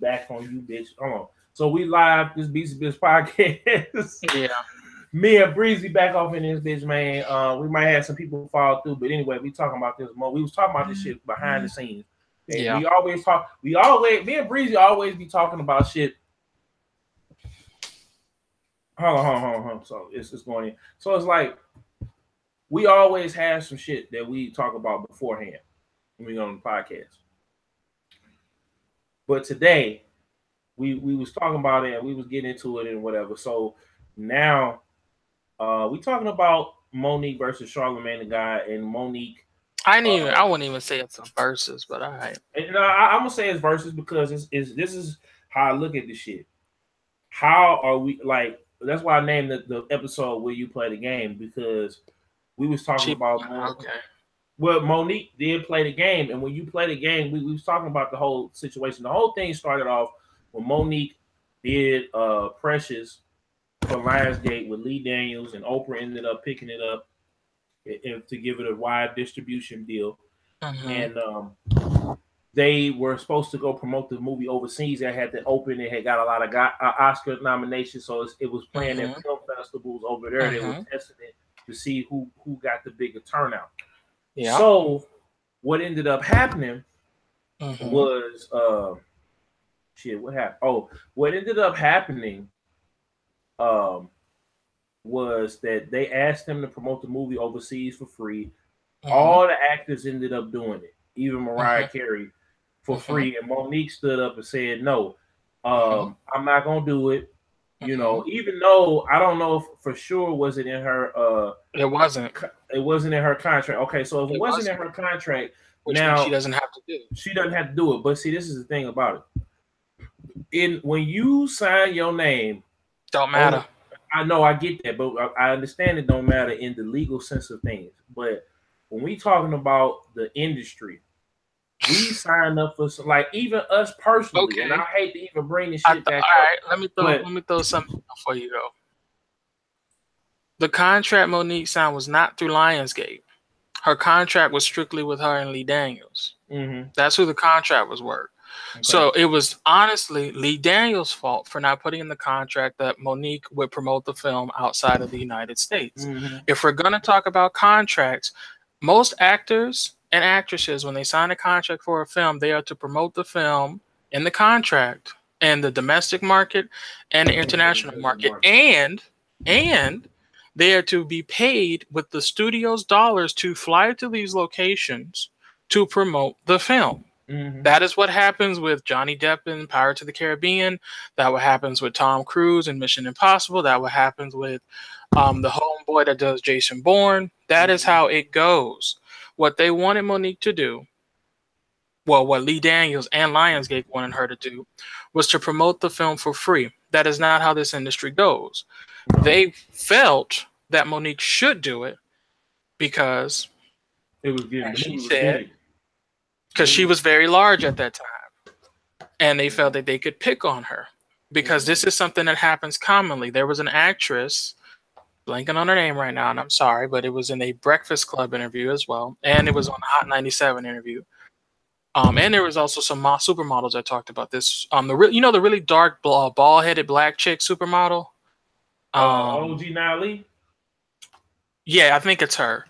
back on you, bitch. So we live this Bitz podcast. Yeah. Me and Breezy back off in this bitch, man. We might have some people fall through, but anyway, we talking about this more. We was talking about this shit behind the scenes. And yeah. Me and Breezy always be talking about shit. Hold on. So it's going in. So it's like we always have some shit that we talk about beforehand when we go on the podcast. But today, we was talking about it and we was getting into it and whatever. So now we talking about Monique versus Charlamagne the God, and Monique. I wouldn't even say it's a versus, but all right. I'm gonna say it's versus because this is how I look at this shit. How are we like? That's why I named the episode "Will You Play the Game?" because we was talking about. Okay. Well, Monique did play the game, and when you play the game, we was talking about the whole situation. The whole thing started off when Monique did Precious for Lionsgate with Lee Daniels, and Oprah ended up picking it up to give it a wide distribution deal. And they were supposed to go promote the movie overseas. That had to open. It had got a lot of Oscar nominations, so it was playing at film festivals over there. They were testing it to see who got the bigger turnout. Yeah. So what ended up happening was what happened? Oh, what ended up happening was that they asked them to promote the movie overseas for free. All the actors ended up doing it, even Mariah Carey for free. And Monique stood up and said, "No, I'm not gonna do it." You know, even though I don't know if for sure was it in her. It wasn't. It wasn't in her contract. Okay, so if it wasn't in her contract, which now she doesn't have to do. She doesn't have to do it. But see, this is the thing about it. When you sign your name, don't matter. I know, I get that, but I understand it don't matter in the legal sense of things. But when we talking about the industry, we signed up for some, like even us personally, and I hate to even bring this shit back. All right, let me throw something before you go. The contract Monique signed was not through Lionsgate. Her contract was strictly with her and Lee Daniels. That's who the contract was with. Okay. So it was honestly Lee Daniels' fault for not putting in the contract that Monique would promote the film outside of the United States. If we're going to talk about contracts, most actors and actresses, when they sign a contract for a film, they are to promote the film in the contract in the domestic market and the international market. And they are to be paid with the studio's dollars to fly to these locations to promote the film. That is what happens with Johnny Depp in Pirates of the Caribbean. That what happens with Tom Cruise in Mission Impossible. That what happens with the homeboy that does Jason Bourne. That is how it goes. What they wanted Monique to do, well, what Lee Daniels and Lionsgate wanted her to do, was to promote the film for free. That is not how this industry goes. They felt that Monique should do it because it was getting, she said, because she was very large at that time, and they felt that they could pick on her because this is something that happens commonly. There was an actress, blanking on her name right now, and I'm sorry, but it was in a Breakfast Club interview as well, and it was on the Hot 97 interview. And there was also some supermodels that talked about this. The really dark, bald-headed black chick supermodel. OG Natalie? Yeah, I think it's her.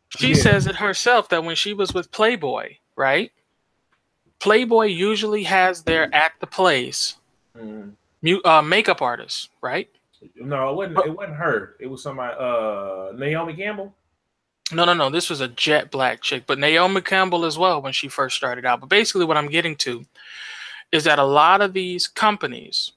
She says it herself that when she was with Playboy, right? Playboy usually has their at the place makeup artists, right? No, it wasn't her. It was somebody, Naomi Campbell. No. This was a jet black chick, but Naomi Campbell as well when she first started out. But basically what I'm getting to is that a lot of these companies,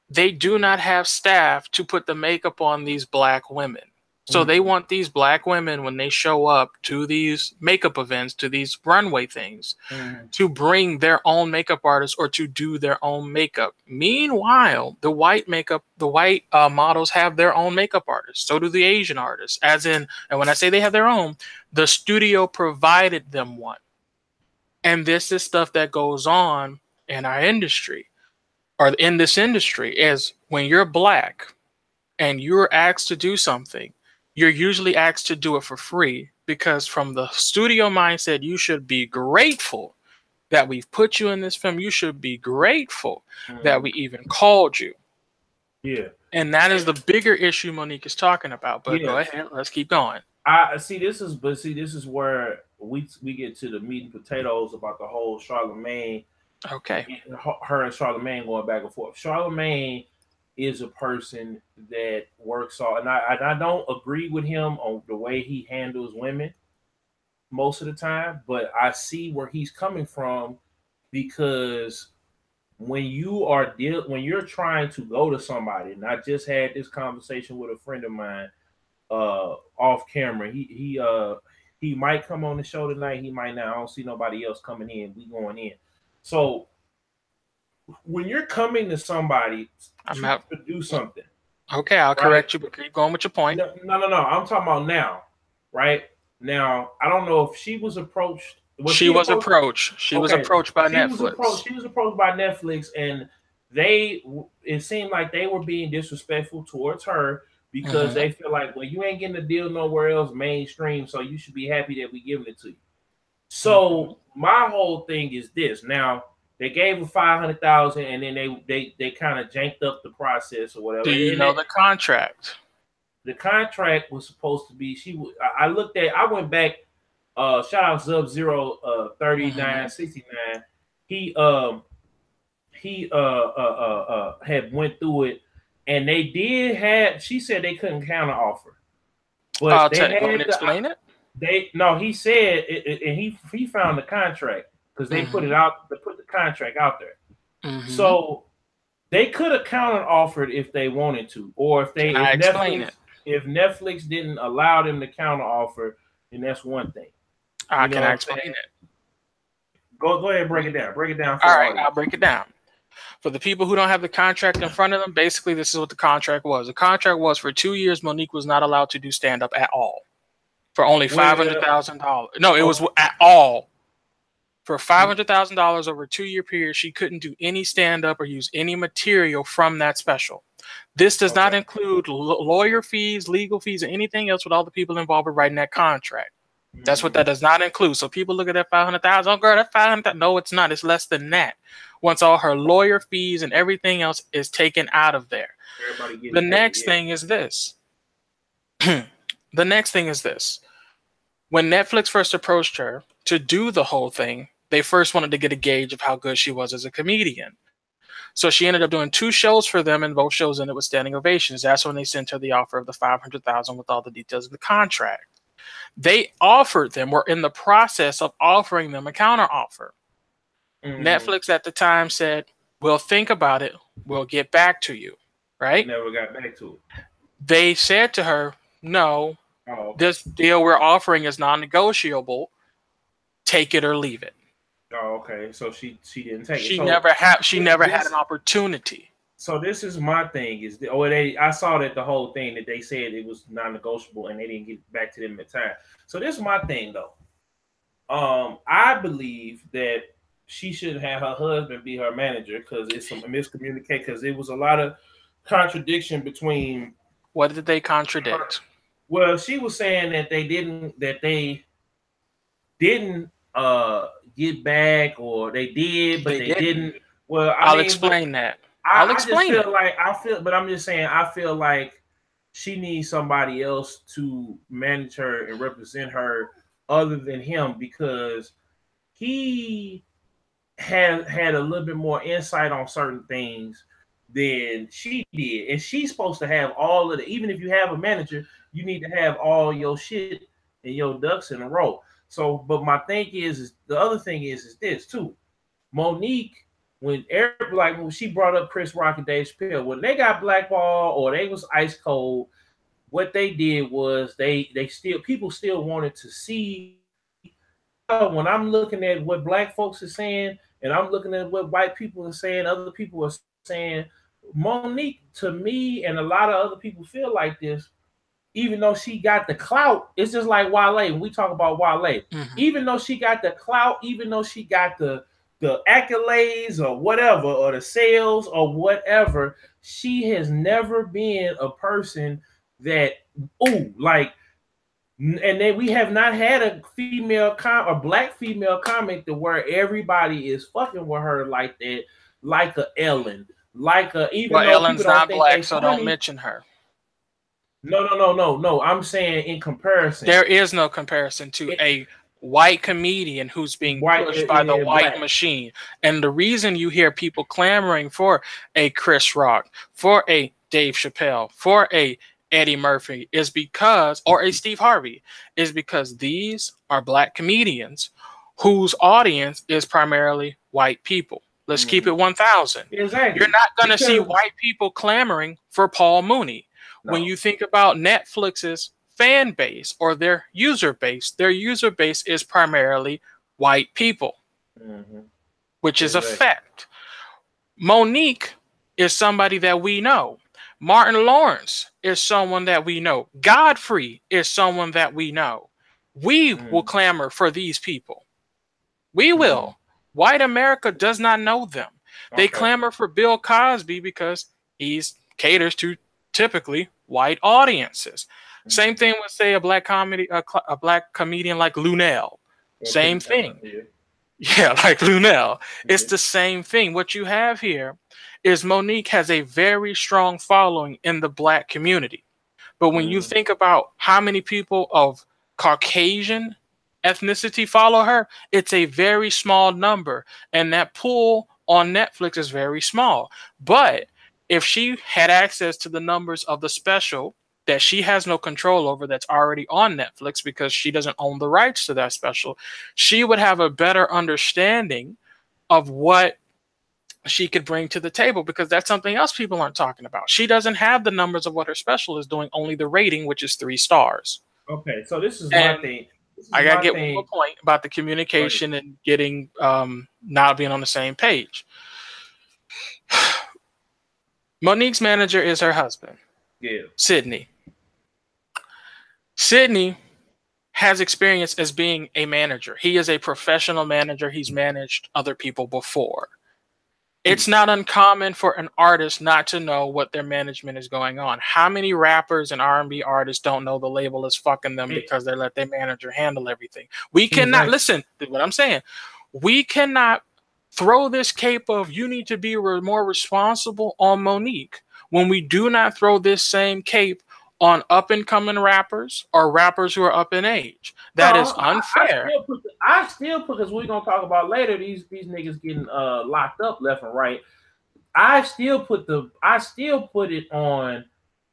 they do not have staff to put the makeup on these black women. So they want these black women, when they show up to these makeup events, to these runway things, to bring their own makeup artists or to do their own makeup. Meanwhile, the white models have their own makeup artists. So do the Asian artists. And when I say they have their own, the studio provided them one. And this is stuff that goes on in our industry, or in this industry, is when you're black and you're asked to do something, you're usually asked to do it for free because from the studio mindset, you should be grateful that we've put you in this film. You should be grateful that we even called you. Yeah. And that is the bigger issue Monique is talking about. But go ahead, let's keep going. I see. This is where we get to the meat and potatoes about the whole Charlamagne. Okay. Her and Charlamagne going back and forth. Charlamagne is a person that works on, and I don't agree with him on the way he handles women most of the time, but I see where he's coming from, because when you're trying to go to somebody, and I just had this conversation with a friend of mine off camera. He might come on the show tonight, he might not. I don't see nobody else coming in. We going in. So when you're coming to somebody to do something. Okay, I'll correct you, but keep going with your point. No. I'm talking about now, right? Now, I don't know if she was approached. She was approached by Netflix. She was approached by Netflix, and it seemed like they were being disrespectful towards her, because they feel like, well, you ain't getting a deal nowhere else mainstream, so you should be happy that we giving it to you. So my whole thing is this. Now, they gave her $500,000, and then they kind of janked up the process or whatever. Do you know the contract? The contract was supposed to be, I went back, shout out Sub-Zero 3969. He had went through it, and she said they couldn't counter offer. But you want me to explain it? He said it, and he found the contract, because they put the contract out there. So they could have counter offered if they wanted to, or if Netflix didn't allow them to counter offer, then that's one thing. Can I explain it? Go ahead and break it down. Break it down. All right, I'll break it down. For the people who don't have the contract in front of them, basically this is what the contract was. The contract was for 2 years, Monique was not allowed to do stand-up at all. For only $500,000. No, it was at all. For $500,000 over a 2-year period, she couldn't do any stand-up or use any material from that special. This does not include lawyer fees, legal fees, or anything else with all the people involved with writing that contract. That's what that does not include. So people look at that $500,000. Oh, girl, that $500,000. No, it's not. It's less than that. Once all her lawyer fees and everything else is taken out of there. The next thing is this. The next thing is this. When Netflix first approached her to do the whole thing, they first wanted to get a gauge of how good she was as a comedian. So she ended up doing 2 shows for them, and both shows ended with standing ovations. That's when they sent her the offer of the $500,000 with all the details of the contract. They offered them, were in the process of offering them a counter offer. Netflix at the time said, we'll think about it. We'll get back to you. Right? Never got back to it. They said to her, no, this deal we're offering is non-negotiable. Take it or leave it. Oh, okay. So she didn't take it. She never had an opportunity. So this is my thing. I saw that the whole thing that they said it was non-negotiable, and they didn't get back to them in time. So this is my thing, though. I believe that she should have her husband be her manager, because it's some miscommunication, because it was a lot of contradiction between. What did they contradict? Well, she was saying that they didn't get back, or they did, but they didn't. Well, I'll explain that. I'm just saying, I feel like she needs somebody else to manage her and represent her other than him, because he had a little bit more insight on certain things than she did. And she's supposed to have all of it. Even if you have a manager, you need to have all your shit and your ducks in a row. So, but my thing is the other thing is this too. Monique, when she brought up Chris Rock and Dave Chappelle, when they got blackballed or they was ice cold, what they did was people still wanted to see. When I'm looking at what black folks are saying, and I'm looking at what white people are saying, other people are saying, Monique, to me, and a lot of other people feel like this, even though she got the clout, it's just like Wale. When we talk about Wale, even though she got the clout, even though she got the accolades or whatever, or the sales or whatever, she has never been a person that, And then we have not had a black female comic to where everybody is fucking with her like that, like a Ellen, like a even though Ellen's people don't not think black, they so funny, don't mention her. No. I'm saying in comparison. There is no comparison to a white comedian who's being pushed by the white machine. And the reason you hear people clamoring for a Chris Rock, for a Dave Chappelle, for a Eddie Murphy is because, or a Steve Harvey, is because these are black comedians whose audience is primarily white people. Let's keep it 1,000. Exactly. You're not going to see white people clamoring for Paul Mooney. No. When you think about Netflix's fan base or their user base is primarily white people, which is a fact. Monique is somebody that we know. Martin Lawrence is someone that we know. Godfrey is someone that we know. We will clamor for these people. We will. White America does not know them. They clamor for Bill Cosby because he caters to typically white audiences. Same thing with, say, a black comedian like Lunel. Same thing. Yeah, like Lunel. It's the same thing. What you have here is Monique has a very strong following in the black community. But when you think about how many people of Caucasian ethnicity follow her, it's a very small number. And that pool on Netflix is very small. But if she had access to the numbers of the special that she has no control over that's already on Netflix because she doesn't own the rights to that special, she would have a better understanding of what she could bring to the table, because that's something else people aren't talking about. She doesn't have the numbers of what her special is doing, only the rating, which is 3 stars. Okay, so this is my thing. I gotta get one more point about the communication and getting not being on the same page. Monique's manager is her husband. Yeah. Sydney. Sydney has experience as being a manager. He is a professional manager. He's managed other people before. It's not uncommon for an artist not to know what their management is going on. How many rappers and R&B artists don't know the label is fucking them because they let their manager handle everything? We cannot, listen to what I'm saying. We cannot throw this cape of you need to be more responsible on Monique when we do not throw this same cape on up-and-coming rappers or rappers who are up in age. That is unfair. I still put, because we're going to talk about later, these niggas getting locked up left and right. I still put it on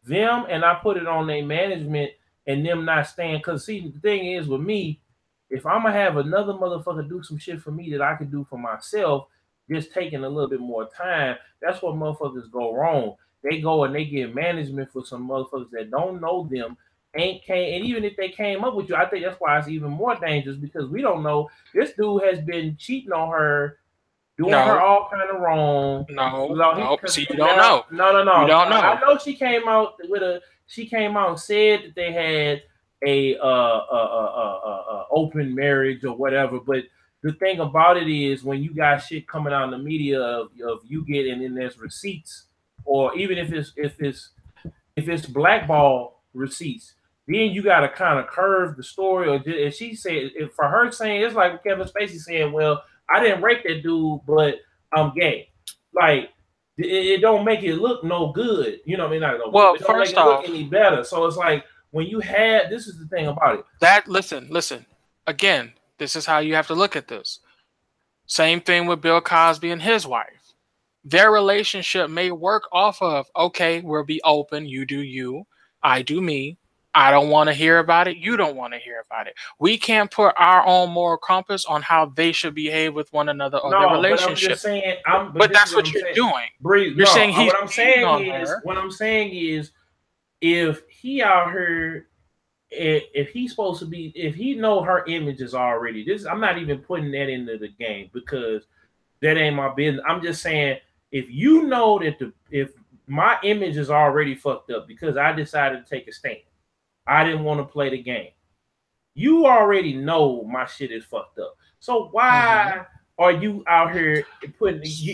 them, and I put it on their management and them not staying. Because, see, the thing is with me, if I'm going to have another motherfucker do some shit for me that I could do for myself, just taking a little bit more time, that's what motherfuckers go wrong. They go and they get management for some motherfuckers that don't know them, and even if they came up with you, I think that's why it's even more dangerous, because we don't know. This dude has been cheating on her, doing her all kind of wrong. See, you don't know. No. You don't know. I know she came out and said that they had a open marriage or whatever, but the thing about it is when you got shit coming out in the media of you getting, and then there's receipts, or even if it's blackball receipts, then you got to kind of curve the story. Or as she said, for her saying, it's like Kevin Spacey saying, well, I didn't rape that dude, but I'm gay. Like, it don't make it look no good. You know what I mean? Well, it don't first make it off, look any better. So it's like, when you had, this is the thing about it. Listen. Again, this is how you have to look at this. Same thing with Bill Cosby and his wife. Their relationship may work off of, okay, we'll be open. You do you. I do me. I don't want to hear about it. You don't want to hear about it. We can't put our own moral compass on how they should behave with one another or their relationship. But I'm just saying, but that's what you're doing. You're saying he's what I'm saying is, if he out here, if he's supposed to be, if he know her image is already this, I'm not even putting that into the game because that ain't my business. I'm just saying, if you know that if my image is already fucked up because I decided to take a stand, I didn't want to play the game. You already know my shit is fucked up. So why are you out here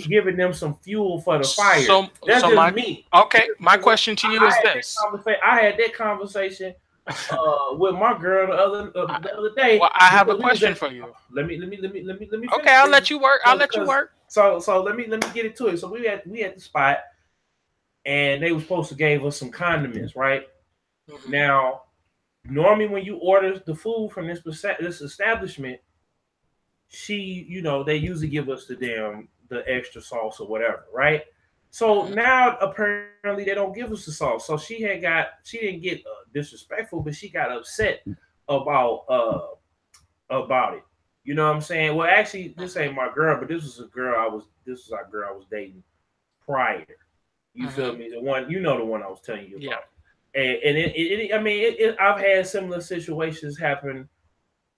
giving them some fuel for the fire? That's just me. Okay, my question to you is this. I had that conversation with my girl the other day. Well, I have a question for you. Let me finish. Okay, I'll let you work. I'll let you work. So let me get into it. So we at the spot, and they were supposed to give us some condiments, right? Mm-hmm. Now, normally when you order the food from this establishment, they usually give us the extra sauce or whatever, right? So now apparently they don't give us the sauce. So she didn't get disrespectful, but she got upset about it. You know what I'm saying? Well, actually, this ain't my girl, but this was our girl I was dating prior. You feel me? The one, the one I was telling you about. And I've had similar situations happen.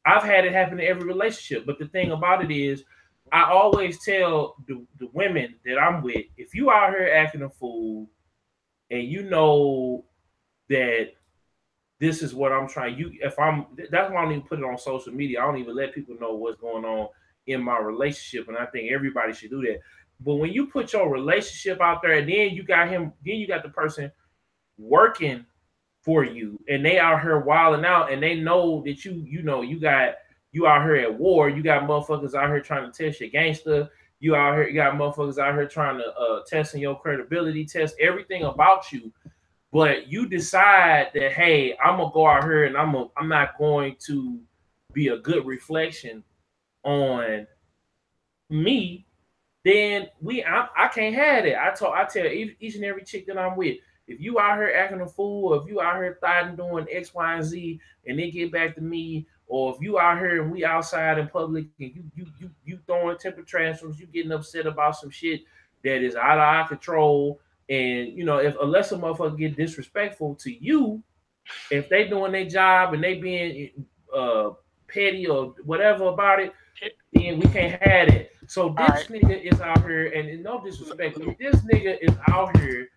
I've had it happen in every relationship. But the thing about it is, I always tell the women that I'm with, if you out here acting a fool and you know that this is what I'm trying, that's why I don't even put it on social media. I don't even let people know what's going on in my relationship. And I think everybody should do that. But when you put your relationship out there and then you got the person working for you and they out here wilding out and they know that you out here at war, you got motherfuckers out here trying to test your gangster, you got motherfuckers out here trying to testing your credibility, test everything about you, but you decide that, hey, I'm gonna go out here and I'm not going to be a good reflection on me, then I can't have it. I tell each and every chick that I'm with, if you out here acting a fool, or if you out here thotting doing X, Y, and Z, and they get back to me, or if you out here and we outside in public and you throwing temper tantrums, you getting upset about some shit that is out of our control, and unless a motherfucker get disrespectful to you, if they doing their job and they being petty or whatever about it, then we can't have it. So this nigga is out here, and no disrespect, but this nigga is out here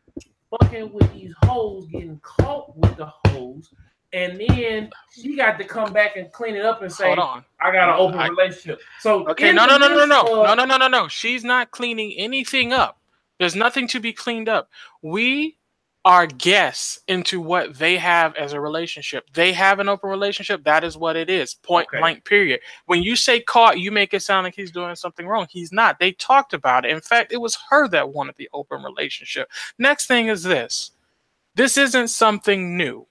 fucking with these hoes, getting caught with the hoes, and then she got to come back and clean it up and say, I got an open relationship. So no. She's not cleaning anything up. There's nothing to be cleaned up. We are guests into what they have as a relationship. They have an open relationship. That is what it is. Point blank, period. When you say caught, you make it sound like he's doing something wrong. He's not. They talked about it. In fact, it was her that wanted the open relationship. Next thing is this. This isn't something new.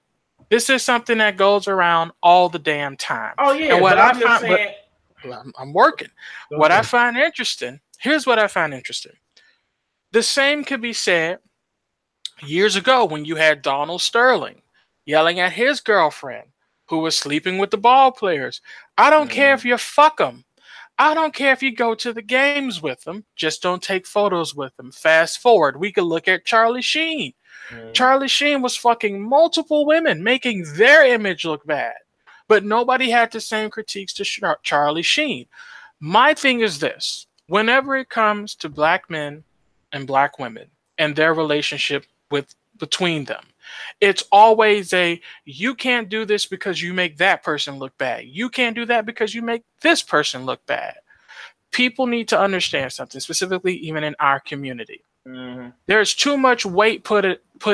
This is something that goes around all the damn time. Oh, yeah. And what I'm working. Okay. What I find interesting, here's what I find interesting. The same could be said years ago when you had Donald Sterling yelling at his girlfriend who was sleeping with the ball players. I don't care if you fuck them. I don't care if you go to the games with them. Just don't take photos with them. Fast forward, we could look at Charlie Sheen. Charlie Sheen was fucking multiple women, making their image look bad. But nobody had the same critiques to Charlie Sheen. My thing is this. Whenever it comes to black men and black women and their relationship between them, it's always you can't do this because you make that person look bad. You can't do that because you make this person look bad. People need to understand something, specifically even in our community. There's too much weight put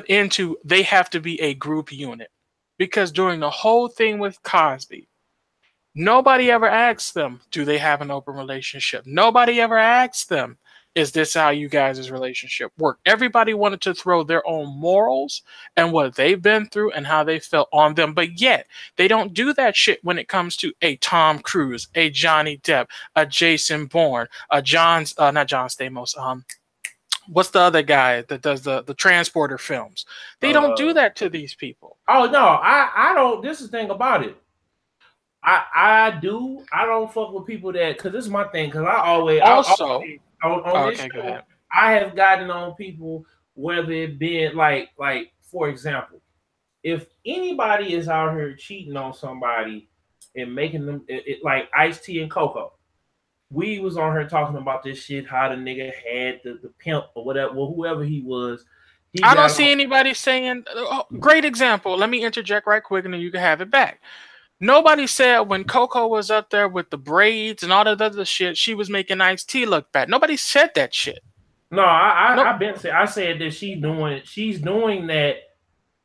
into they have to be a group unit, because during the whole thing with Cosby, nobody ever asked them, do they have an open relationship? Nobody ever asked them, is this how you guys' relationship work? Everybody wanted to throw their own morals and what they've been through and how they felt on them. But yet, they don't do that shit when it comes to a Tom Cruise, a Johnny Depp, a Jason Bourne, a not John Stamos, what's the other guy that does the Transporter films? They don't do that to these people. Oh, no, I don't. This is the thing about it. I don't fuck with people that, because this is my thing, because I always on this show, I have gotten on people, whether it be like for example, if anybody is out here cheating on somebody and making them like Ice-T and Coco, we was on her talking about this shit, how the nigga had the pimp or whatever, whoever he was. I don't see anybody saying, great example. Let me interject right quick and then you can have it back. Nobody said when Coco was up there with the braids and all that other shit, she was making Ice-T look bad. Nobody said that shit. No, I said that she's doing that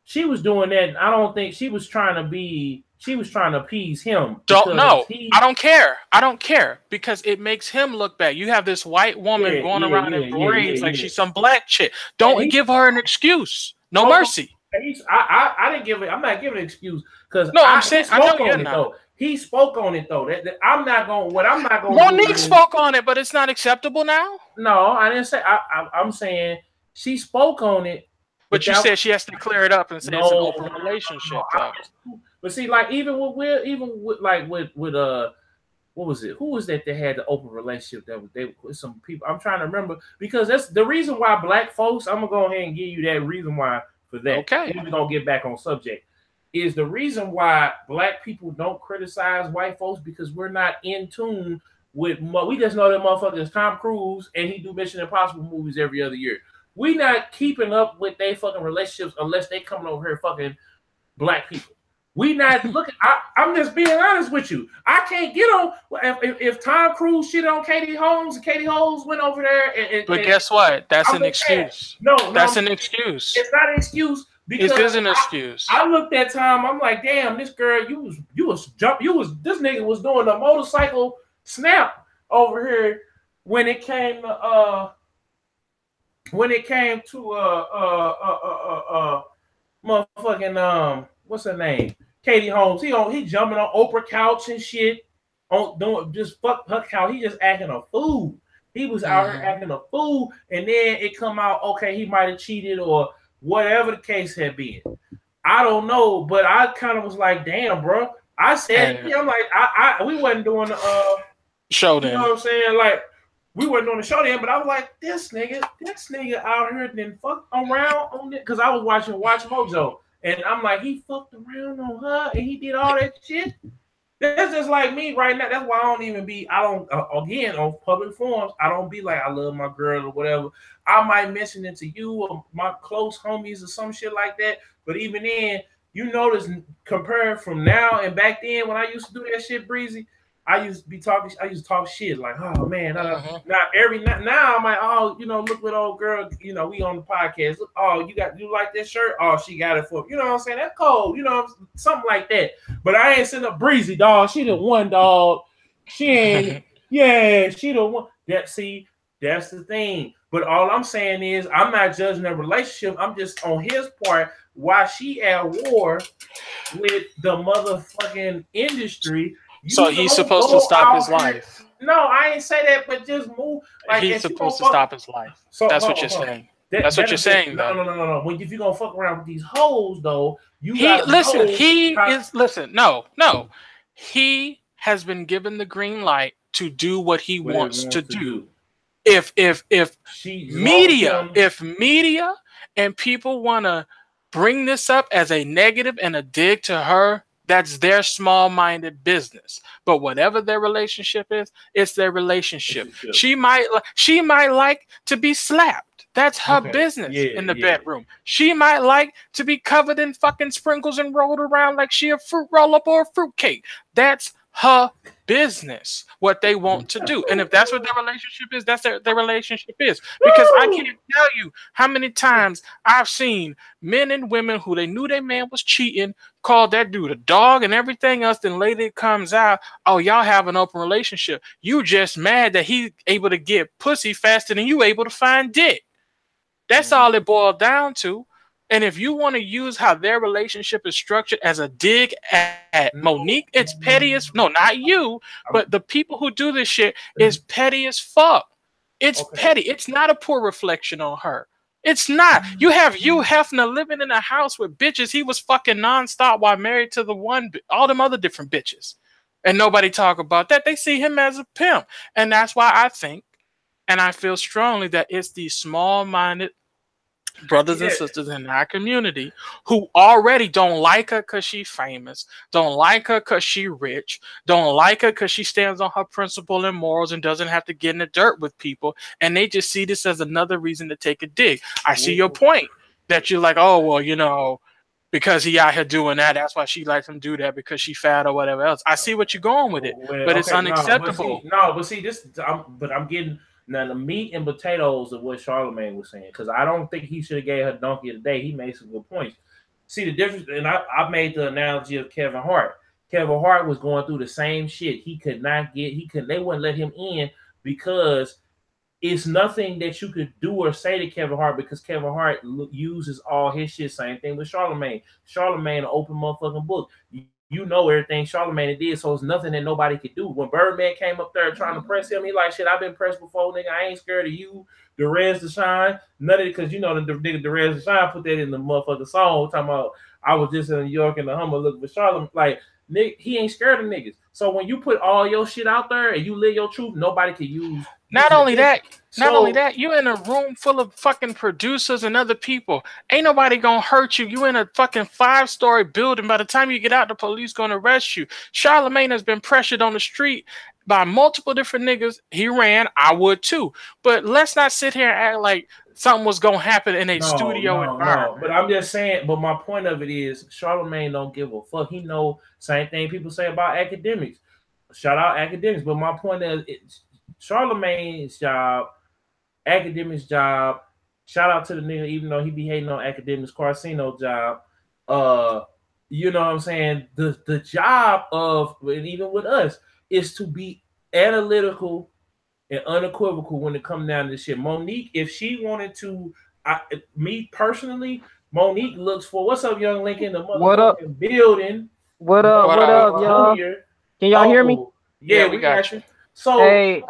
she was doing that. And I don't think she was trying to be. She was trying to appease him. I don't care. I don't care because it makes him look bad. You have this white woman going around in braids like she's some black chick. Don't give her an excuse. No mercy. I didn't give it. I'm not giving an excuse because I'm saying I know you're not. Though. He spoke on it though. I'm not going. What I'm not going. Monique spoke on it, but it's not acceptable now. No, I didn't say. I'm saying she spoke on it. But you said she has to clear it up and say it's an open relationship. But see, like even with what was it? Who was that had the open relationship that they with some people? I'm trying to remember because that's the reason why black folks. I'm gonna go ahead and give you that reason why for that. Okay, then we're gonna get back on subject. Is the reason why black people don't criticize white folks because we're not in tune with. We just know that motherfucker is Tom Cruise and he do Mission Impossible movies every other year. We not keeping up with their fucking relationships unless they coming over here fucking black people. We not looking. I'm just being honest with you. I can't get on if Tom Cruise shit on Katie Holmes and Katie Holmes went over there. But guess what? That's an excuse. No, that's an excuse. It's not an excuse. Because it is an excuse. I looked at Tom. I'm like, damn, this girl, this nigga was doing a motorcycle snap over here when it came to motherfucking what's her name? Katie Holmes. He jumping on Oprah couch and shit. On doing just fuck her couch. He just acting a fool. He was out here acting a fool, and then it come out, okay, he might have cheated or whatever the case had been. I don't know, but I kind of was like, damn, bro. I said, I'm like, we wasn't doing the show then. You know what I'm saying? Like, we wasn't doing the show then, but I was like, this nigga out here then fuck around on it. Because I was watching Watch Mojo, and I'm like, he fucked around on her, and he did all that shit. That's just like me right now. That's why again, on public forums, I don't be like, I love my girl or whatever. I might mention it to you or my close homies or some shit like that. But even then, you notice comparing from now and back then when I used to do that shit, Breezy, I used to talk shit like, oh man, now I'm like, oh, look what old girl, we on the podcast. Look, oh, you like this shirt? Oh, she got it for, you know what I'm saying? That's cold, something like that. But I ain't sitting up Breezy, dog. She the one, dog. She ain't, she the one. That's the thing. But all I'm saying is, I'm not judging their relationship. I'm just on his part why she at war with the motherfucking industry. So he's supposed to stop his life. No, I ain't say that, but just move. Like he's supposed to stop his life. So that's what you're saying. That's what you're saying, though. No. When if you're gonna fuck around with these hoes, though, He has been given the green light to do what he wants to do. If media and people want to bring this up as a negative and a dig to her, that's their small-minded business. But whatever their relationship is, it's their relationship. She might like to be slapped. That's her business in the bedroom. She might like to be covered in fucking sprinkles and rolled around like she a fruit roll-up or a fruit cake. That's her business, what they want to do. And if that's what their relationship is, that's their relationship is. Because I can't tell you how many times I've seen men and women who they knew their man was cheating, called that dude a dog and everything else, then later it comes out, oh, y'all have an open relationship. You just mad that he able to get pussy faster than you able to find dick. That's all it boiled down to. And if you want to use how their relationship is structured as a dig at Monique, it's petty as no, not you, but the people who do this shit is petty as fuck. It's petty. It's not a poor reflection on her. It's not. You have Hugh Hefner living in a house with bitches he was fucking nonstop while married to the one, all them other different bitches. And nobody talk about that. They see him as a pimp. And that's why I think, and I feel strongly that it's these small-minded brothers and sisters in our community who already don't like her because she's famous, don't like her because she's rich, don't like her because she stands on her principle and morals and doesn't have to get in the dirt with people, and they just see this as another reason to take a dig. I see your point that you're like, oh, well, because he out here doing that, that's why she likes him do that because she fat or whatever else. I see what you're going with it, but it's unacceptable. I'm getting... Now, the meat and potatoes of what Charlamagne was saying, because I don't think he should have gave her donkey of the day. He made some good points. See the difference, and I made the analogy of Kevin Hart. Kevin Hart was going through the same shit. He could not get. They wouldn't let him in because it's nothing that you could do or say to Kevin Hart because Kevin Hart uses all his shit. Same thing with Charlamagne. Charlamagne, an open motherfucking book. You know everything Charlamagne did, so it's nothing that nobody could do. When Birdman came up there trying to press him, he like, shit, I've been pressed before, nigga. I ain't scared of you. The Reds to shine. None of it, because you know the nigga the Reds to shine put that in the motherfucking song talking about I was just in New York in the Hummer looking for Charlamagne. Like, nigga, he ain't scared of niggas. So when you put all your shit out there and you live your truth, nobody can use. Not only that, you in a room full of fucking producers and other people. Ain't nobody gonna hurt you. You in a fucking 5-story building. By the time you get out, the police gonna arrest you. Charlamagne has been pressured on the street by multiple different niggas. He ran. I would too. But let's not sit here and act like something was gonna happen in a studio environment. No. But I'm just saying. But my point of it is, Charlamagne don't give a fuck. He know same thing people say about academics. Shout out academics. But my point is, Charlamagne's job, academics' job. Shout out to the nigga, even though he be hating on academics, Carcino's job. You know what I'm saying? The job of, and even with us, is to be analytical and unequivocal when it comes down to this shit. Monique, if she wanted to, me personally, Monique looks for what's up, Young Lincoln, the motherfucking building. What up, y'all? Can y'all hear me? Yeah, we got you. So, hey,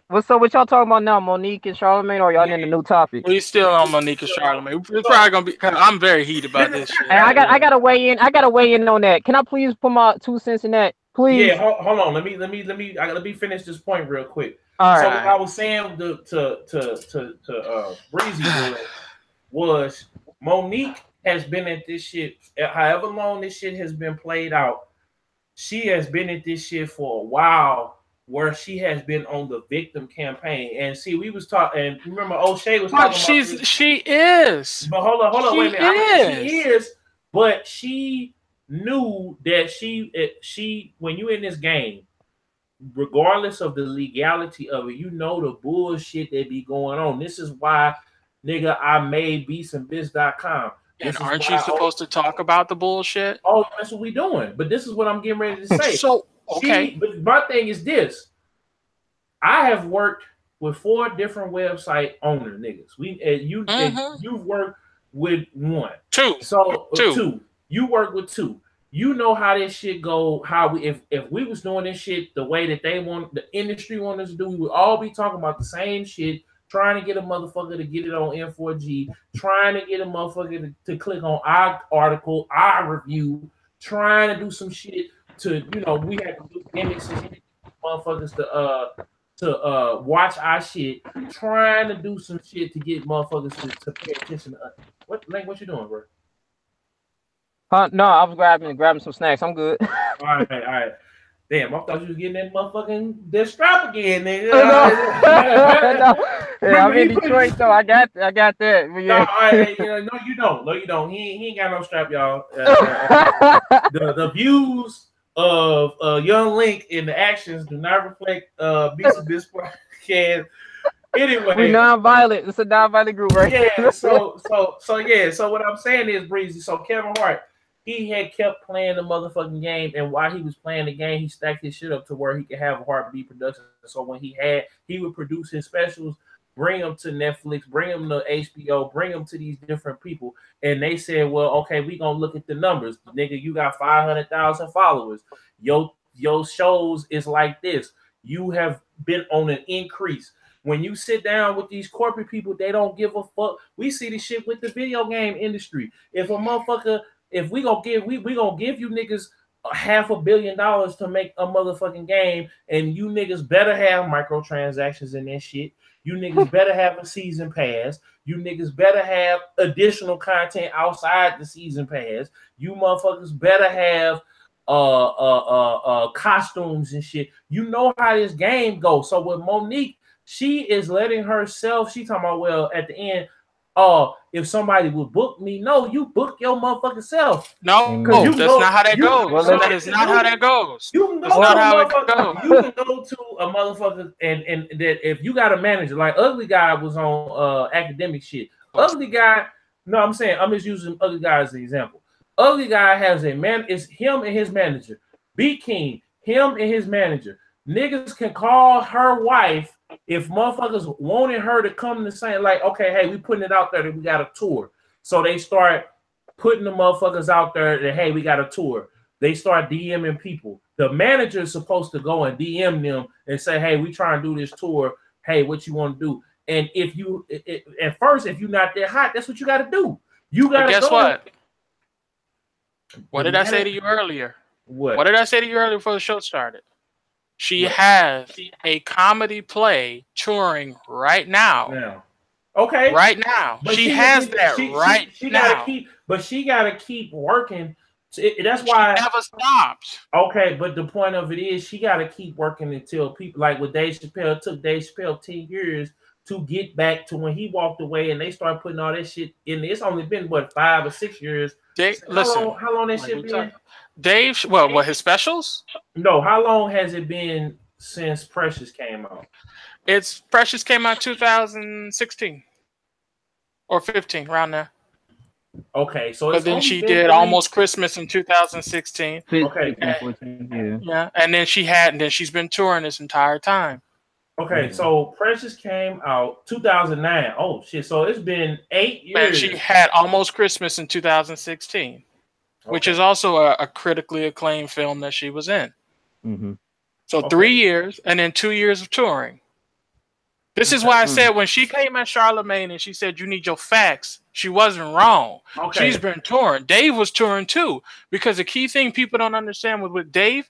what's up? What y'all talking about now, Monique and Charlamagne, or y'all in the new topic? We still on Monique and Charlamagne. It's probably gonna be. I'm very heated about this shit. Hey, I gotta weigh in. I gotta weigh in on that. Can I please put my 2 cents in that, please? Yeah, hold on. Let me finish this point real quick. All right. So what I was saying to Breezy was Monique has been at this shit however long this shit has been played out. She has been at this shit for a while, where she has been on the victim campaign. And see, we was talking, and remember O'Shea was talking about she is. But hold on, wait a minute. She is, but she knew that she when you in this game, regardless of the legality of it, you know the bullshit that be going on. This is why, nigga, I made beatsandbitz.com. And aren't you supposed to talk about the bullshit? Oh, that's what we doing. But this is what I'm getting ready to say. So, okay. But my thing is this. I have worked with 4 different website owner niggas. You've worked with 1. 2. So 2. You work with 2. You know how this shit go. How we if we was doing this shit the way that they want, the industry want us to do, we would all be talking about the same shit. Trying to get a motherfucker to get it on N4G, trying to get a motherfucker to click on our article, our review, trying to do some shit to, you know, we had to do gimmicks and motherfuckers to watch our shit, trying to do some shit to get motherfuckers to pay attention to us. What you doing, bro? No, I was grabbing some snacks. I'm good. All right. Damn, I thought you was getting that strap again, nigga. No. Yeah, I'm in Detroit, so I got that. Yeah. No, you don't. No, you don't. He ain't got no strap, y'all. The views of Young Link in the actions do not reflect Beatz of this podcast. Anyway, we non-violent. It's a non-violent group, right? Yeah. So what I'm saying is, Breezy. So Kevin Hart, he had kept playing the motherfucking game, and while he was playing the game, he stacked his shit up to where he could have a Heartbeat production. So when he would produce his specials, bring them to Netflix, bring them to HBO, bring them to these different people, and they said, well, okay, we gonna look at the numbers. Nigga, you got 500,000 followers. Your shows is like this. You have been on an increase. When you sit down with these corporate people, they don't give a fuck. We see this shit with the video game industry. If we gonna give you niggas $500 million to make a motherfucking game, and you niggas better have microtransactions in that shit. You niggas better have a season pass. You niggas better have additional content outside the season pass. You motherfuckers better have costumes and shit. You know how this game goes. So with Monique, she is letting herself. She talking about, well, at the end, if somebody would book me, no, you book your motherfucking self. No, that's not how that goes. That is not how that goes. That's not how it goes. You can go to a motherfucker and that if you got a manager, like Ugly Guy was on academic shit. Ugly Guy No, I'm saying I'm just using Ugly Guy as an example. Ugly Guy has a man. It's him and his manager. B King, him and his manager. Niggas can call her wife if motherfuckers wanted her to come to say like, okay, hey, we putting it out there that we got a tour. So they start putting the motherfuckers out there that hey, we got a tour. They start DMing people. The manager is supposed to go and DM them and say, hey, we trying to do this tour. Hey, what you want to do? And if you at first, if you're not that hot, that's what you got to do. You got to guess what? What did I say to you earlier? What did I say to you earlier before the show started? She has a comedy play touring right now. Okay. Right now. But she has that right now. She got to keep working. That's why she never stops. Okay, but the point of it is she got to keep working until people like with Dave Chappelle. It took Dave Chappelle 10 years to get back to when he walked away and they started putting all that shit in there. It's only been, 5 or 6 years. How long that shit been? Dave, what, his specials? No, how long has it been since Precious came out? Precious came out 2016 or 15, around there. Okay, so but then she did Almost Christmas in 2016. Okay, yeah, and then she's been touring this entire time. Okay, so Precious came out 2009. Oh shit! So it's been 8 years. And she had Almost Christmas in 2016, which is also a critically acclaimed film that she was in. Mm-hmm. So 3 years and then 2 years of touring. This is why I said when she came at Charlamagne and she said you need your facts, she wasn't wrong. Okay. She's been touring. Dave was touring too, because the key thing people don't understand with Dave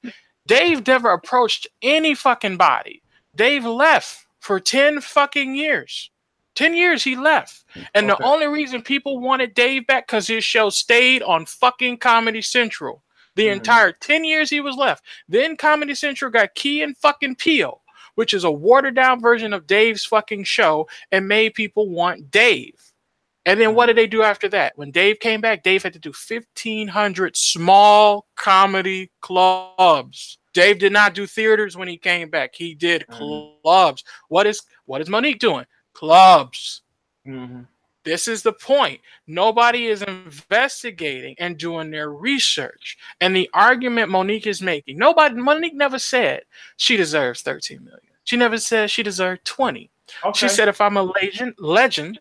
never approached any fucking body. Dave left for 10 fucking years. 10 years he left. And the only reason people wanted Dave back because his show stayed on fucking Comedy Central. The entire 10 years he was left. Then Comedy Central got Key and fucking Peele, which is a watered down version of Dave's fucking show, and made people want Dave. And then what did they do after that? When Dave came back, Dave had to do 1,500 small comedy clubs. Dave did not do theaters when he came back. He did clubs. What is Monique doing? Clubs. Mm-hmm. This is the point. Nobody is investigating and doing their research. And the argument Monique is making, Monique never said she deserves 13 million. She never said she deserved 20. Okay. She said if I'm a legend,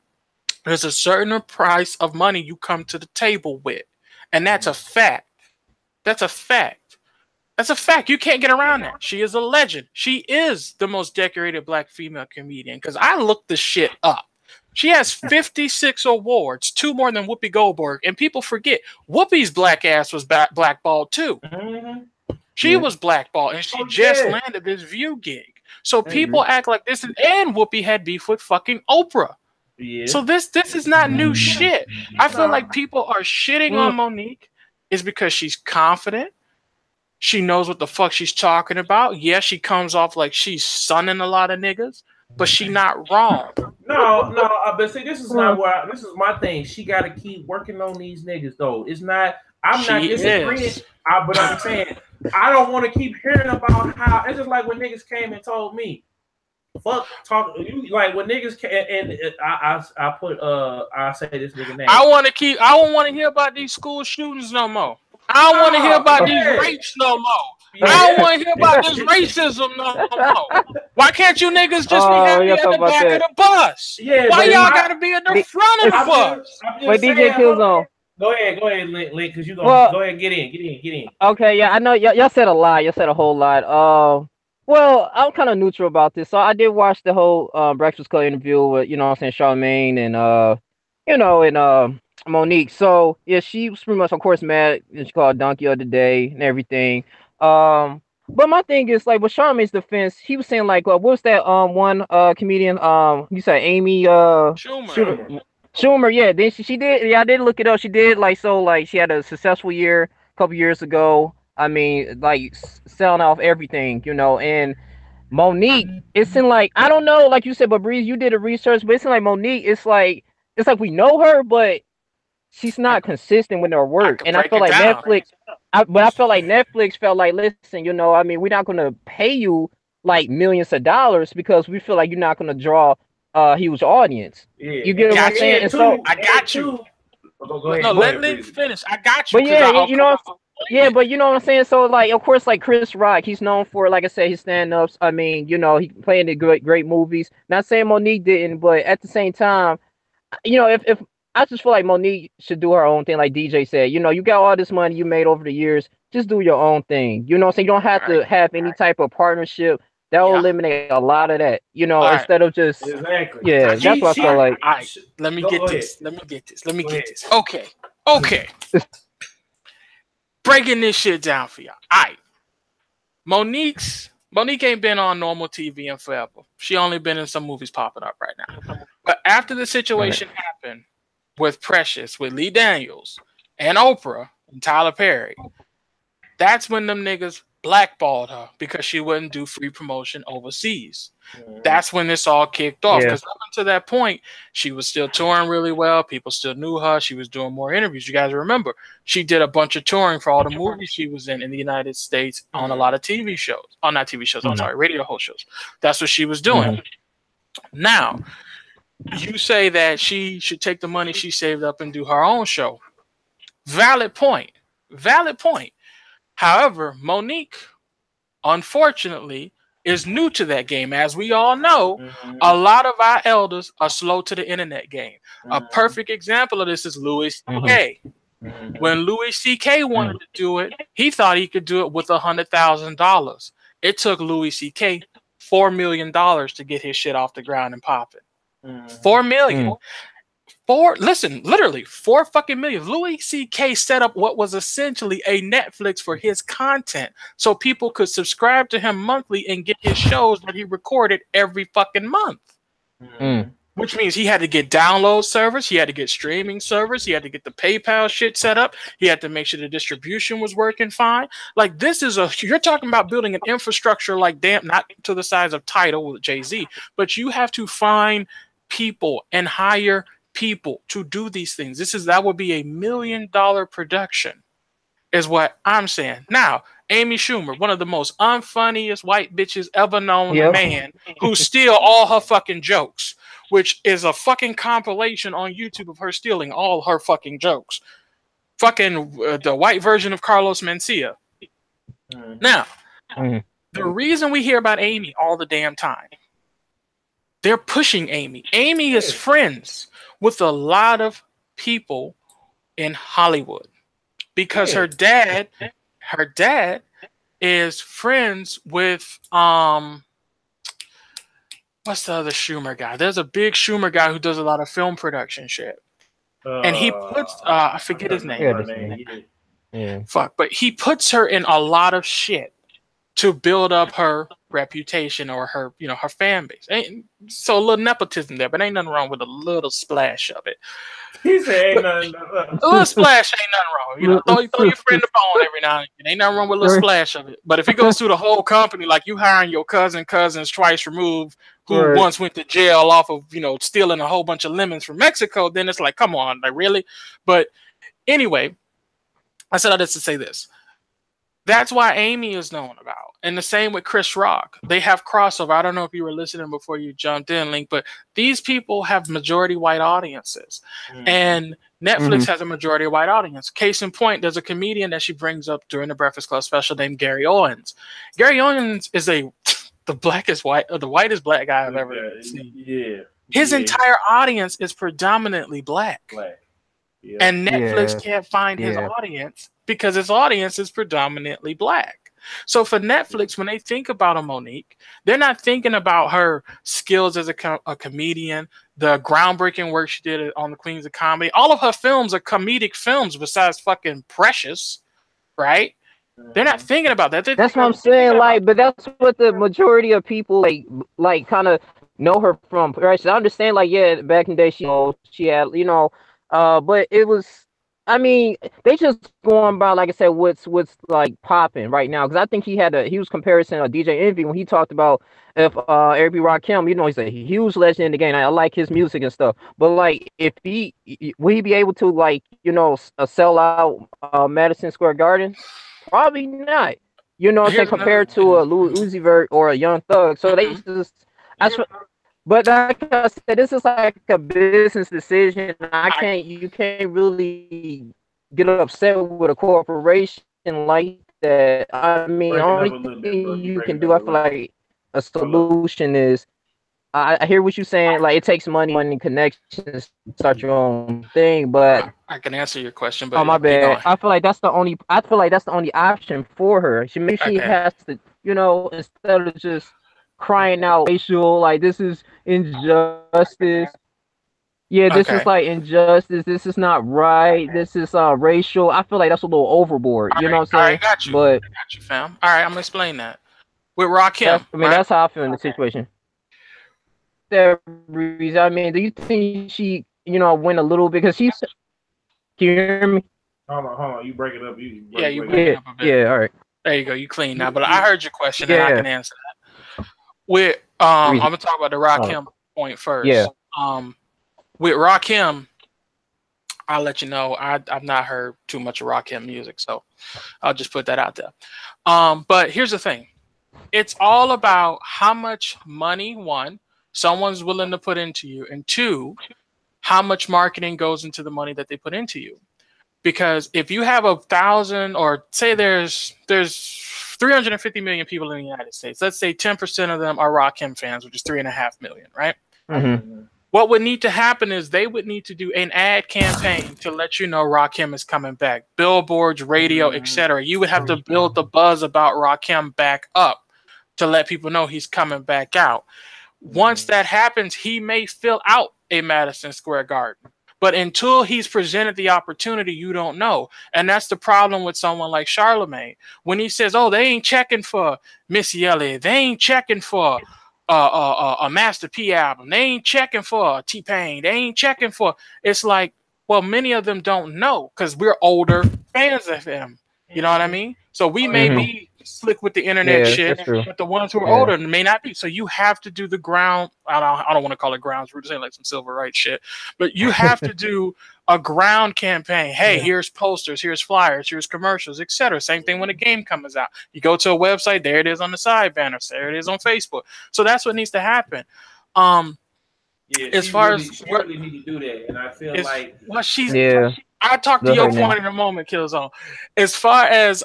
there's a certain price of money you come to the table with. And that's a fact. That's a fact. That's a fact. You can't get around that. She is a legend. She is the most decorated black female comedian. Because I looked the shit up. She has 56 awards, 2 more than Whoopi Goldberg. And people forget, Whoopi's black ass was blackballed too. Mm-hmm. She was blackballed, and she just landed this View gig. So people act like this is, and Whoopi had beef with fucking Oprah. Yeah. So this is not new shit. I feel like people are shitting on Monique is because she's confident. She knows what the fuck she's talking about. Yeah, she comes off like she's sunning a lot of niggas, but she not wrong. No, but see, this is not where this is my thing. She got to keep working on these niggas, though. It's not. I'm not disagreeing, but I'm saying I don't want to keep hearing about how. It's just like when niggas came and told me, "Fuck talk." You like when niggas came, and I say this nigga name. I don't want to hear about these school shootings no more. I don't want to hear about these rapes no more. Yeah. I don't want to hear about this racism no more. Why can't you niggas just be happy at the back of the bus? Yeah, why y'all gotta be at the front of the bus? Wait, DJ Killzown. Go ahead, Link, because you go ahead and get in. Okay, yeah, I know y'all said a lot. Y'all said a whole lot. Well, I'm kind of neutral about this. So I did watch the whole Breakfast Club interview with, Charlamagne and Monique. So yeah, she was pretty much, of course, mad, and she called Donkey of the Day and everything. But my thing is, like, with Charlamagne's defense, he was saying, like, what was that one comedian? You said Amy Schumer. Yeah, then she did. Yeah, I did look it up. She did she had a successful year a couple years ago. I mean, like, selling off everything, and Monique, it seemed like, I don't know, like you said, but Breeze, you did a research, but it seemed like Monique, it's like we know her, but she's not consistent with her work. And I feel like Netflix, felt like, listen, we're not going to pay you like millions of dollars because we feel like you're not going to draw a huge audience. Yeah. You get what I'm saying? And so I got you. Go ahead, no, let me finish. I got you. But yeah, you know, yeah, but you know what I'm saying. So like, of course, like Chris Rock, he's known for, like I said, his stand-ups. I mean, you know, he playing the great movies. Not saying Monique didn't, but at the same time, you know, if I just feel like Monique should do her own thing, like DJ said. You know, you got all this money you made over the years, just do your own thing. You know what I'm saying? You don't have to have any type of partnership. That will eliminate a lot of that. You know, instead of just yeah, that's what I feel like. All right, let me get this. Okay. Breaking this shit down for y'all. All right. Monique ain't been on normal TV in forever. She only been in some movies popping up right now. But after the situation happened with Precious, with Lee Daniels and Oprah and Tyler Perry, that's when them niggas blackballed her because she wouldn't do free promotion overseas. That's when this all kicked off. Because up until that point, she was still touring really well. People still knew her. She was doing more interviews. You guys remember, she did a bunch of touring for all the movies she was in the United States on a lot of TV shows. Oh, not TV shows. I'm sorry, radio host shows. That's what she was doing. Now, you say that she should take the money she saved up and do her own show. Valid point. However, Monique, unfortunately, is new to that game. As we all know, a lot of our elders are slow to the internet game. A perfect example of this is Louis C.K. When Louis C.K. wanted to do it, he thought he could do it with $100,000. It took Louis C.K. $4 million to get his shit off the ground and popping. $4 million. Literally $4 fucking million. Louis C.K. set up what was essentially a Netflix for his content, so people could subscribe to him monthly and get his shows that he recorded every fucking month. Which means he had to get download servers, he had to get streaming servers, he had to get the PayPal shit set up, he had to make sure the distribution was working fine. Like, this is you're talking about building an infrastructure like damn, not to the size of Tidal with Jay-Z, but you have to find people and hire people to do these things. That would be $1 million production, is what I'm saying. Now, Amy Schumer, one of the most unfunniest white bitches ever known to man, who steal all her fucking jokes, which is a fucking compilation on YouTube of her stealing all her fucking jokes. Fucking the white version of Carlos Mencia. Now, the reason we hear about Amy all the damn time, they're pushing Amy. Amy is friends with a lot of people in Hollywood because her dad is friends with what's the other Schumer guy? There's a big Schumer guy who does a lot of film production shit. And he puts I forget his name. Fuck, but he puts her in a lot of shit to build up her reputation or her, her fan base. So a little nepotism there, but ain't nothing wrong with a little splash of it. He said ain't nothing. A little splash ain't nothing wrong. Throw your friend a bone every now and then. Ain't nothing wrong with a little splash of it. But if it goes through the whole company, like you hiring your cousins twice removed, who once went to jail off of, stealing a whole bunch of lemons from Mexico, then it's like, come on, like really? But anyway, I said all this to say this. That's why Amy is known about. And the same with Chris Rock. They have crossover. I don't know if you were listening before you jumped in, Link, but these people have majority white audiences. And Netflix has a majority white audience. Case in point, there's a comedian that she brings up during the Breakfast Club special named Gary Owens. Gary Owens is the whitest black guy I've ever seen. Yeah. His entire audience is predominantly black. Yeah. And Netflix can't find his audience because his audience is predominantly black. So for Netflix, when they think about a Monique, they're not thinking about her skills as a comedian, the groundbreaking work she did on the Queens of Comedy. All of her films are comedic films besides fucking Precious, right? They're not thinking about that. That's what I'm saying. Like, but that's what the majority of people like kind of know her from. Right? So I understand. Like, yeah, back in the day, she had, but it was. I mean, they just going by, like I said, what's like popping right now. Because I think he was comparing DJ Envy when he talked about if Eric B. Rakim, he's a huge legend in the game. I like his music and stuff. But like, if will he be able to sell out Madison Square Garden? Probably not. Compared to a Lil Uzi Vert or a Young Thug. So they just But like I said, this is like a business decision. You can't really get upset with a corporation like that. I mean, Breaking only up a little thing bit, bro. you You can breaking do, up I a feel lot. like a Hello. solution is. I hear what you're saying. Like it takes money and connections to start your own thing, but I can answer your question, oh but my keep bad. going. I feel like that's the only. I feel like that's the only option for her. Maybe she Okay. has to, instead of just crying out racial, like this is injustice. Yeah, this is Okay. like injustice. This is not right. This is racial. I feel like that's a little overboard. You know what I'm All right, saying? got you. But Got you, fam. All right, I'm gonna explain that. With Rakim, right? that's how I feel in the situation. That reason. I mean, do you think she, went a little bit because she's? Can you hear me? Hold on. You break it up. You Yeah, break you break it breaking Yeah, up. up a bit. yeah. All right. There you go. You clean now. You But I you heard your question and I Yeah. can answer that. With I'm Reason. gonna talk about the Oh, Rakim point yeah. first. With Rakim, I'll let you know. I've not heard too much of Rakim music, so I'll just put that out there. But here's the thing. It's all about how much money, one, someone's willing to put into you, and two, how much marketing goes into the money that they put into you. Because if you have 1,000, or say there's 350 million people in the United States, let's say 10% of them are Rakim fans, which is 3.5 million, right? Mm-hmm. What would need to happen is they would need to do an ad campaign to let you know Rakim is coming back. Billboards, radio, etc. You would have to build the buzz about Rakim back up to let people know he's coming back out. Once that happens, he may fill out a Madison Square Garden. But until he's presented the opportunity, you don't know. And that's the problem with someone like Charlamagne. When he says, oh, they ain't checking for Missy Elliott. They ain't checking for a Master P album. They ain't checking for T-Pain. They ain't checking for... It's like, well, many of them don't know because we're older fans of him. You know what I mean? So we may Mm-hmm. be slick with the internet Yeah, shit, that's true. but the ones who are Yeah. older may not be. So you have to do the ground. I don't want to call it grounds. We're just saying like some civil rights shit. But you have to do a ground campaign. Hey, here's posters, here's flyers, here's commercials, etc. Same thing when a game comes out. You go to a website, there it is on the side banners, there it is on Facebook. So that's what needs to happen. Yeah, As she far really, as she what really need to do that, and I feel is like what she's... Yeah. I'll talk to Go your ahead, man. point in a moment, Killzone. As far as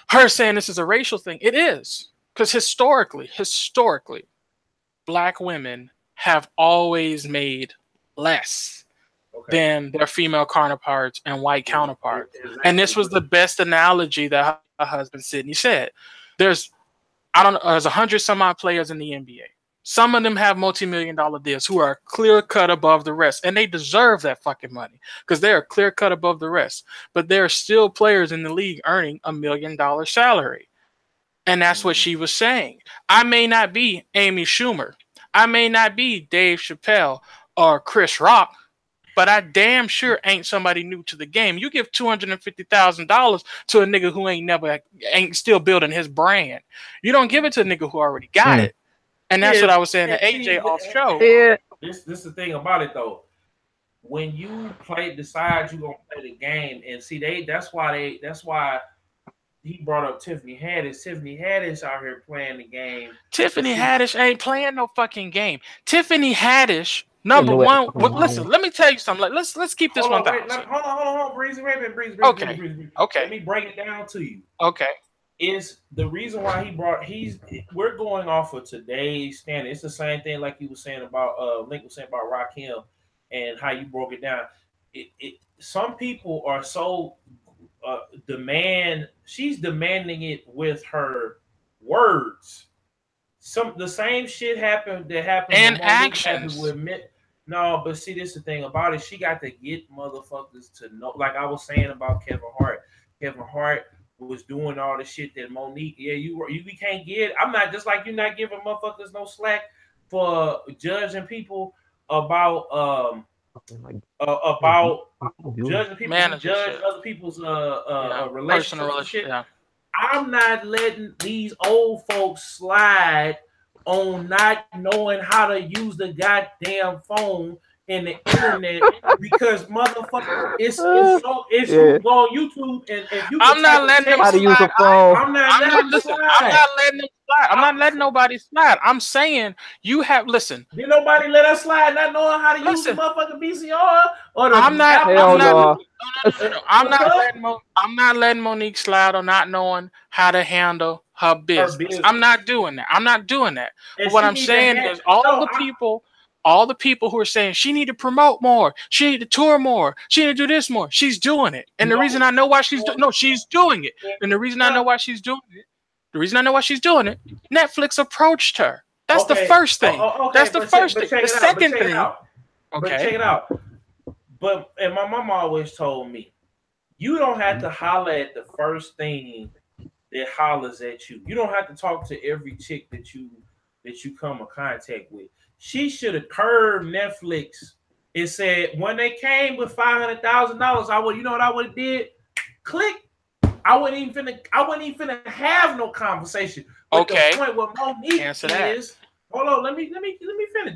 her saying this is a racial thing, it is. Because historically, black women have always made less than their female counterparts and white counterparts. exactly. And this was the best analogy that her husband Sydney said. There's 100 some odd players in the NBA. Some of them have multi-million-dollar deals who are clear cut above the rest, and they deserve that fucking money because they are clear cut above the rest. But there are still players in the league earning $1 million salary. And that's what she was saying. I may not be Amy Schumer. I may not be Dave Chappelle or Chris Rock, but I damn sure ain't somebody new to the game. You give $250,000 to a nigga who ain't still building his brand. You don't give it to a nigga who already got it. And that's what I was saying to AJ off show. Yeah. This is the thing about it though. When you decide you gonna play the game, and see that's why he brought up Tiffany Haddish. Tiffany Haddish out here playing the game. Tiffany Haddish ain't playing no fucking game. Tiffany Haddish, number one. Listen, let me tell you something. Like, let's keep this 1,000. Hold on, Breezy. Breezy. Okay. Let me break it down to you. Okay. Is the reason why we're going off of today's standard. It's the same thing like you were saying about Link was saying about Rakim and how you broke it down. Some people are so she's demanding it with her words. The same shit happened and actions. No, but see, this is the thing about it. She got to get motherfuckers to know. Like I was saying about Kevin Hart. Kevin Hart was doing all the shit that Monique. Yeah, you can't get. I'm not just like you're not giving motherfuckers no slack for judging people about judging people who judge other people's relationships. Shit. Yeah. I'm not letting these old folks slide on not knowing how to use the goddamn phone in the internet because motherfucker, it's so you go on YouTube and if you I'm not letting them slide. I'm not letting them slide. I'm not letting nobody slide. I'm saying you have listen. Did nobody let us slide not knowing how to use the motherfucking VCR or the I'm not letting Monique slide on not knowing how to handle her business. I'm not doing that. But what I'm saying is all the people who are saying she need to promote more, she need to tour more, she need to do this more, she's doing it. And the reason I know why she's doing it. And the reason I know why she's doing it, Netflix approached her. That's the first thing. That's the first thing. The second thing. But check it out. And my mama always told me, you don't have to holler at the first thing that hollers at you. You don't have to talk to every chick that you come in contact with. She should have curbed Netflix and said when they came with $500,000, you know what I would have did? Click. I wasn't even finna have no conversation. But the point with Monique is, hold on, let me finish.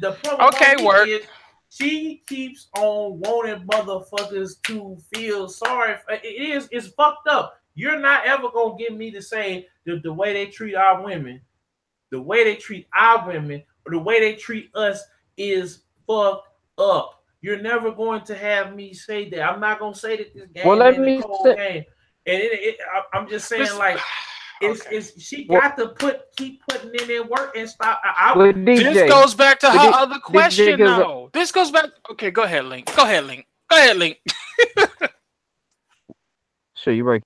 The point with Monique is she keeps on wanting motherfuckers to feel sorry. It's fucked up. You're not ever gonna get me to say that the way they treat our women, or the way they treat us is fucked up. You're never going to have me say that. I'm not gonna say that this game is a cold game. And I'm just saying, she got to keep putting in their work and stop. This goes back to her other question, though. This goes back. Okay, go ahead, Link. Sure, you're right.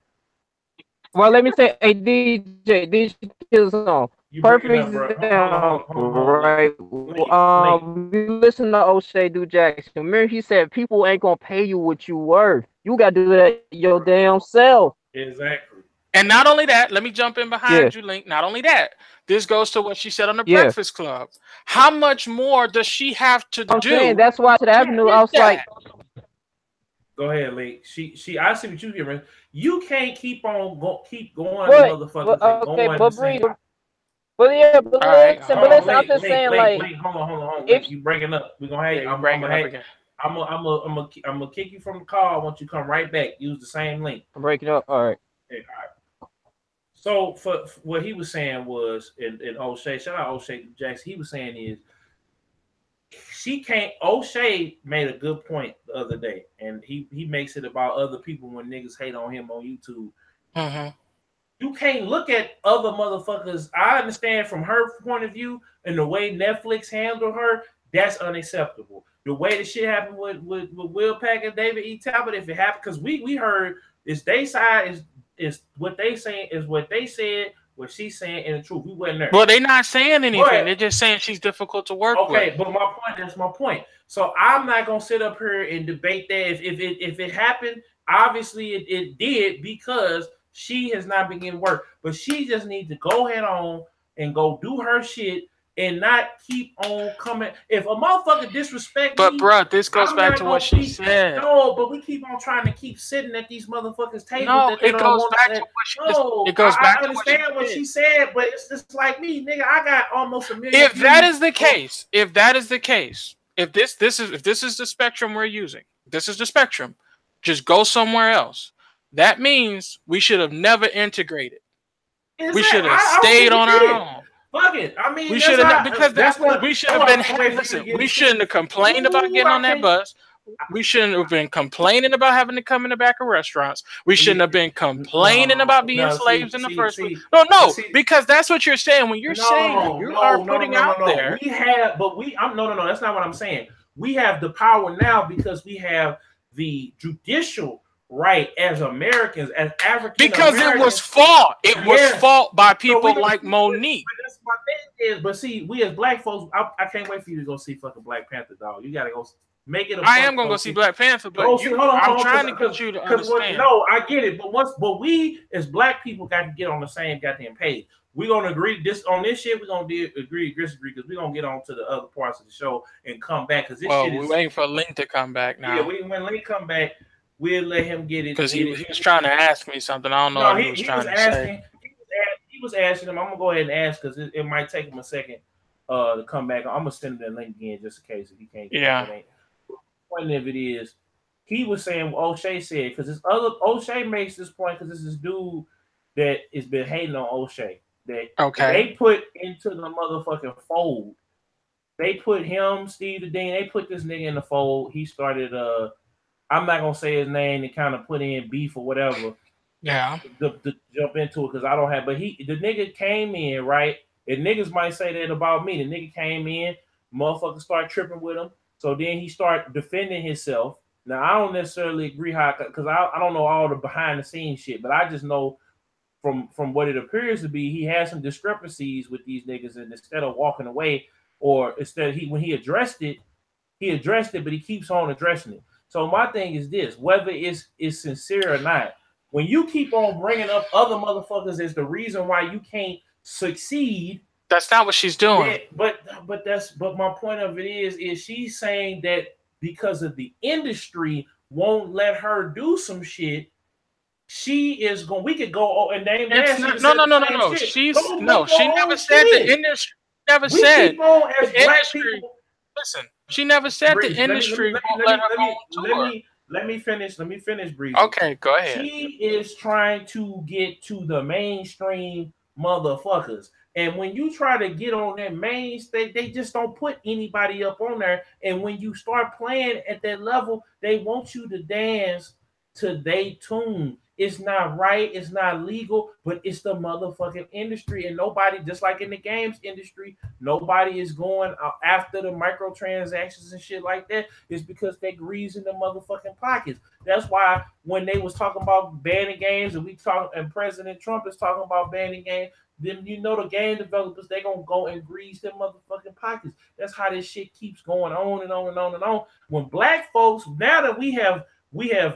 Well, let me say, hey, DJ Killzown. Perfect example, right? We listen to O'Shea do Jackson. Remember, he said people ain't gonna pay you what you worth. You gotta do that your damn self. Exactly. And not only that, let me jump in behind you, Link. Not only that, this goes to what she said on the Breakfast Club. How much more does she have to do? Saying, that's why to the avenue, I was like, go ahead, Link. I see what you hearing. You can't keep going, motherfuckers. Listen, I'm just saying, like, hold on. If you breaking up, we're gonna hate. I'm gonna kick you from the call. I want you to come right back. Use the same link. I'm breaking up. All right. Okay, all right. So for what he was saying was, in O'Shea, shout out O'Shea Jackson. He was saying is, she can't. O'Shea made a good point the other day, and he makes it about other people when niggas hate on him on YouTube. You can't look at other motherfuckers. I understand from her point of view and the way Netflix handled her, that's unacceptable. The way the shit happened with Will Pack and David E. Talbot, if it happened, because we heard it's they side is what they saying is what they said, what she's saying, and the truth. We wasn't there. Well, they're not saying anything. They're just saying she's difficult to work with. Okay, but that's my point. So I'm not gonna sit up here and debate that. If it happened, obviously it did because she has not been getting work, but she just needs to go head on and go do her shit and not keep on coming. If a motherfucker disrespect me, bruh, this goes back to what she said. No, but we keep on trying to keep sitting at these motherfuckers' tables. No, it goes back to what she said. It goes back to what she said. I understand what she said, but it's just like me, nigga. I got almost $1 million. If that is the case, if this is the spectrum we're using, this is the spectrum. Just go somewhere else. That means we should have never integrated. We should have stayed on our own. Fuck it. I mean, we should have because that's what we should have been. Listen, we shouldn't have complained about getting on that bus. We shouldn't have been complaining about having to come in the back of restaurants. We shouldn't have been complaining about being slaves in the first place. No, because that's what you're saying. When you're saying you are putting out there. We have, but no. That's not what I'm saying. We have the power now because we have the judicial right as Americans, as African Americans. Because it was fought. It was fought by people like Monique. But that's my thing is, but see, we as black folks, I can't wait for you to go see fucking Black Panther, dog. You gotta go make it. I am gonna go see Black Panther, but I'm trying to get you to understand. No, I get it, but we as black people got to get on the same goddamn page. We're gonna agree on this shit. We're gonna agree because we're gonna get on to the other parts of the show and come back because this shit is. We're waiting for Link to come back now. Yeah, when Link come back, we'll let him get it because he was trying to ask me something. I don't know what he was trying to say. He was asking him. I'm gonna go ahead and ask because it might take him a second to come back. I'm gonna send him the link again just in case if he can't. Yeah. point of it is, he was saying what O'Shea said, because this other O'Shea makes this point because this is dude that has been hating on O'Shea that they put into the motherfucking fold. They put him, Steve the Dean, they put this nigga in the fold. He started I'm not gonna say his name and kind of put in beef or whatever. Yeah. To jump into it because I don't have, but the nigga came in, right? And niggas might say that about me. The nigga came in, motherfucker start tripping with him. So then he start defending himself. Now I don't necessarily agree because I don't know all the behind the scenes shit, but I just know from what it appears to be, he has some discrepancies with these niggas, and instead of walking away, or instead when he addressed it, but he keeps on addressing it. So my thing is this: whether it's sincere or not, when you keep on bringing up other motherfuckers as the reason why you can't succeed, that's not what she's doing. But my point of it is she's saying that because of the industry won't let her do some shit, she is going. We could go and name that. No. She never said the industry. Never said the industry. Listen, she never said the industry won't let her go on tour. Let me finish, Breezy. Okay, go ahead. She is trying to get to the mainstream motherfuckers. And when you try to get on that main stage, they just don't put anybody up on there. And when you start playing at that level, they want you to dance to their tune. It's not right. It's not legal, but it's the motherfucking industry. And nobody, just like in the games industry, nobody is going after the microtransactions and shit like that. It's because they greasing the motherfucking pockets. That's why when they was talking about banning games and President Trump is talking about banning games, then you know the game developers, they gonna go and grease their motherfucking pockets. That's how this shit keeps going on and on and on and on. When black folks, now that we have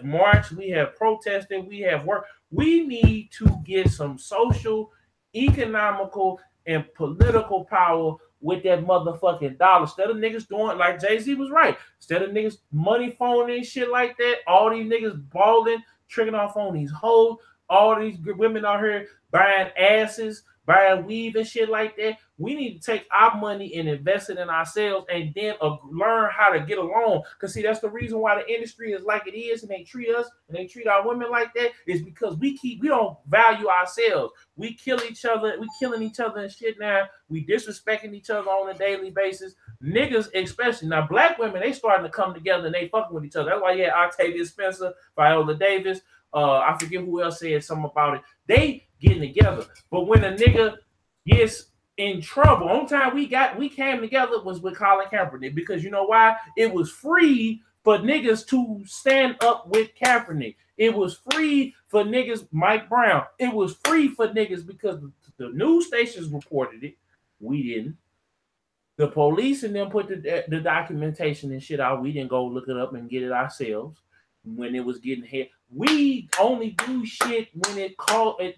marched, we have protested, we have worked. We need to get some social, economical, and political power with that motherfucking dollar. Instead of niggas doing like Jay-Z was right. Instead of niggas money phoning and shit like that, all these niggas balling, tricking off on these hoes, all these women out here buying asses, buying weave and shit like that. We need to take our money and invest it in ourselves and then learn how to get along. Because, see, that's the reason why the industry is like it is and they treat us and they treat our women like that is because we don't value ourselves. We kill each other. We killing each other and shit now. We disrespecting each other on a daily basis. Niggas especially. Now, black women, they starting to come together and they fucking with each other. That's why you had Octavia Spencer, Viola Davis. I forget who else said something about it. They getting together. But when a nigga gets in trouble, only time we came together was with Colin Kaepernick, because you know why? It was free for niggas to stand up with Kaepernick. It was free for niggas, Mike Brown. It was free for niggas because the news stations reported it. We didn't. The police and them put the documentation and shit out. We didn't go look it up and get it ourselves. When it was getting hit, we only do shit when it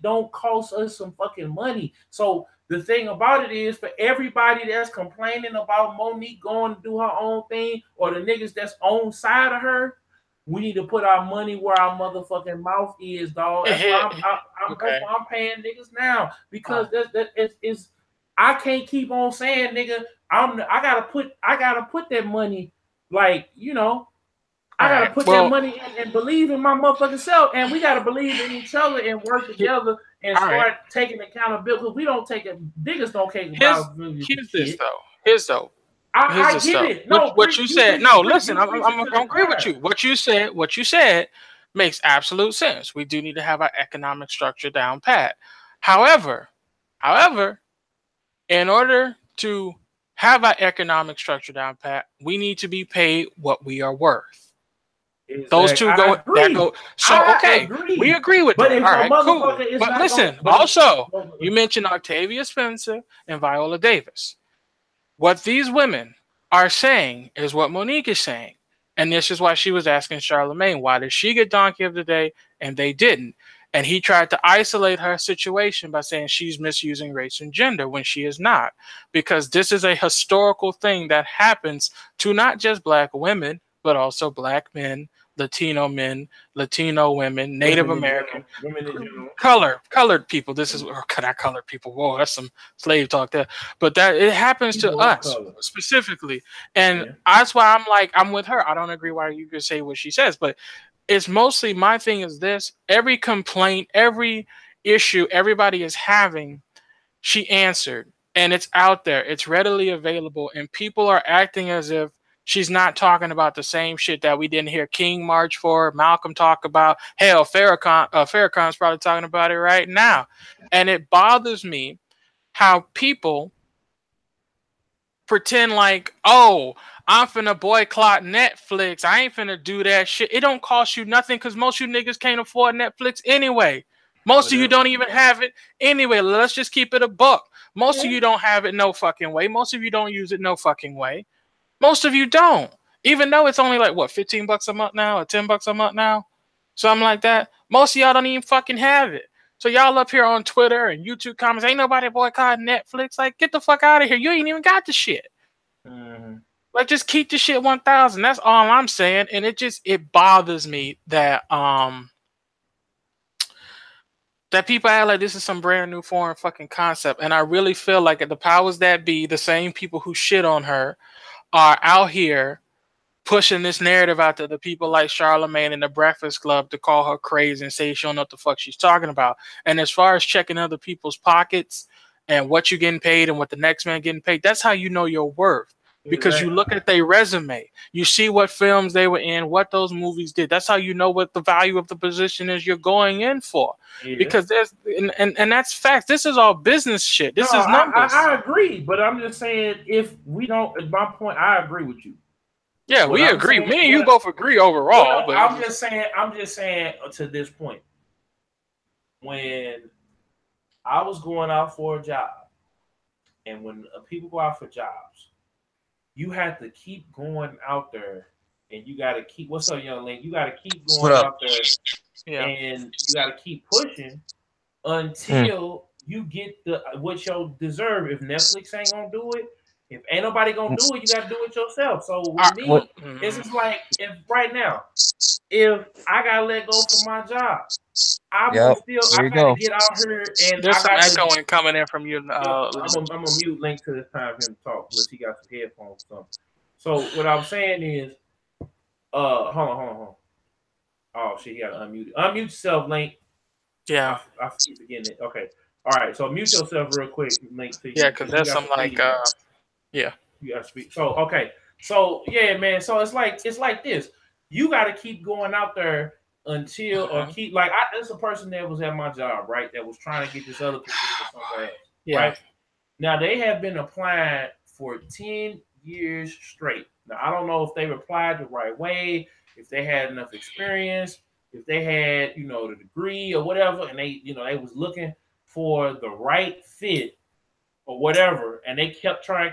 don't cost us some fucking money. So the thing about it is, for everybody that's complaining about Monique going to do her own thing, or the niggas that's on side of her, we need to put our money where our motherfucking mouth is, dog. That's why I'm paying niggas now, because I can't keep on saying, nigga, I gotta put that money, like, you know. I gotta put that money in and believe in my motherfucking self, and we gotta believe in each other and work together and start taking accountability. Because we don't take it, niggas don't take accountability. Here's though. I get it. No, what you said. No, listen, I'm gonna agree with you. What you said makes absolute sense. We do need to have our economic structure down pat. However, in order to have our economic structure down pat, we need to be paid what we are worth. Exactly. Those two go. So we agree with that. All right, cool. But listen, also you mentioned Octavia Spencer and Viola Davis. What these women are saying is what Monique is saying, and this is why she was asking Charlamagne, why did she get Donkey of the Day and they didn't? And he tried to isolate her situation by saying she's misusing race and gender when she is not, because this is a historical thing that happens to not just black women but also black men, Latino men, Latino women, Native American, women in general, colored people. This is not colored people. Whoa, that's some slave talk there. But that it happens to us specifically, and that's why I'm like I'm with her. I don't agree why you could say what she says, but it's mostly my thing is this: every complaint, every issue everybody is having, she answered, and it's out there, it's readily available, and people are acting as if she's not talking about the same shit that we didn't hear King March for, Malcolm talk about. Hell, Farrakhan's probably talking about it right now. And it bothers me how people pretend like, oh, I'm finna boycott Netflix. I ain't finna do that shit. It don't cost you nothing because most of you niggas can't afford Netflix anyway. Most of you don't even have it anyway. Let's just keep it a buck. Most of you don't have it no fucking way. Most of you don't use it no fucking way. Most of you don't. Even though it's only like, what, $15 a month now or $10 a month now? Something like that. Most of y'all don't even fucking have it. So y'all up here on Twitter and YouTube comments, ain't nobody boycotting Netflix. Like, get the fuck out of here. You ain't even got the shit. Like, just keep the shit 1,000. That's all I'm saying. And it bothers me that that people act like this is some brand new foreign fucking concept. And I really feel like the powers that be, the same people who shit on her, are out here pushing this narrative out to the people like Charlamagne and the Breakfast Club to call her crazy and say she don't know what the fuck she's talking about. And as far as checking other people's pockets and what you're getting paid and what the next man getting paid, that's how you know your worth. Because you look at their resume, you see what films they were in, what those movies did. That's how you know what the value of the position is you're going in for. Because there's and that's facts. This is all business shit. This is numbers. I agree, but I'm just saying if we don't. At my point, I agree with you. Yeah, we agree. Me and you both agree overall. But I'm just saying to this point, when I was going out for a job, and when people go out for jobs, you have to keep going out there, and you got to keep. What's up, young lady? You got to keep going out there, and you got to keep pushing until you get what you deserve. If Netflix ain't gonna do it, if ain't nobody gonna do it, you got to do it yourself. So with me, it's just like if right now, if I got to let go from my job, I got to get out here and there's some echoing coming in from you. I'm gonna mute Link to this time for him to talk unless he got some headphones or something. So what I'm saying is, hold on. Oh shit, he got to unmute. Unmute yourself, Link. Yeah, I keep forgetting it. Okay, all right. So mute yourself real quick, Link. Yeah, because there's some like yeah. You got to speak. So okay. So yeah, man. So it's like this. You got to keep going out there until or keep like there's a person that was at my job, right? That was trying to get this other position somewhere else. Yeah. Right? Now they have been applying for 10 years straight. Now I don't know if they replied the right way, if they had enough experience, if they had, the degree or whatever, and they, they was looking for the right fit or whatever, and they kept trying.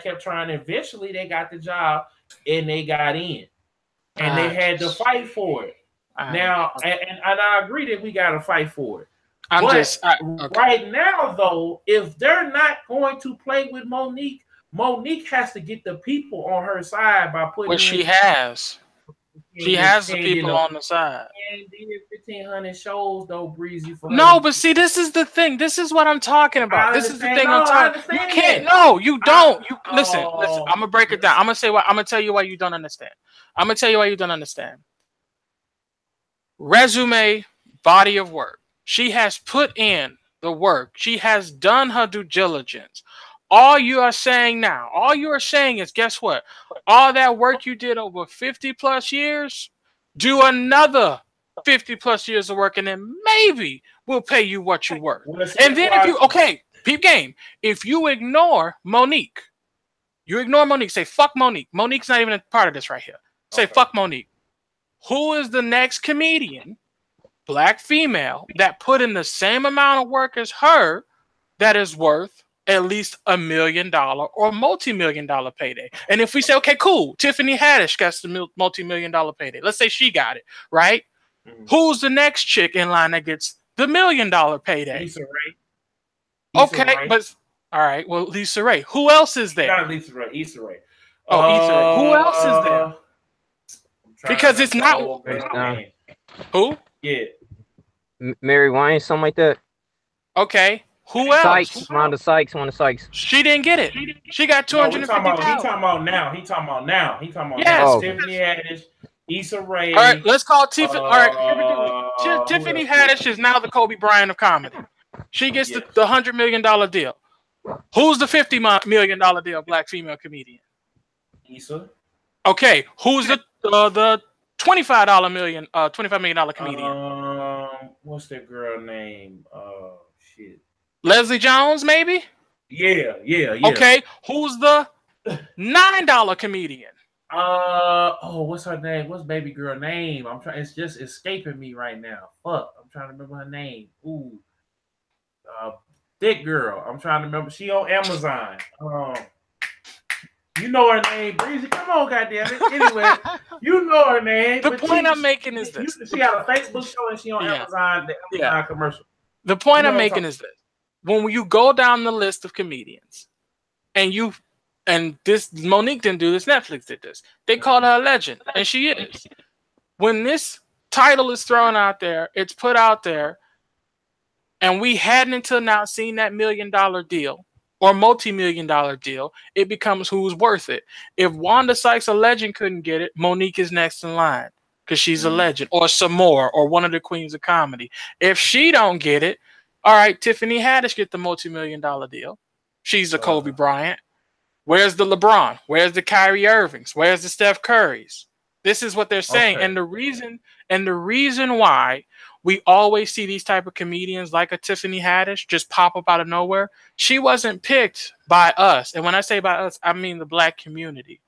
Eventually they got the job and they got in. And they had to fight for it. Now, and I agree that we got to fight for it. Right now, though, if they're not going to play with Monique, Monique has to get the people on her side by putting. Well, she has. She has the people on the side. And did 1,500 shows though, Breezy. For no, but see, this is the thing. This is what I'm talking about. This is the thing I'm talking. You can't. No, you don't. Listen. I'm gonna break it down. I'm gonna tell you why you don't understand. I'm gonna tell you why you don't understand. Resume, body of work. She has put in the work. She has done her due diligence. All you are saying is, guess what? All that work you did over 50 plus years, do another 50 plus years of work, and then maybe we'll pay you what you worth. And then peep game. If you ignore Monique, say fuck Monique. Monique's not even a part of this right here. Say fuck Monique. Who is the next comedian, black female, that put in the same amount of work as her that is worth at least $1 million or multi-million-dollar payday? And if we say, okay, cool, Tiffany Haddish got the multi-million-dollar payday. Let's say she got it, right? Who's the next chick in line that gets the $1 million payday? Lisa Ray. But all right, well, Lisa Ray. Who else is there? Not Lisa Ray. Issa Rae. Oh, Issa Rae. Who else is there? Because it's not. Who? Yeah. Mary Wine, something like that. Okay. Who else? Rhonda Sykes. She didn't get it. She got 250,000. He talking about now. Yes. Tiffany Haddish, Issa Rae. All right, let's call Tiffany. All right, Tiffany Haddish is now the Kobe Bryant of comedy. She gets the $100 million deal. Who's the $50 million deal? Black female comedian. Issa. Okay, who's the $25 million comedian? What's that girl name? Shit. Leslie Jones, maybe? Yeah. Okay, who's the $9 comedian? What's her name? What's baby girl name? It's just escaping me right now. Fuck, I'm trying to remember her name. Ooh. Thick girl. I'm trying to remember. She on Amazon. You know her name, Breezy. Come on, goddammit. Anyway, you know her name. The point I'm making is this. She got a Facebook show and she on Amazon. The Amazon commercial. The point I'm making is this. When you go down the list of comedians, and this Monique didn't do this, Netflix did this. They called her a legend, and she is. When this title is thrown out there, it's put out there, and we hadn't until now seen that $1 million deal or multi-million-dollar deal, it becomes who's worth it. If Wanda Sykes, a legend, couldn't get it, Monique is next in line because she's a legend, or some more, or one of the queens of comedy. If she don't get it, all right, Tiffany Haddish get the multi-million-dollar deal. She's the Kobe Bryant. Where's the LeBron? Where's the Kyrie Irvings? Where's the Steph Currys? This is what they're saying. Okay. And the reason why we always see these type of comedians like a Tiffany Haddish just pop up out of nowhere. She wasn't picked by us. And when I say by us, I mean the black community.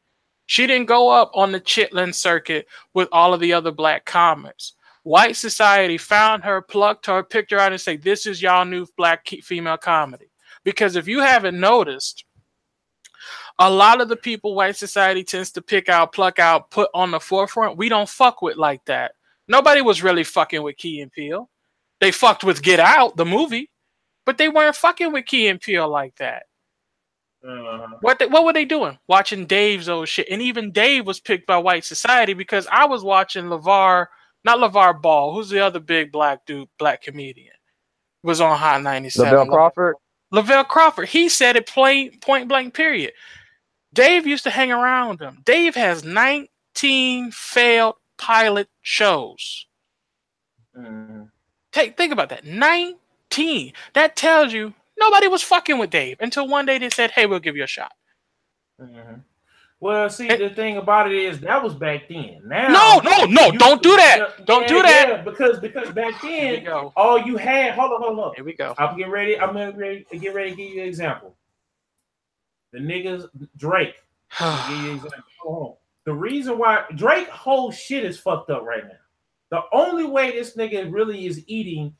She didn't go up on the Chitlin circuit with all of the other black comics. White society found her, plucked her, picked her out and said, this is y'all new black female comedy. Because if you haven't noticed, a lot of the people white society tends to pick out, pluck out, put on the forefront, we don't fuck with like that. Nobody was really fucking with Key and Peele. They fucked with Get Out, the movie, but they weren't fucking with Key and Peele like that. What were they doing? Watching Dave's old shit. And even Dave was picked by white society because I was watching not LeVar Ball. Who's the other big black dude, black comedian? Was on Hot 97. Lavelle Crawford. He said it point blank, period. Dave used to hang around with him. Dave has 19 failed pilot shows. Think about that. 19. That tells you nobody was fucking with Dave until one day they said, hey, we'll give you a shot. Well, see, the thing about it is that was back then. Now, no, don't do that. Don't do that. Yeah, because back then, all you had. Hold on. Here we go. I'm getting ready to give you an example. The niggas Drake. Give you an example. Hold on. The reason why Drake whole shit is fucked up right now. The only way this nigga really is eating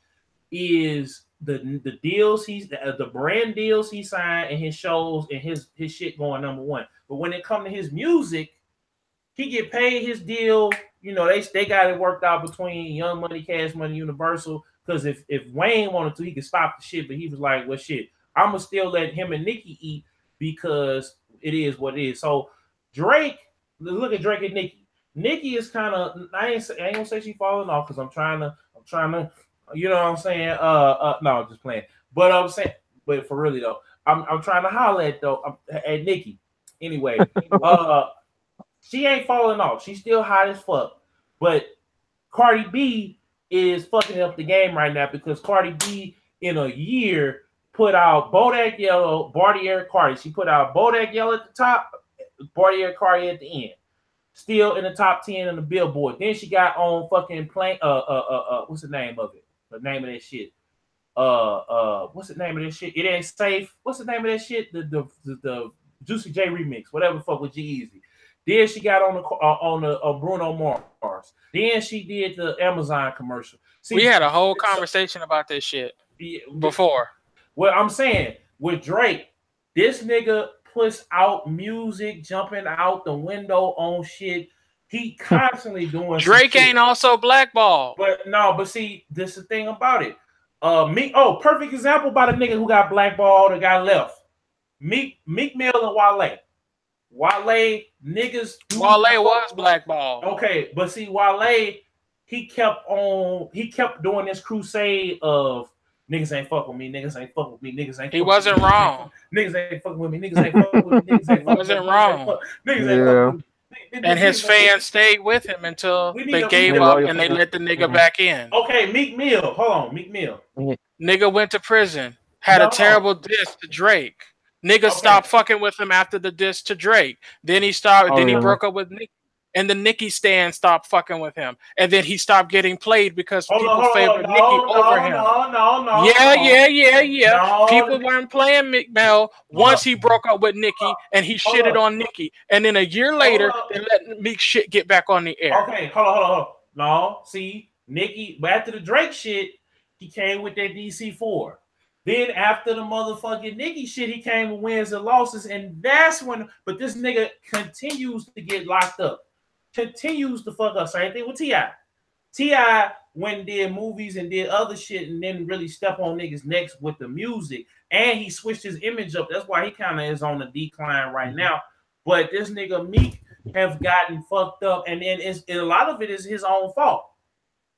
is the deals the brand deals he signed and his shows and his shit going #1. But when it comes to his music, he get paid his deal. You know, they got it worked out between Young Money, Cash Money, Universal. Because if Wayne wanted to, he could stop the shit. But he was like, well, shit, I'm gonna still let him and Nicki eat because it is what it is. So Drake. Look at Drake and Nicki. Nicki is kind of. I ain't gonna say she falling off because I'm trying to. You know what I'm saying? No, I'm just playing. But I'm saying, but for really though, I'm trying to holler at Nicki. Anyway, she ain't falling off. She's still hot as fuck. But Cardi B is fucking up the game right now because Cardi B in a year put out Bodak Yellow, Bartier Cardi. She put out Bodak Yellow at the top. Bartier Cardi at the end, still in the top 10 on the Billboard. Then she got on fucking what's the name of it? The name of that shit. What's the name of that shit? It Ain't Safe. What's the name of that shit? The Juicy J remix, whatever the fuck with G-Eazy. Then she got on the Bruno Mars. Then she did the Amazon commercial. See, we had a whole conversation about this shit before. Well, I'm saying with Drake, this nigga puts out music, jumping out the window on shit. He constantly doing Drake ain't also blackballed. But see, this is the thing about it. Perfect example about a nigga who got blackballed or got left. Meek Mill and Wale. Wale niggas. Wale was blackballed. Okay, but see, Wale, he kept doing this crusade of niggas ain't fuck with me, niggas ain't fuck with me, niggas ain't. He wasn't wrong. Niggas ain't fucking with me, niggas ain't fucking with me, niggas ain't fucking with me. Wasn't wrong. Niggas ain't fucking with me. And his fans stayed with him until they gave up and they let the nigga back in. Okay, Meek Mill. Hold on, Meek Mill. Nigga went to prison. Had a terrible diss to Drake. Nigga stopped fucking with him after the diss to Drake. Then he started. Then he broke up with Nicki. And the Nicki stan stopped fucking with him. And then he stopped getting played because people favored Nicki over him. Yeah. People weren't playing Meek Mill once he broke up with Nicki and he shitted on Nicki. And then a year later, they let Meek shit get back on the air. Okay, hold on. No, see, Nicki, but after the Drake shit, he came with that DC4. Then after the motherfucking Nicki shit, he came with wins and losses. And that's when, but this nigga continues to get locked up. Continues to fuck up. Same thing with T.I. T.I. went and did movies and did other shit and then really step on niggas' necks with the music. And he switched his image up. That's why he kind of is on the decline right now. But this nigga Meek have gotten fucked up. And then a lot of it is his own fault.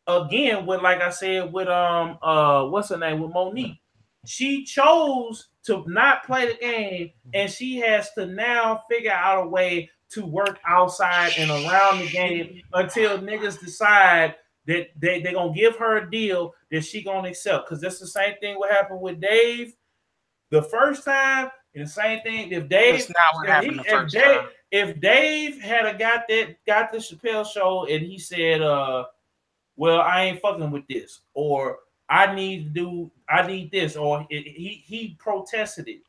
Again, with like I said, with what's her name? With Monique. She chose to not play the game, and she has to now figure out a way to work outside and around the game until niggas decide that they're going to give her a deal that she going to accept. Because that's the same thing what happened with Dave the first time, and the same thing if Dave... That's not what happened the first time. If Dave had got the Chappelle show and he said, well, I ain't fucking with this, or I need this, or he protested it.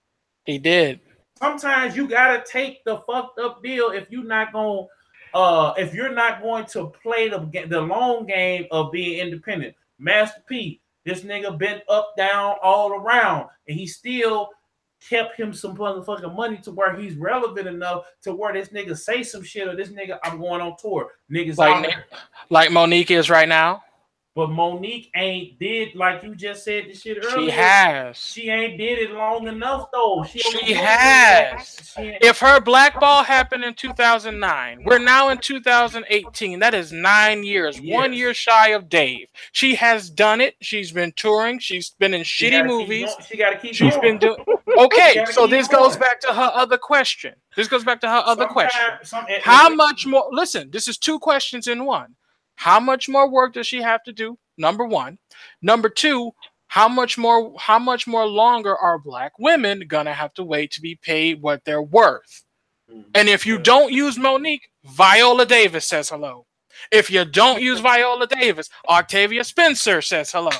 He did. Sometimes you gotta take the fucked up deal if you're not going to play the long game of being independent. Master P, this nigga been up, down, all around, and he still kept him some motherfucking money to where he's relevant enough to where this nigga say some shit, or this nigga, I'm going on tour. Niggas like Monique is right now. But Monique ain't did, like you just said the shit earlier. She has. She ain't did it long enough though. She has. If her blackball happened in 2009, we're now in 2018. That is 9 years. Yes. 1 year shy of Dave. She has done it. She's been touring. She's been in shitty movies. She got to keep She's going. Been doing. Okay, so this goes back to her other question. How much more? Listen, this is two questions in one. How much more work does she have to do? Number one. Number two, how much more longer are black women gonna have to wait to be paid what they're worth? And if you don't use Monique, Viola Davis says hello. If you don't use Viola Davis, Octavia Spencer says hello.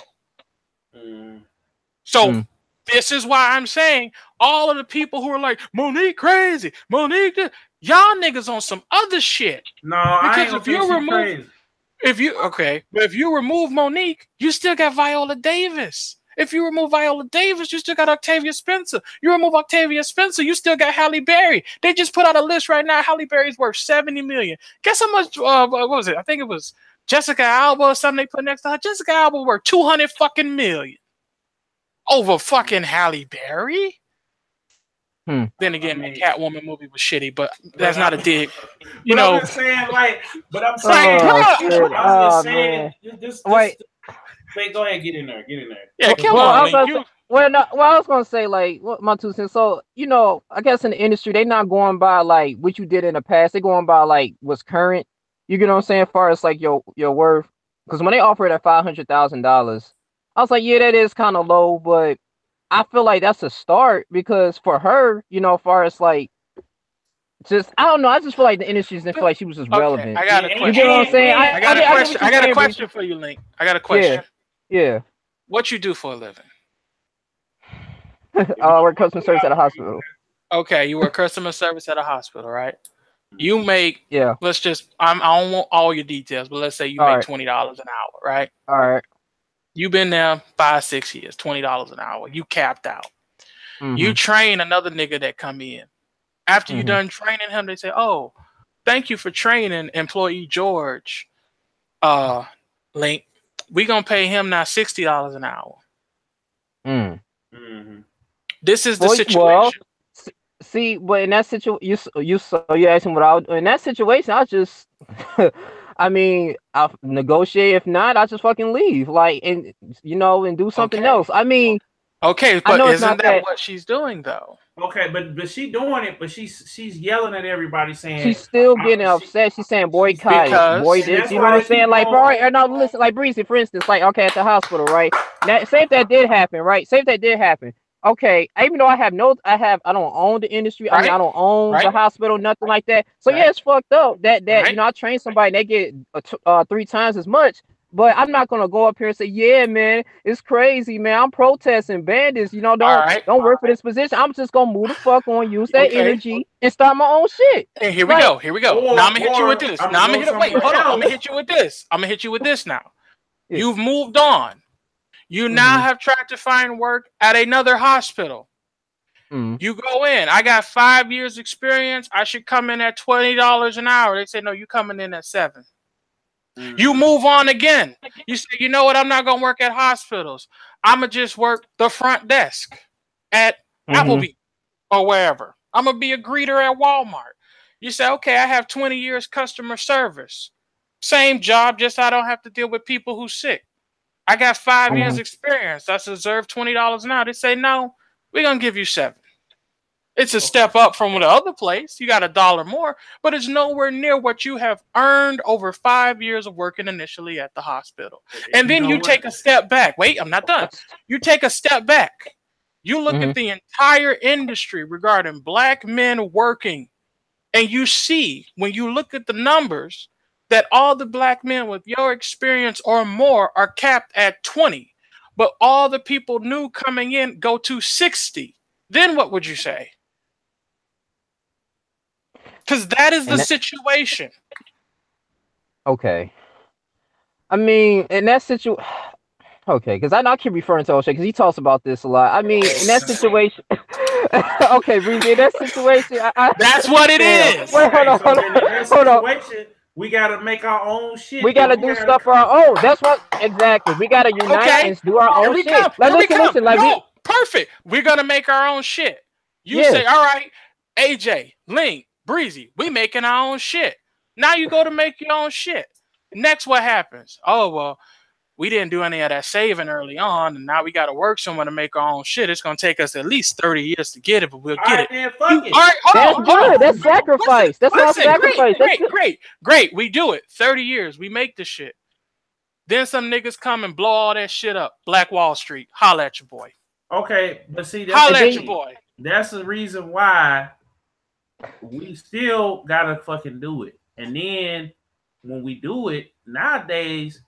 So this is why I'm saying all of the people who are like, Monique crazy, Monique, y'all niggas on some other shit. No, because if you remove if you remove Monique, you still got Viola Davis. If you remove Viola Davis, you still got Octavia Spencer. You remove Octavia Spencer, you still got Halle Berry. They just put out a list right now. Halle Berry's worth $70 million. Guess how much? What was it? I think it was Jessica Alba or something they put next to her. Jessica Alba worth $200 fucking million over fucking Halle Berry. Then again, the Catwoman movie was shitty, but that's not a dig. You know, I'm saying, I'm saying, wait, go ahead, get in there. Yeah, come on. I was gonna say, what my 2 cents. So, I guess in the industry, they not going by what you did in the past. They going by what's current. You get what I'm saying? As far as your worth, because when they offered at $500,000, I was like, yeah, that is kind of low, but I feel like that's a start because for her, as far as I don't know. I just feel like the industry didn't feel like she was just relevant. I got a question. You get what I'm saying? I got a question for you, Link. I got a question. Yeah. What you do for a living? I work customer service at a hospital. Okay, you work customer service at a hospital, right? You make I don't want all your details, but let's say you make $20 an hour, right? All right. You've been there 5-6 years, $20 an hour. You capped out. You train another nigga that come in. After you done training him, they say, "Oh, thank you for training employee George. Link, we gonna pay him now $60 an hour." This is the situation. see, but in that situation, you asking what I would in that situation? I just, I mean, I negotiate. If not, I just fucking leave, like, and and do something else. I mean, okay, I but know it's isn't not that what she's doing though? Okay, but she doing it, but she's yelling at everybody saying she's still getting upset. She's saying boycott it, boy Because- this. You know what I'm saying? Like, bro, or no, listen, like Breezy, for instance, like, okay, at the hospital, right? Now, say if that did happen, right? Say if that did happen. Okay, even though I don't own the industry. I mean, I don't own the hospital, nothing like that. So yeah, it's fucked up. That I train somebody, they get 3 times as much. But I'm not gonna go up here and say, yeah, man, it's crazy, man. I'm protesting bandits. Don't work for this position. I'm just gonna move the fuck on, use that energy, and start my own shit. And here we go. Now I'm gonna hit you with this. Now I'm gonna hit you with this. I'm gonna hit you with this now. Yeah. You've moved on. You now have tried to find work at another hospital. You go in. I got 5 years experience. I should come in at $20 an hour. They say, no, you coming in at $7. You move on again. You say, you know what? I'm not going to work at hospitals. I'm going to just work the front desk at Applebee's or wherever. I'm going to be a greeter at Walmart. You say, okay, I have 20 years customer service. Same job, just I don't have to deal with people who's sick. I got 5 years experience. I deserve $20 an hour. They say, no, we're going to give you $7. It's a step up from the other place. You got $1 more, but it's nowhere near what you have earned over 5 years of working initially at the hospital. And then you take a step back. Wait, I'm not done. You take a step back. You look at the entire industry regarding black men working, and you see, when you look at the numbers, that all the black men with your experience or more are capped at 20, but all the people new coming in go to 60. Then what would you say? Because that is the situation. Okay. I mean, in that situation, okay, because I keep referring to O'Shea because he talks about this a lot. I mean, in that situation, okay, Breezy, in that situation, that's what it is. Wait, hold on. We gotta make our own shit. We gotta do stuff for our own. That's what exactly. We gotta unite and do our own shit. Listen. Perfect. We're gonna make our own shit. You say, all right, AJ, Link, Breezy, we making our own shit. Now you go to make your own shit. Next, what happens? Oh, well, we didn't do any of that saving early on, and now we got to work somewhere to make our own shit. It's going to take us at least 30 years to get it, but we'll get it. Man, fuck it. All right, hold on. That's sacrifice. That's not sacrifice. Great. We do it. 30 years. We make the shit. Then some niggas come and blow all that shit up. Black Wall Street. Holla at your boy. Okay, but see, holla at your boy. That's the reason why we still gotta fucking do it. And then when we do it nowadays,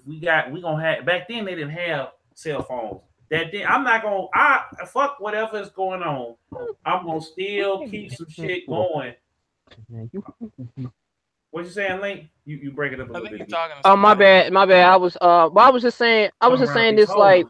we gonna have, back then they didn't have cell phones. I'm not gonna fuck whatever is going on. I'm gonna still keep some shit going. What you saying, Link? You break it up a little bit. Oh, my bad. I was just saying this like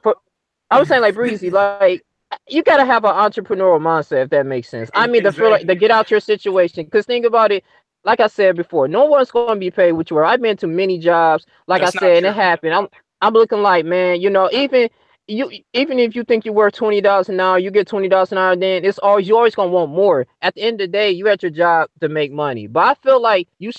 Breezy, like, you gotta have an entrepreneurial mindset, if that makes sense. I mean, to get out your situation. Because think about it, like I said before, no one's gonna be paid what you are. I've been to many jobs, like I said, and it happened. I'm looking like, man, even if you think you're worth $20 an hour, you get $20 an hour, then you're always gonna want more. At the end of the day, you at your job to make money. But I feel like you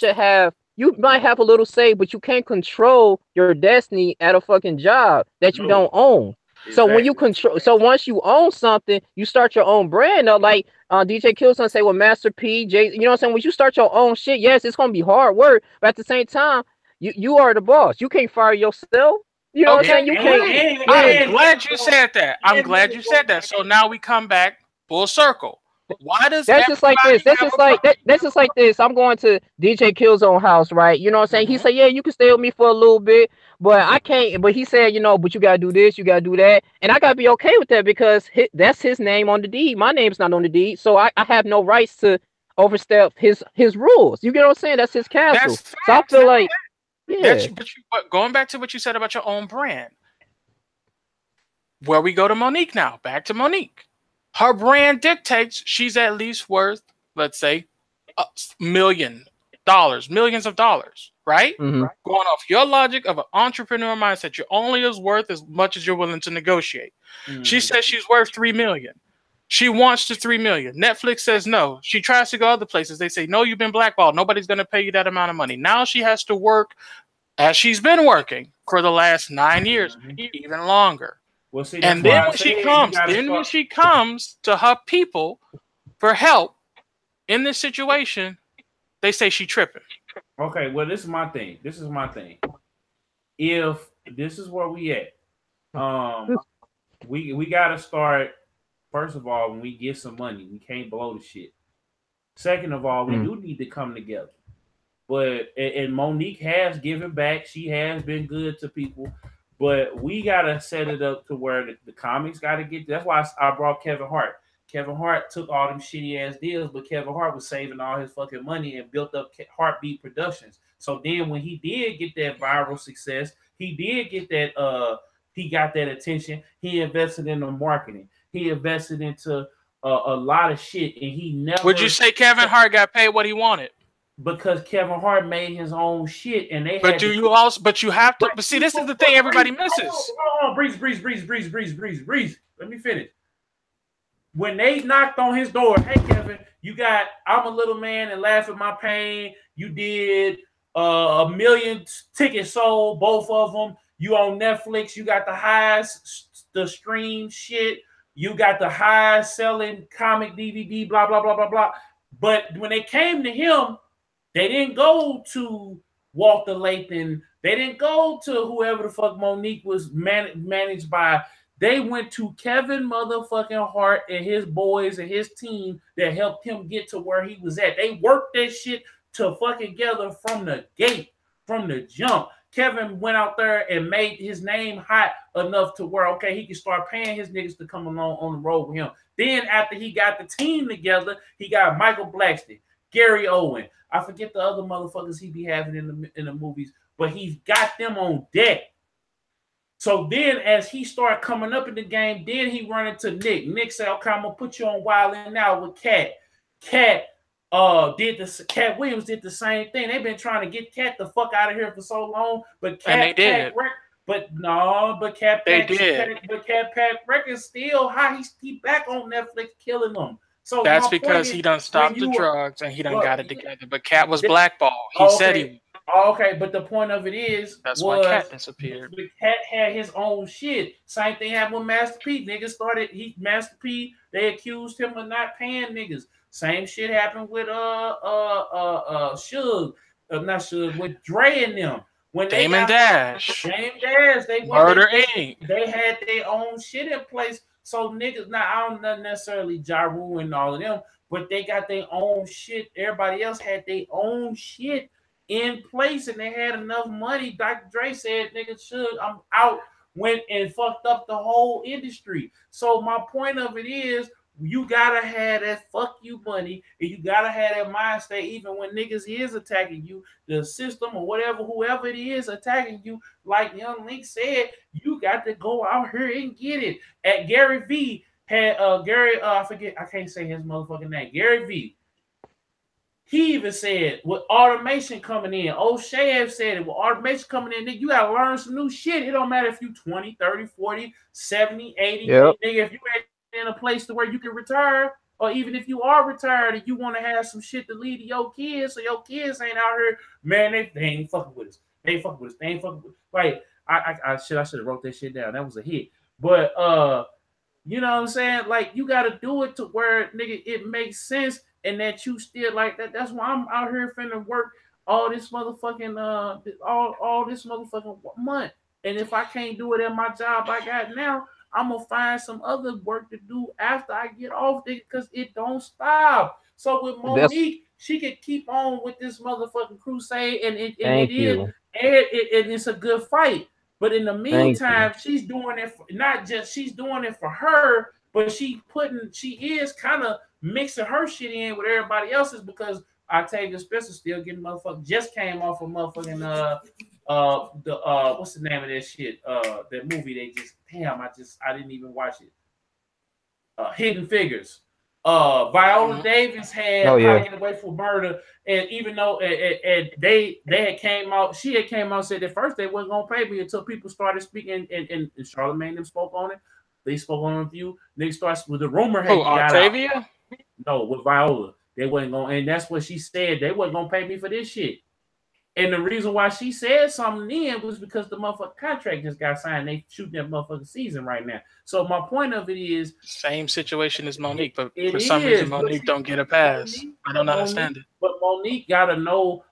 might have a little say, but you can't control your destiny at a fucking job that you don't own. So when you once you own something, you start your own brand. Like DJ Killzown say, well, Master P, J, you know what I'm saying? When you start your own shit, yes, it's gonna be hard work, but at the same time, you are the boss. You can't fire yourself. You know what I'm saying? You can't. I'm glad you said that. So now we come back full circle. Why does that's just like this? That's just like this. I'm going to DJ Killzone house, right? You know what I'm saying? He said, yeah, you can stay with me for a little bit, but I can't. But he said, but you gotta do this, you gotta do that, and I gotta be okay with that because that's his name on the deed. My name's not on the deed, so I have no rights to overstep his rules. You get what I'm saying? That's his castle. So I feel like, yeah. But going back to what you said about your own brand, where we go to Monique now. Back to Monique. Her brand dictates she's at least worth, let's say, millions of dollars, right? Mm-hmm. Going off your logic of an entrepreneur mindset, you're only as worth as much as you're willing to negotiate. Mm-hmm. She says she's worth $3 million. She wants the $3 million. Netflix says no. She tries to go other places. They say, no, you've been blackballed. Nobody's going to pay you that amount of money. Now she has to work as she's been working for the last 9 years, even longer. Well, see, and then when she comes to her people for help in this situation, they say she tripping. Okay, well, this is my thing. If this is where we at, we gotta start. First of all, when we get some money, we can't blow the shit. Second of all, we do need to come together. But and Monique has given back. She has been good to people. But we gotta set it up to where the comics gotta get. That's why I brought Kevin Hart. Kevin Hart took all them shitty ass deals, but Kevin Hart was saving all his fucking money and built up Heartbeat Productions. So then when he did get that viral success, he did get that he got that attention. He invested in the marketing. He invested into a lot of shit, and he never. Would you say Kevin Hart got paid what he wanted? Because Kevin Hart made his own shit, and they. But you have to. But see, this is the thing everybody misses. Hold on, breeze. Let me finish. When they knocked on his door, hey Kevin, you got I'm a Little Man and Laugh at My Pain. You did 1 million tickets sold, both of them. You on Netflix. You got the highest, the stream shit. You got the highest selling comic DVD. Blah blah blah blah blah. But when they came to him, they didn't go to Walter Lathan. They didn't go to whoever the fuck Monique was managed by. They went to Kevin motherfucking Hart and his boys and his team that helped him get to where he was at. They worked that shit to fucking together from the gate, from the jump. Kevin went out there and made his name hot enough to where, okay, he could start paying his niggas to come along on the road with him. Then after he got the team together, he got Michael Blackston, Gary Owen. I forget the other motherfuckers he be having in the movies, but he's got them on deck. So then as he started coming up in the game, then he run into Nick. Nick said, okay, I'm going to put you on Wild and Out with Cat. Cat Williams did the same thing. They've been trying to get Cat the fuck out of here for so long, but Cat, and they did. Cat Pack Records still high. He back on Netflix killing them. So that's because he done stopped the drugs and he done got it together. But Cat was blackballed. He said he. Okay, but the point of it is, why Cat disappeared. Cat had his own shit. Same thing happened with Master P. Niggas Master P. They accused him of not paying niggas. Same shit happened with with Dre and them. When Damon Dash. They Murder Inc. They had their own shit in place. So niggas, now I don't know necessarily Ja Rule and all of them, but they got their own shit. Everybody else had their own shit in place, and they had enough money. Dr. Dre said, niggas I'm out, went and fucked up the whole industry. So my point of it is, you gotta have that fuck you money, and you gotta have that mind state even when niggas is attacking you, the system or whoever it is attacking you. Like Young Link said, you got to go out here and get it. At Gary V had I can't say his motherfucking name. Gary V. He even said with automation coming in, O'Shea said it, with automation coming in, nigga, you gotta learn some new shit. It don't matter if you 20, 30, 40, 70, 80, nigga, if you ain't in a place to where you can retire, or even if you are retired and you want to have some shit to lead to your kids, so your kids ain't out here, man, they ain't fucking with us. They ain't fucking with us. Like, I should have wrote that shit down. That was a hit. But you know what I'm saying? Like, you gotta do it to where, nigga, it makes sense, and that you still like that. That's why I'm out here finna work all this motherfucking all this motherfucking month. And if I can't do it at my job I got now, I'm gonna find some other work to do after I get off it, because it don't stop. So with Monique, she could keep on with this motherfucking crusade, and it's a good fight. But in the meantime, she's doing it she's doing it for her, but she is kind of mixing her shit in with everybody else's, because Octavia Spencer still getting just came off of motherfucking what's the name of that shit? That movie they just I didn't even watch it. Hidden Figures. Viola Davis had Get Away for Murder, and even though they had came out, she had came out and said at first they wasn't gonna pay me until people started speaking, and Charlamagne them spoke on it. They spoke on a few. They starts with the rumor. Who, Octavia? No, with Viola. They wasn't going, and that's what she said. They wasn't gonna pay me for this shit. And the reason why she said something then was because the motherfucking contract just got signed. They shooting that motherfucking season right now. So my point of it is same situation as Monique, but for some reason Monique don't get a pass. I don't understand it. But Monique gotta know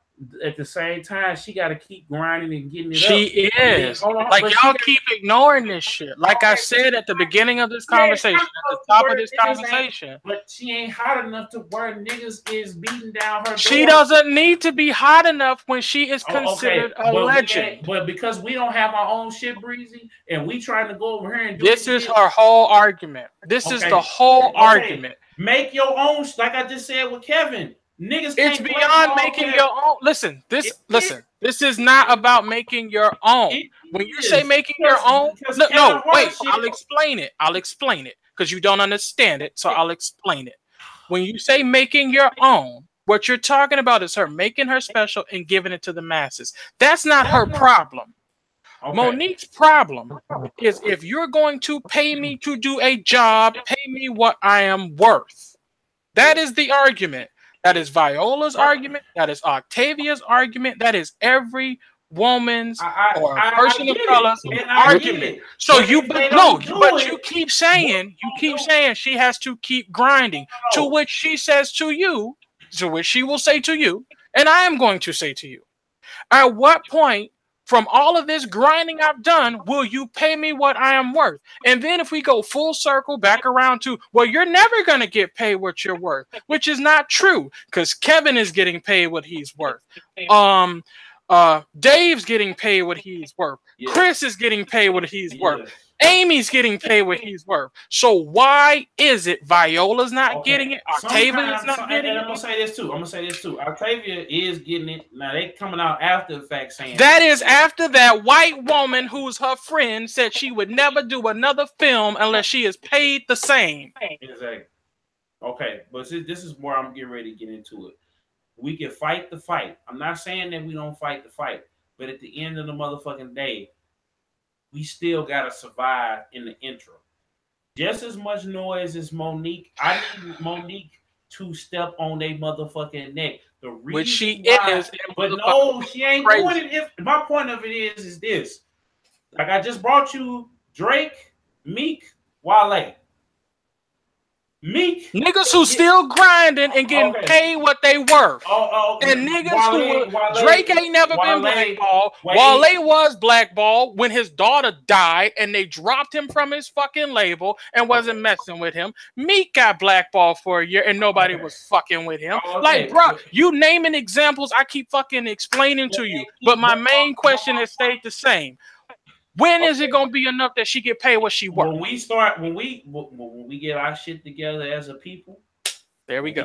at the same time she gotta keep grinding and getting it up. She is. Like y'all keep ignoring this shit. Like I said at the beginning of this conversation, at the top of this conversation. But she ain't hot enough to where niggas is beating down her. She doesn't need to be hot enough when she is considered a legend. But because we don't have our own shit, Breezy, and we trying to go over here and do this is her whole argument. This is the whole argument. Make your own, like I just said with Kevin. Niggas it's beyond making your own. Listen, this is not about making your own. When you say making your own, no, wait, I'll explain it. I'll explain it because you don't understand it. So I'll explain it. When you say making your own, what you're talking about is her making her special and giving it to the masses. That's not her problem. Okay. Monique's problem is if you're going to pay me to do a job, pay me what I am worth. That is the argument. That is Viola's argument. That is Octavia's argument. That is every woman's or person of color's argument. So but you keep saying she has to keep grinding. To which she says to you, to which she will say to you, and I am going to say to you, at what point from all of this grinding I've done, will you pay me what I am worth? And then if we go full circle back around to, well, you're never going to get paid what you're worth, which is not true because Kevin is getting paid what he's worth. Dave's getting paid what he's worth. Yeah. Chris is getting paid what he's worth. Amy's getting paid what he's worth. So why is it Viola's not getting it? Octavia's not getting it? I'm gonna say this too. Octavia is getting it. Now they coming out after the fact saying that is after that white woman who's her friend said she would never do another film unless she is paid the same. Exactly. Okay, but this is where I'm getting ready to get into it. We can fight the fight. I'm not saying that we don't fight the fight, but at the end of the motherfucking day, we still gotta survive in the intro. Just as much noise as Monique, I need Monique to step on their motherfucking neck. The reason which she is, but no, she ain't doing it. If my point of it is this: like I just brought you Drake, Meek, Wale. Meek niggas who still grinding and getting paid what they worth. And niggas Drake ain't never been blackballed. Wale was blackballed when his daughter died and they dropped him from his fucking label and wasn't messing with him. Meek got blackballed for a year and nobody was fucking with him. Like, bro, you naming examples I keep fucking explaining to you. But my main question has stayed the same. When is it gonna be enough that she get paid what she worth? When we get our shit together as a people, there we go.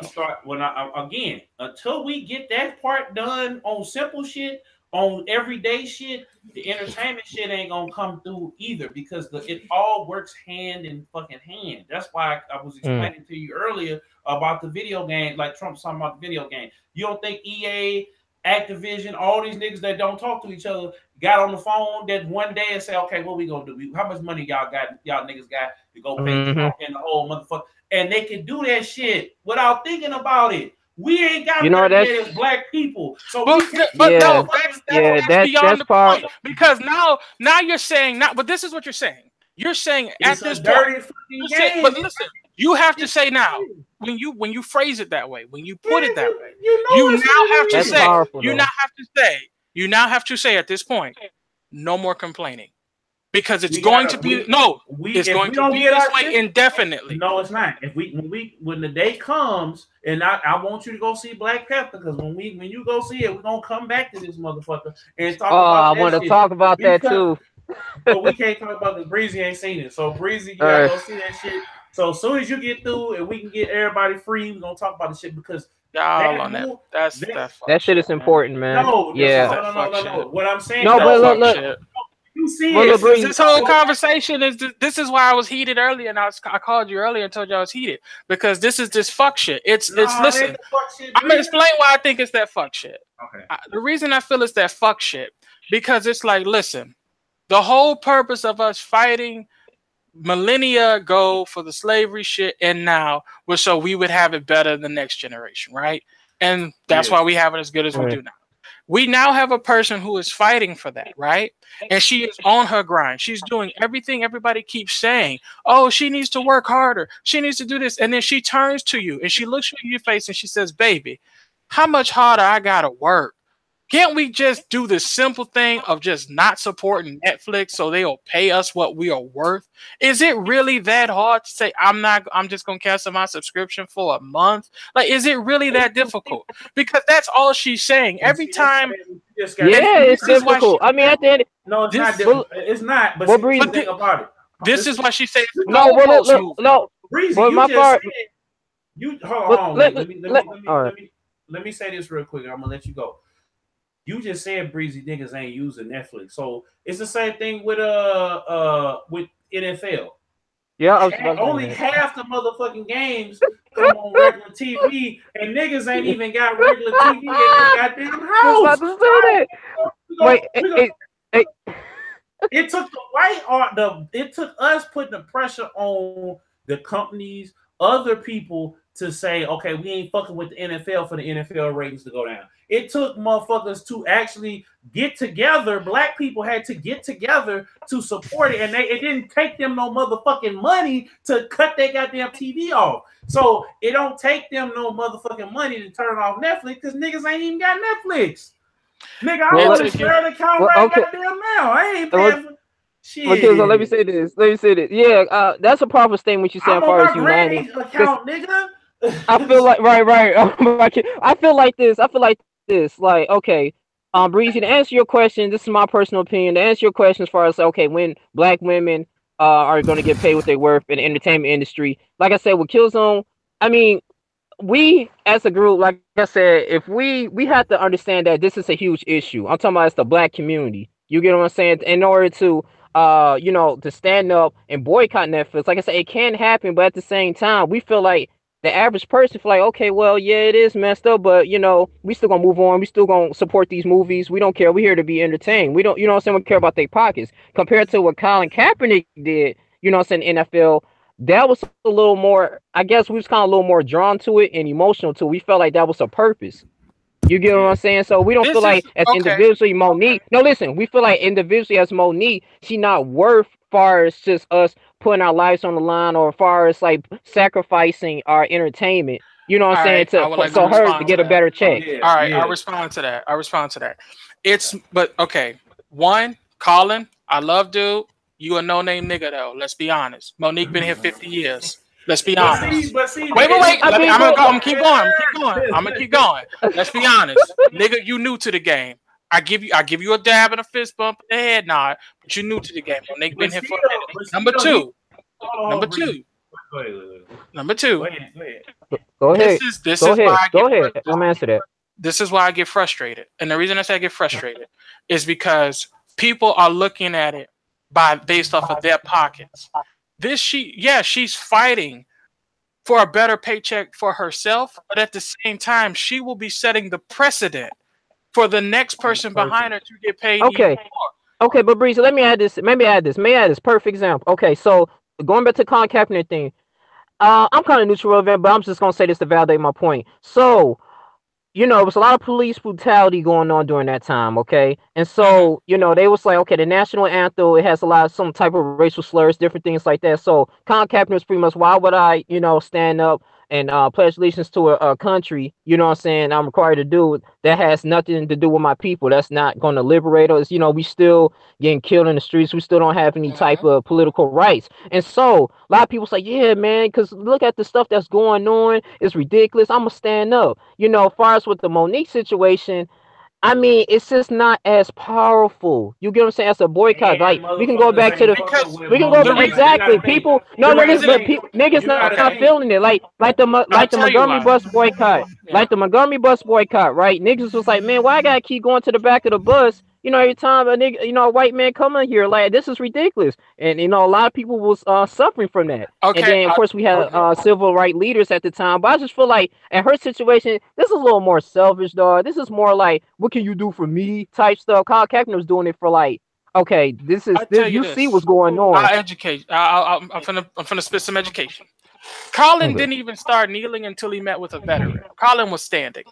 Again, until we get that part done on simple shit, on everyday shit, the entertainment shit ain't gonna come through either because it all works hand in fucking hand. That's why I was explaining to you earlier about the video game, like Trump's talking about the video game. You don't think EA, Activision, all these niggas that don't talk to each other got on the phone that one day and say, okay, what we gonna do? How much money y'all niggas got to go pay in the whole motherfucker? And they can do that shit without thinking about it. We ain't got as black people. So that's beyond the point. Because now you're saying but this is what you're saying. You're saying at this point, but listen, you have to say now, when you phrase it that way, when you put it that way, you now have to say at this point, no more complaining. Because it's going to be this way indefinitely. No, it's not. When the day comes, and I want you to go see Black Panther, because when you go see it, we're gonna come back to this motherfucker and talk about that. I want to talk about that too. But we can't talk about this. Breezy ain't seen it. So Breezy, you gotta go see that shit. So as soon as you get through and we can get everybody free, we're gonna talk about the shit because that shit is important, man. No. What I'm saying, but look. You see this whole conversation this is why I was heated earlier, and I called you earlier and told you I was heated because this is this fuck shit. Listen, I'm gonna explain why I think it's that fuck shit. Okay. The reason I feel it's that fuck shit because it's like, listen, the whole purpose of us fighting millennia ago for the slavery shit, and now we're so we would have it better than the next generation, right? And that's why we have it as good as we do now. We now have a person who is fighting for that, right? And she is on her grind. She's doing everything everybody keeps saying. Oh, she needs to work harder. She needs to do this. And then she turns to you and she looks you in your face and she says, baby, how much harder I gotta work? Can't we just do the simple thing of just not supporting Netflix so they'll pay us what we are worth? Is it really that hard to say I'm just gonna cancel my subscription for a month? Like, is it really that difficult? Because that's all she's saying. Every time it's difficult. I mean, at the end, no, it's not difficult. It's not, but the thing about it. This is why she says no. Breezy, you just said, you hold on. Let me say this real quick. I'm gonna let you go. You just said Breezy niggas ain't using Netflix, so it's the same thing with NFL. Yeah, only half the motherfucking games come on regular TV, and niggas ain't even got regular TV in their goddamn house. It took the white art. It took us putting the pressure on the companies, other people to say, okay, we ain't fucking with the NFL for the NFL ratings to go down. It took motherfuckers to actually get together. Black people had to get together to support it, and it didn't take them no motherfucking money to cut their goddamn TV off. So it don't take them no motherfucking money to turn off Netflix because niggas ain't even got Netflix. Nigga, I'm on the Share account goddamn now. I ain't paying for shit. Okay, so let me say this. Yeah, that's a proper statement you said as far as uniting. Account, nigga. I feel like right. I feel like this. Like, okay, Breezy, to answer your question, this is my personal opinion. To answer your question, as far as okay, when black women are going to get paid what they worth in the entertainment industry, like I said with Killzone, I mean, we as a group, like I said, if we have to understand that this is a huge issue. I'm talking about it's the black community. You get what I'm saying? In order to to stand up and boycott Netflix, like I said, it can happen, but at the same time, we feel like the average person feel like, okay, well, yeah, it is messed up, but we still gonna move on. We still gonna support these movies. We don't care. We're here to be entertained. We don't, what I'm saying, we care about their pockets. Compared to what Colin Kaepernick did, I'm saying, NFL, that was a little more, I guess we was kind of a little more drawn to it and emotional to it. We felt like that was a purpose. You get what I'm saying? So we don't feel like as individually Monique. No, listen, we feel like individually as Monique, she not worth far as just us putting our lives on the line, or far as like sacrificing our entertainment. You know what I'm saying? So her to get a better check. All right, I respond to that. But okay. One, Colin, I love dude. You a no-name nigga though. Let's be honest. Monique been here 50 years. Let's be honest. Wait. I'm gonna keep going. Let's be honest, nigga. You new to the game. I give you a dab and a fist bump in the head nod, but you new to the game. Nigga been here for a minute. Number two. Go ahead. This is why go ahead. I'm answer that. This is why I get frustrated, and the reason I say I get frustrated is because people are looking at it based off of their pockets. She's fighting for a better paycheck for herself, but at the same time, she will be setting the precedent for the next person behind her to get paid. Okay, but Breezy, let me add this. Perfect example. Okay, so going back to Colin Kaepernick thing, I'm kind of neutral of it, but I'm just gonna say this to validate my point. So, it was a lot of police brutality going on during that time, okay? And so, they was like, okay, the national anthem, it has a lot of some type of racial slurs, different things like that. So Colin Kaepernick was pretty much, why would I, stand up and pledge allegiance to a country, I'm required to do that has nothing to do with my people. That's not going to liberate us. We still getting killed in the streets. We still don't have any type of political rights. And so a lot of people say, yeah, man, because look at the stuff that's going on. It's ridiculous. I'm going to stand up. As far as with the Monique situation, I mean, it's just not as powerful. You get what I'm saying? As a boycott, like we can go back to exactly. People, niggas not feeling it. Like the Montgomery bus boycott, right? Niggas was like, man, why I gotta keep going to the back of the bus? Every time a nigga, a white man come in here, like this is ridiculous, and a lot of people was suffering from that. Okay, and then of course we had civil rights leaders at the time, but I just feel like in her situation, this is a little more selfish, dog. This is more like, what can you do for me type stuff. Colin Kaepernick was doing it for like Okay, this is this. You see what's going on. I'll educate. I'm finna spit some education. Colin didn't even start kneeling until he met with a veteran. Colin was standing.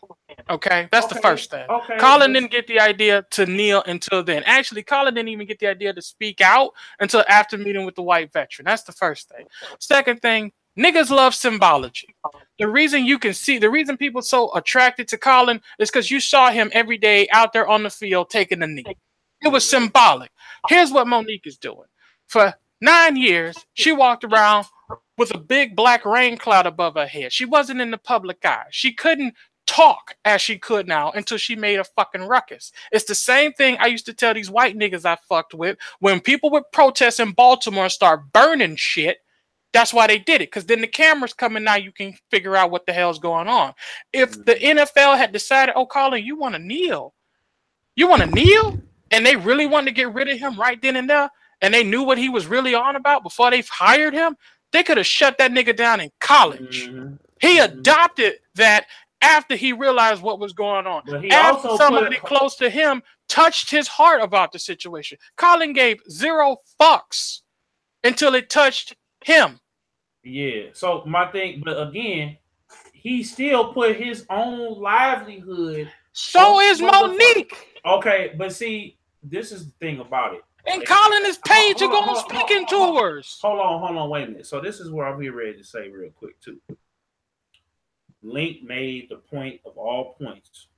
Okay, that's the first thing. Okay. Colin didn't get the idea to kneel until then. Actually, Colin didn't even get the idea to speak out until after meeting with the white veteran. That's the first thing. Second thing, niggas love symbology. The reason you can see, the reason people so attracted to Colin is because you saw him every day out there on the field taking a knee. It was symbolic. Here's what Monique is doing. For 9 years, she walked around with a big black rain cloud above her head. She wasn't in the public eye. She couldn't talk as she could now until she made a fucking ruckus. It's the same thing I used to tell these white niggas I fucked with. When people would protest in Baltimore and start burning shit, that's why they did it. Because then the cameras come in now, you can figure out what the hell's going on. If the NFL had decided, oh, Colin, you want to kneel? You want to kneel? And they really wanted to get rid of him right then and there, and they knew what he was really on about before they hired him, they could have shut that nigga down in college. He adopted that after he realized what was going on. After somebody close to him touched his heart about the situation. Colin gave 0 fucks until it touched him. Yeah. So my thing, but again, he still put his own livelihood. So is Monique. Okay, but see, this is the thing about it. And Colin is paid to go on speaking tours. Hold on, wait a minute. So this is where I'm here ready to say real quick too. Link made the point of all points.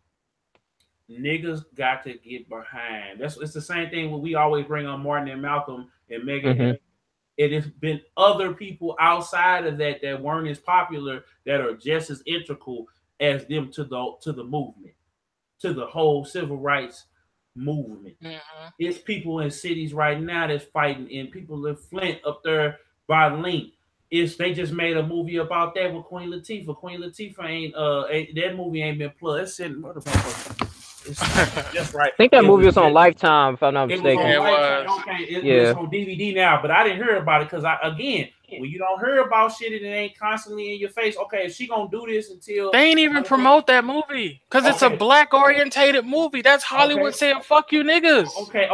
Niggas got to get behind. It's the same thing when we always bring on Martin and Malcolm and Megan. It has been other people outside of that that weren't as popular that are just as integral as them to the movement, to the whole civil rights movement. It's people in cities right now that's fighting, and people in Flint up there by Link. They just made a movie about that with Queen Latifah. Queen Latifah ain't that movie ain't been plugged. It's in it's just right. I think that movie was on Lifetime, if I'm not mistaken. It was. It's on DVD now, but I didn't hear about it because when you don't hear about shit and it ain't constantly in your face, okay, if she gonna do this until they ain't even promote that movie because it's a black orientated movie. That's Hollywood saying fuck you niggas. Okay.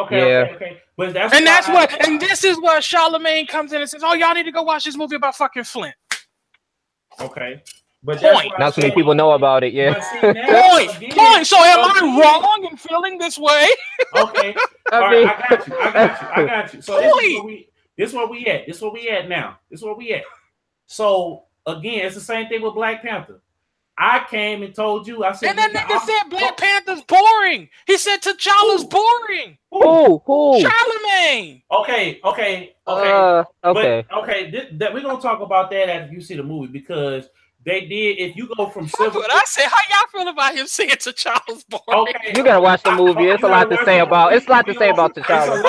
But and this is where Charlamagne comes in and says, oh, y'all need to go watch this movie about fucking Flint. Okay. But not so many people know about it, yeah. Point. So am I wrong in feeling this way? Okay. I got you. So this is where we at. This is where we at now. So again, it's the same thing with Black Panther. I came and told you. I said, and that nigga said Black Panther's boring. He said T'Challa's boring. Who? Charlamagne. Okay. We're gonna talk about that after you see the movie because they did. If you go from civil, what I said, how y'all feel about him saying T'Challa's boring? Okay, you gotta watch the movie. It's a lot to say about. It's a lot to say about T'Challa.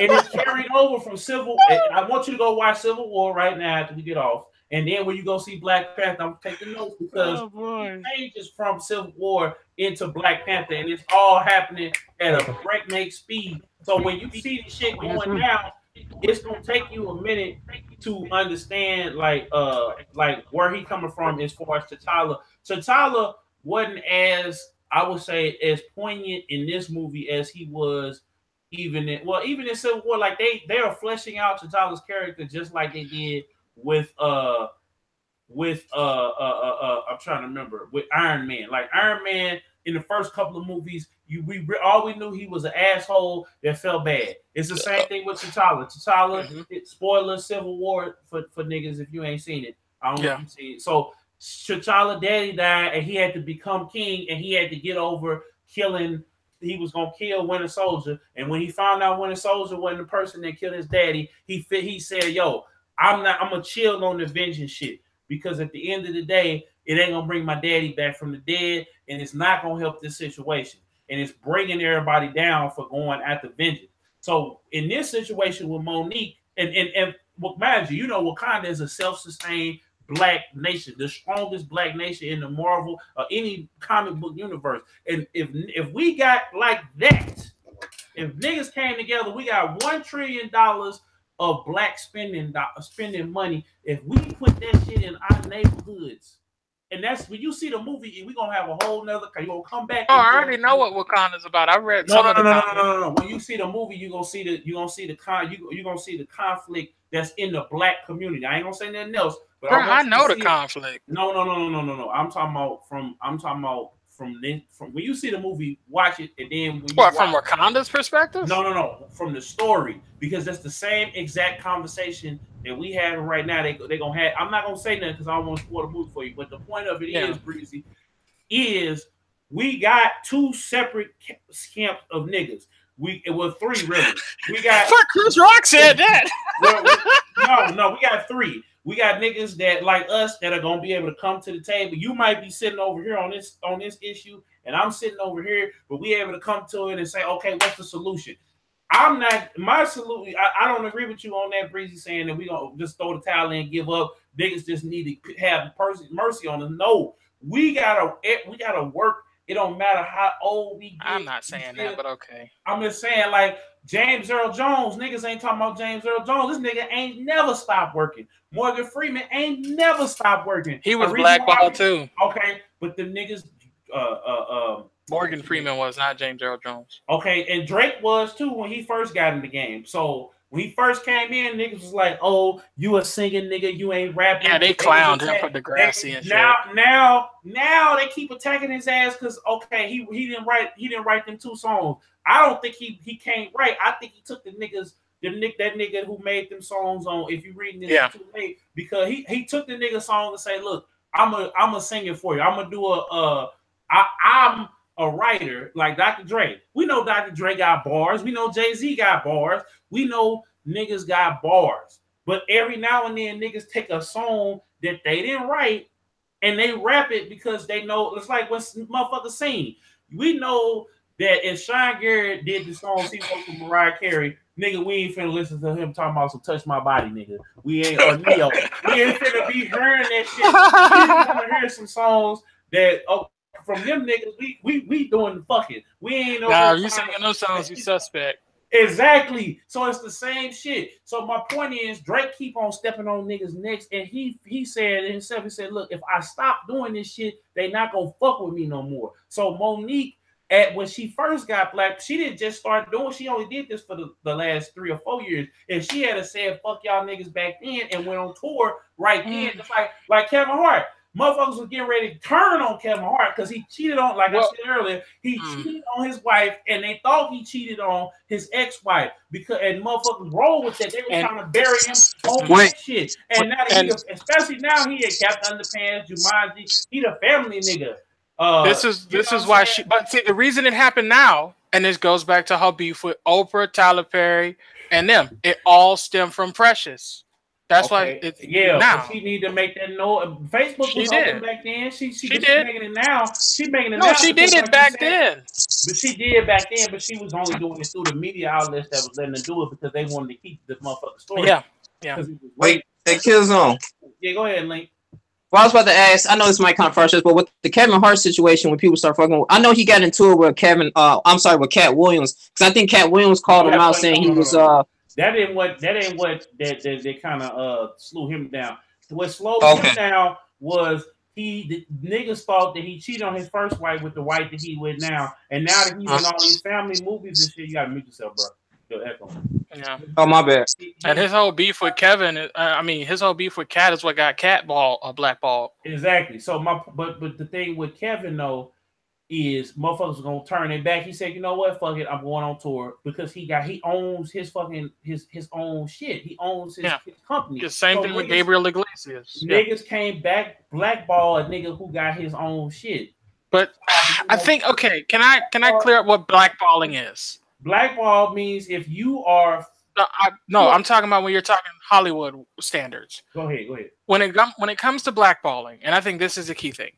And it's carried over from Civil. I want you to go watch Civil War right now after we get off. And then when you go see Black Panther, I'm taking notes because it changes from Civil War into Black Panther, and it's all happening at a breakneck speed. So when you see the shit going down, it's gonna take you a minute to understand like where he coming from as far as T'Challa. T'Challa wasn't as, I would say, as poignant in this movie as he was even in Civil War. Like they are fleshing out T'Challa's character just like they did with I'm trying to remember, with Iron Man. Like Iron Man in the first couple of movies, we knew he was an asshole that felt bad. It's the same thing with T'Challa. Spoiler, Civil War for niggas if you ain't seen it. I don't know if you've seen it. So T'Challa daddy died and he had to become king and he had to get over killing. He was gonna kill Winter Soldier, and when he found out Winter Soldier wasn't the person that killed his daddy, he said, "Yo, I'm gonna chill on the vengeance shit because at the end of the day, it ain't gonna bring my daddy back from the dead, and it's not gonna help this situation, and it's bringing everybody down for going after vengeance." So in this situation with Monique, and mind you, Wakanda is a self-sustained black nation, the strongest black nation in the Marvel or any comic book universe. And if we got like that, if niggas came together, we got $1 trillion of black spending money. If we put that shit in our neighborhoods, And that's when you see the movie, we're gonna have a whole nother. You gonna come back. Oh, I already know what Wakanda's about. I read some of the no. When you see the movie, you gonna see the conflict that's in the black community. I ain't gonna say nothing else, but bro, I know the conflict. No. I'm talking about from when you see the movie, watch it, and then when you from Wakanda's perspective? No, from the story, because that's the same exact conversation that we have right now. They gonna have. I'm not gonna say nothing because I don't want to spoil the movie for you. But the point of it is, Breezy, is we got two separate camps of niggas. It was three really. We got. Chris Rock said that. No, we got three. We got niggas that like us that are gonna be able to come to the table. You might be sitting over here on this issue, and I'm sitting over here, but we able to come to it and say, okay, what's the solution? I'm not my solution. I don't agree with you on that, Breezy, saying that we gonna just throw the towel in and give up. Niggas just need to have mercy on us. No, we gotta work. It don't matter how old we get. I'm not saying that, but okay. I'm just saying, like James Earl Jones, niggas ain't talking about James Earl Jones. This nigga ain't never stopped working. Morgan Freeman ain't never stopped working. He was blackballed too. Okay, but the niggas, Morgan Freeman was not James Earl Jones. Okay, and Drake was too when he first got in the game. So when he first came in, niggas was like, "Oh, you a singing nigga, you ain't rapping." Yeah, they clowned him for Degrassi and shit. Now they keep attacking his ass because okay, he didn't write them 2 songs. I don't think he can't write. I think he took that nigga who made them songs on. If you reading this too late, because he took the nigga song and say, "Look, I'm a sing it for you. I'm gonna do I'm a writer like Dr. Dre. We know Dr. Dre got bars. We know Jay-Z got bars. We know niggas got bars. But every now and then, niggas take a song that they didn't write and they rap it because they know it's like when motherfuckers sing. We know that if Sean Garrett did the songs he wrote for Mariah Carey, nigga, we ain't finna listen to him talking about some touch my body, nigga. We ain't or Neo. We ain't finna be hearing that shit. We gonna hear some songs that from them niggas, we doing the fucking. We ain't no. Nah, you singing those songs, you suspect. Exactly. So it's the same shit. So my point is, Drake keep on stepping on niggas' necks, and he said himself, he said, look, if I stop doing this shit, they not gonna fuck with me no more. So Monique, when she first got black, she didn't just start doing. She only did this for the last 3 or 4 years, and she had to say fuck y'all niggas back then and went on tour right then, just like Kevin Hart. Motherfuckers was getting ready to turn on Kevin Hart because he cheated on, I said earlier, he cheated on his wife, and they thought he cheated on his ex-wife and motherfuckers roll with that. They were trying to bury him on that shit. And now especially now he had Captain Underpants, Jumanji, he the family nigga. This is why but see, the reason it happened now, and this goes back to her beef with Oprah, Tyler Perry, and them. It all stemmed from Precious. That's why it's now. She need to make that note. Facebook was open back then. She did making it now. She making it now. No, she did it back then. But she did back then. But she was only doing it through the media outlets that was letting her do it because they wanted to keep the motherfucking story. Yeah. Wait, Killzown. Yeah, go ahead, Link. Well, I was about to ask. I know this might controversial, but with the Kevin Hart situation, when people start fucking, I know he got into it with with Cat Williams, because I think Cat Williams called him out saying he was That ain't what they kind of slew him down. What slowed him down was the niggas thought that he cheated on his first wife with the wife that he with now, and now that he's in all these family movies and shit, you gotta mute yourself, bro. Yeah. Oh, my bad. And his whole beef with Kevin, his whole beef with Cat is what got Cat blackballed. Exactly. So but the thing with Kevin though is motherfuckers are gonna turn it back. He said, you know what, fuck it, I'm going on tour because he owns his fucking his own shit. He owns his company. The same thing with Gabriel Iglesias. Niggas came back blackball a nigga who got his own shit. But I think can I clear up what blackballing is? Blackball means if you are I'm talking about when you're talking Hollywood standards. Go ahead. When it comes to blackballing, and I think this is a key thing.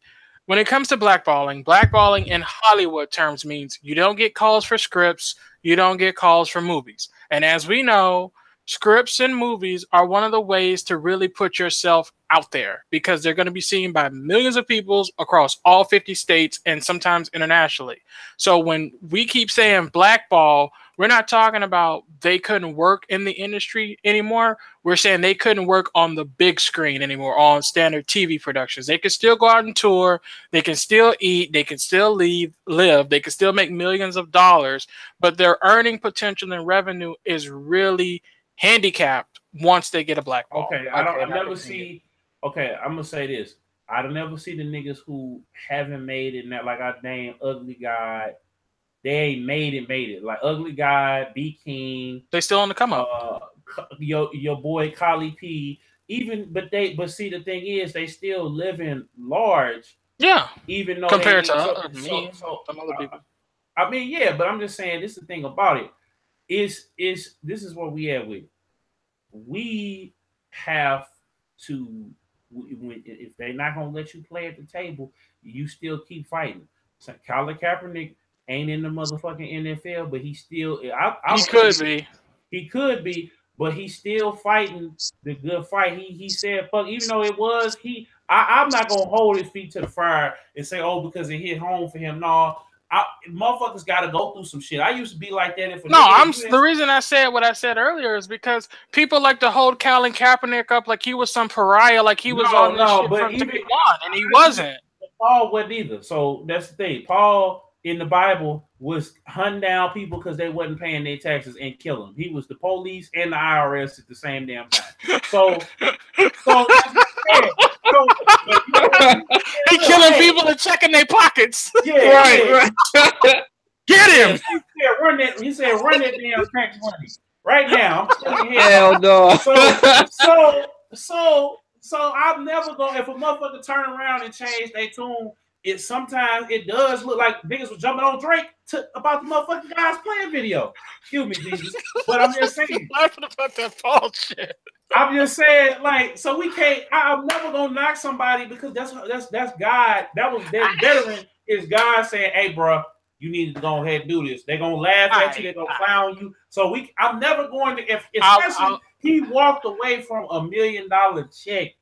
When it comes to blackballing in Hollywood terms means you don't get calls for scripts, you don't get calls for movies. And as we know, scripts and movies are one of the ways to really put yourself out there because they're going to be seen by millions of people across all 50 states and sometimes internationally. So when we keep saying blackball, we're not talking about they couldn't work in the industry anymore. We're saying they couldn't work on the big screen anymore, on standard TV productions. They can still go out and tour. They can still eat. They can still live. They can still make millions of dollars. But their earning potential and revenue is really handicapped once they get a blackball. Okay, I never see. Okay, I'm gonna say this. I don't never see the niggas who haven't made it. Not like I named Ugly God. They ain't made it. Like Ugly God, B King. They still on the come up. Your boy Kali P. But see the thing is they still living large. Yeah. Even though compared to some other people. I mean, yeah, but I'm just saying this is the thing about it. This is what we have with. We have to, if they're not gonna let you play at the table, you still keep fighting. So Colin Kaepernick ain't in the motherfucking NFL, but he still he could be, but he's still fighting the good fight. He said, fuck, even though it was I'm not gonna hold his feet to the fire and say, oh, because it hit home for him. No. Motherfuckers got to go through some shit. I used to be like that. The reason I said what I said earlier is because people like to hold Colin Kaepernick up like he was some pariah, like he was on this shit from day one, and he wasn't. Paul wasn't either. So that's the thing. Paul in the Bible was hunting down people because they wasn't paying their taxes and killing them. He was the police and the IRS at the same damn time. So he killing people and checking their pockets. Yeah, right. Get him. He said, run that damn tax money right now. Hell no. So I'm never gonna. If a motherfucker turn around and change their tune, sometimes it does look like niggas was jumping on Drake about the motherfucking guys playing video. Excuse me, Jesus. But I'm just saying. Laughing about that Paul shit. I'm just saying, like, so we can't. I'm never gonna knock somebody because that's God. That veteran is God saying, "Hey, bro, you need to go ahead and do this." They're gonna laugh at you. They're gonna clown you. So I'm never going to. Especially he walked away from $1 million check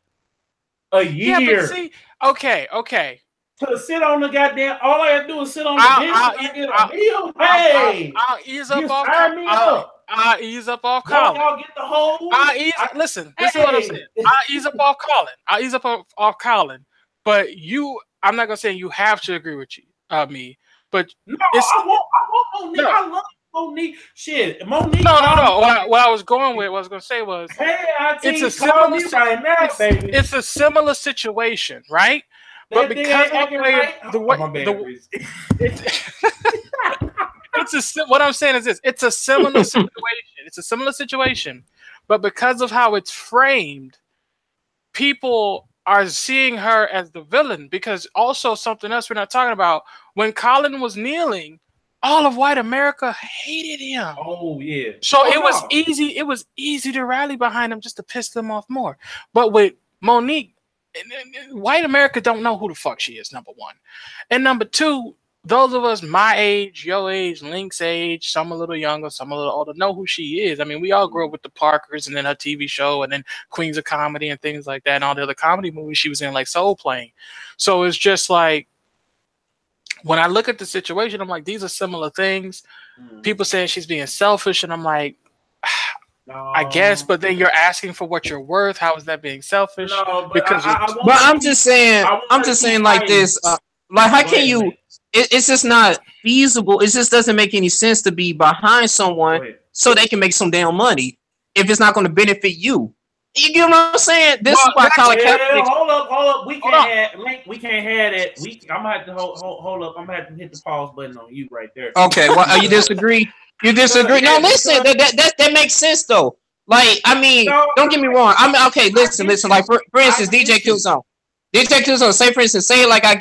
a year. Yeah, but see, okay. To sit on the goddamn, all I gotta do is sit on the bench and get a meal. Hey, I'll ease up off. I'll ease up off Colin. Y'all get the whole. Listen, this is what I'm saying. I'll ease up off Colin. I'll ease up off Colin. But I'm not gonna say you have to agree with me. But no, I won't Monique. I love Monique. Shit, Monique. No. What I was gonna say was, it's a similar baby. It's a similar situation, right? But because what I'm saying is this: it's a similar situation. But because of how it's framed, people are seeing her as the villain. Because also something else we're not talking about: when Colin was kneeling, all of white America hated him. Oh yeah. So it was easy. It was easy to rally behind him just to piss them off more. But with Monique, white America don't know who the fuck she is, number one. And number two, those of us my age, your age, Link's age, some a little younger, some a little older, know who she is. I mean, we all grew up with the Parkers and then her TV show and then Queens of Comedy and things like that and all the other comedy movies she was in, like Soul Plane. So it's just like, when I look at the situation, I'm like, these are similar things. People saying she's being selfish, and I'm like, I guess, but then you're asking for what you're worth. How is that being selfish? No, but I'm just saying like this. Like, how can you? It's just not feasible. It just doesn't make any sense to be behind someone so they can make some damn money if it's not going to benefit you. You get what I'm saying? This is why Colin Kaepernick. Hold up. We can't have it. I'm gonna have to hold up. I'm gonna have to hit the pause button on you right there. Okay, well, you disagree? You disagree? No, listen. That makes sense though. Like, I mean, don't get me wrong. I mean, okay, listen. Like, for instance, DJ Killzown. Say for instance, like I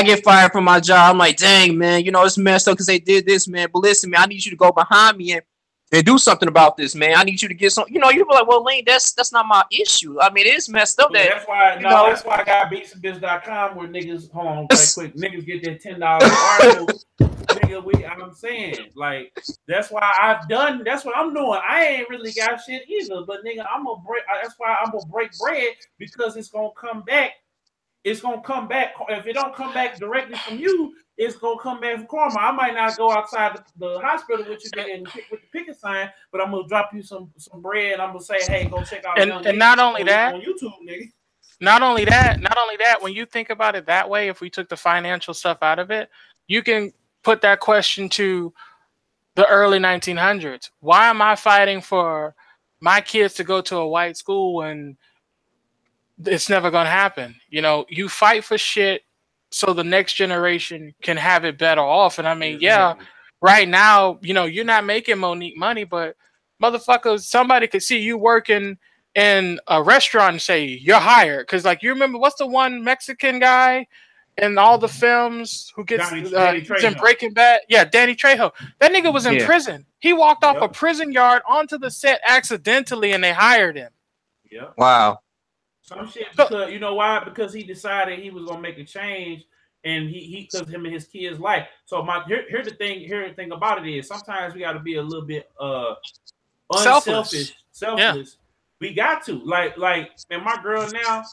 get fired from my job. I'm like, dang man, it's messed up because they did this, man. But listen, man, I need you to go behind me and do something about this, man. I need you to get some. You'd be like, well, Lane, that's not my issue. I mean, it's messed up. That's why I got beatsandbitz.com where niggas, hold on, right quick, niggas get their $10 articles. nigga. I'm saying, like, that's why I've done. That's what I'm doing. I ain't really got shit either, but nigga, I'm gonna break. That's why I'm gonna break bread because it's gonna come back. It's gonna come back. If it don't come back directly from you, it's gonna come back from karma. I might not go outside the hospital with you and with the picket sign, but I'm gonna drop you some bread and I'm gonna say, hey, go check out. And not only that, on YouTube, nigga. Not only that, when you think about it that way, if we took the financial stuff out of it, you can put that question to the early 1900s. Why am I fighting for my kids to go to a white school when it's never going to happen? You know, you fight for shit so the next generation can have it better off. And I mean, yeah, right now, you know, you're not making Monique money, but motherfuckers, somebody could see you working in a restaurant and say you're hired. Because, like, you remember, what's the one Mexican guy in all the films who gets in Breaking Bad? Yeah, Danny Trejo. That nigga was in prison. He walked off a prison yard onto the set accidentally, and they hired him. Yeah. Wow. Some shit because you know why? Because he decided he was gonna make a change, and he because him and his kids' life. So here's the thing about it is sometimes we got to be a little bit unselfish, selfless. Yeah. We got to like, and my girl now,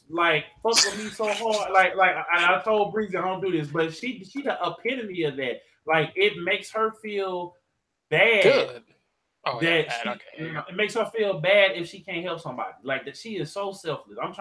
like, fuck with me so hard. Like I told Breezy I don't do this, but she the epitome of that. Like, it makes her feel bad. Good. Oh, that it makes her feel bad if she can't help somebody. Like, that she is so selfless. I'm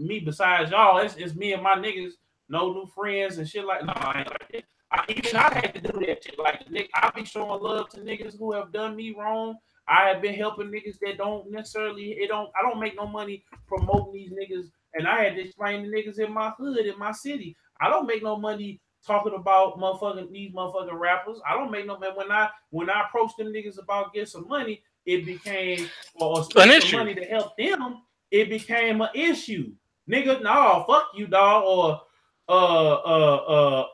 me besides y'all. It's me and my niggas, no new friends and shit like. No, I ain't like that. I had to do that shit. Like, I be showing love to niggas who have done me wrong. I have been helping niggas that don't necessarily. I don't make no money promoting these niggas, and I had to explain to niggas in my hood, in my city. I don't make no money talking about these motherfucking rappers. I don't make no money when I approached them niggas about getting some money. It became an issue. Money to help them. It became an issue. Nigga, no, fuck you, dog, or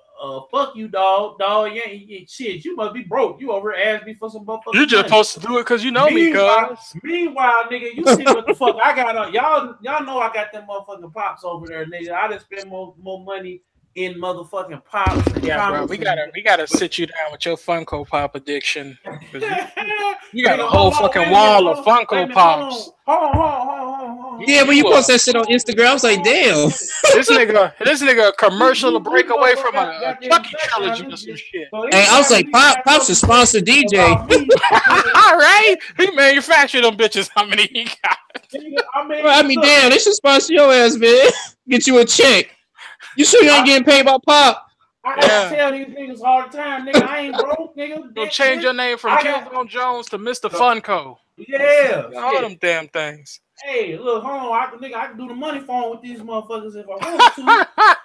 fuck you, dog. Yeah, shit, you must be broke. You over here asking me for some motherfucking You just money. Supposed to do it because you know me, cuz. Meanwhile, nigga, you see what the fuck I got on. Y'all know I got them motherfucking pops over there, nigga. I just spend more money in motherfucking pops. Yeah, bro, we gotta sit you down with your Funko Pop addiction. You got a whole fucking wall of Funko Pops. Yeah, but you post that shit on Instagram. I was like, damn. This nigga a commercial to break away from a Chucky trilogy or some shit. Hey, I was like, Pops should sponsor DJ. All right, he manufactured them bitches. How many he got? I mean, damn, they should sponsor your ass, man. Get you a check. You sure you ain't getting paid by Pop? I tell these niggas all the time, nigga, I ain't broke, nigga. Don't change your name from Killzown Jones to Mr. Funko. Yeah. All them damn things. Hey, look, hold on. I can do the money phone with these motherfuckers if I want to.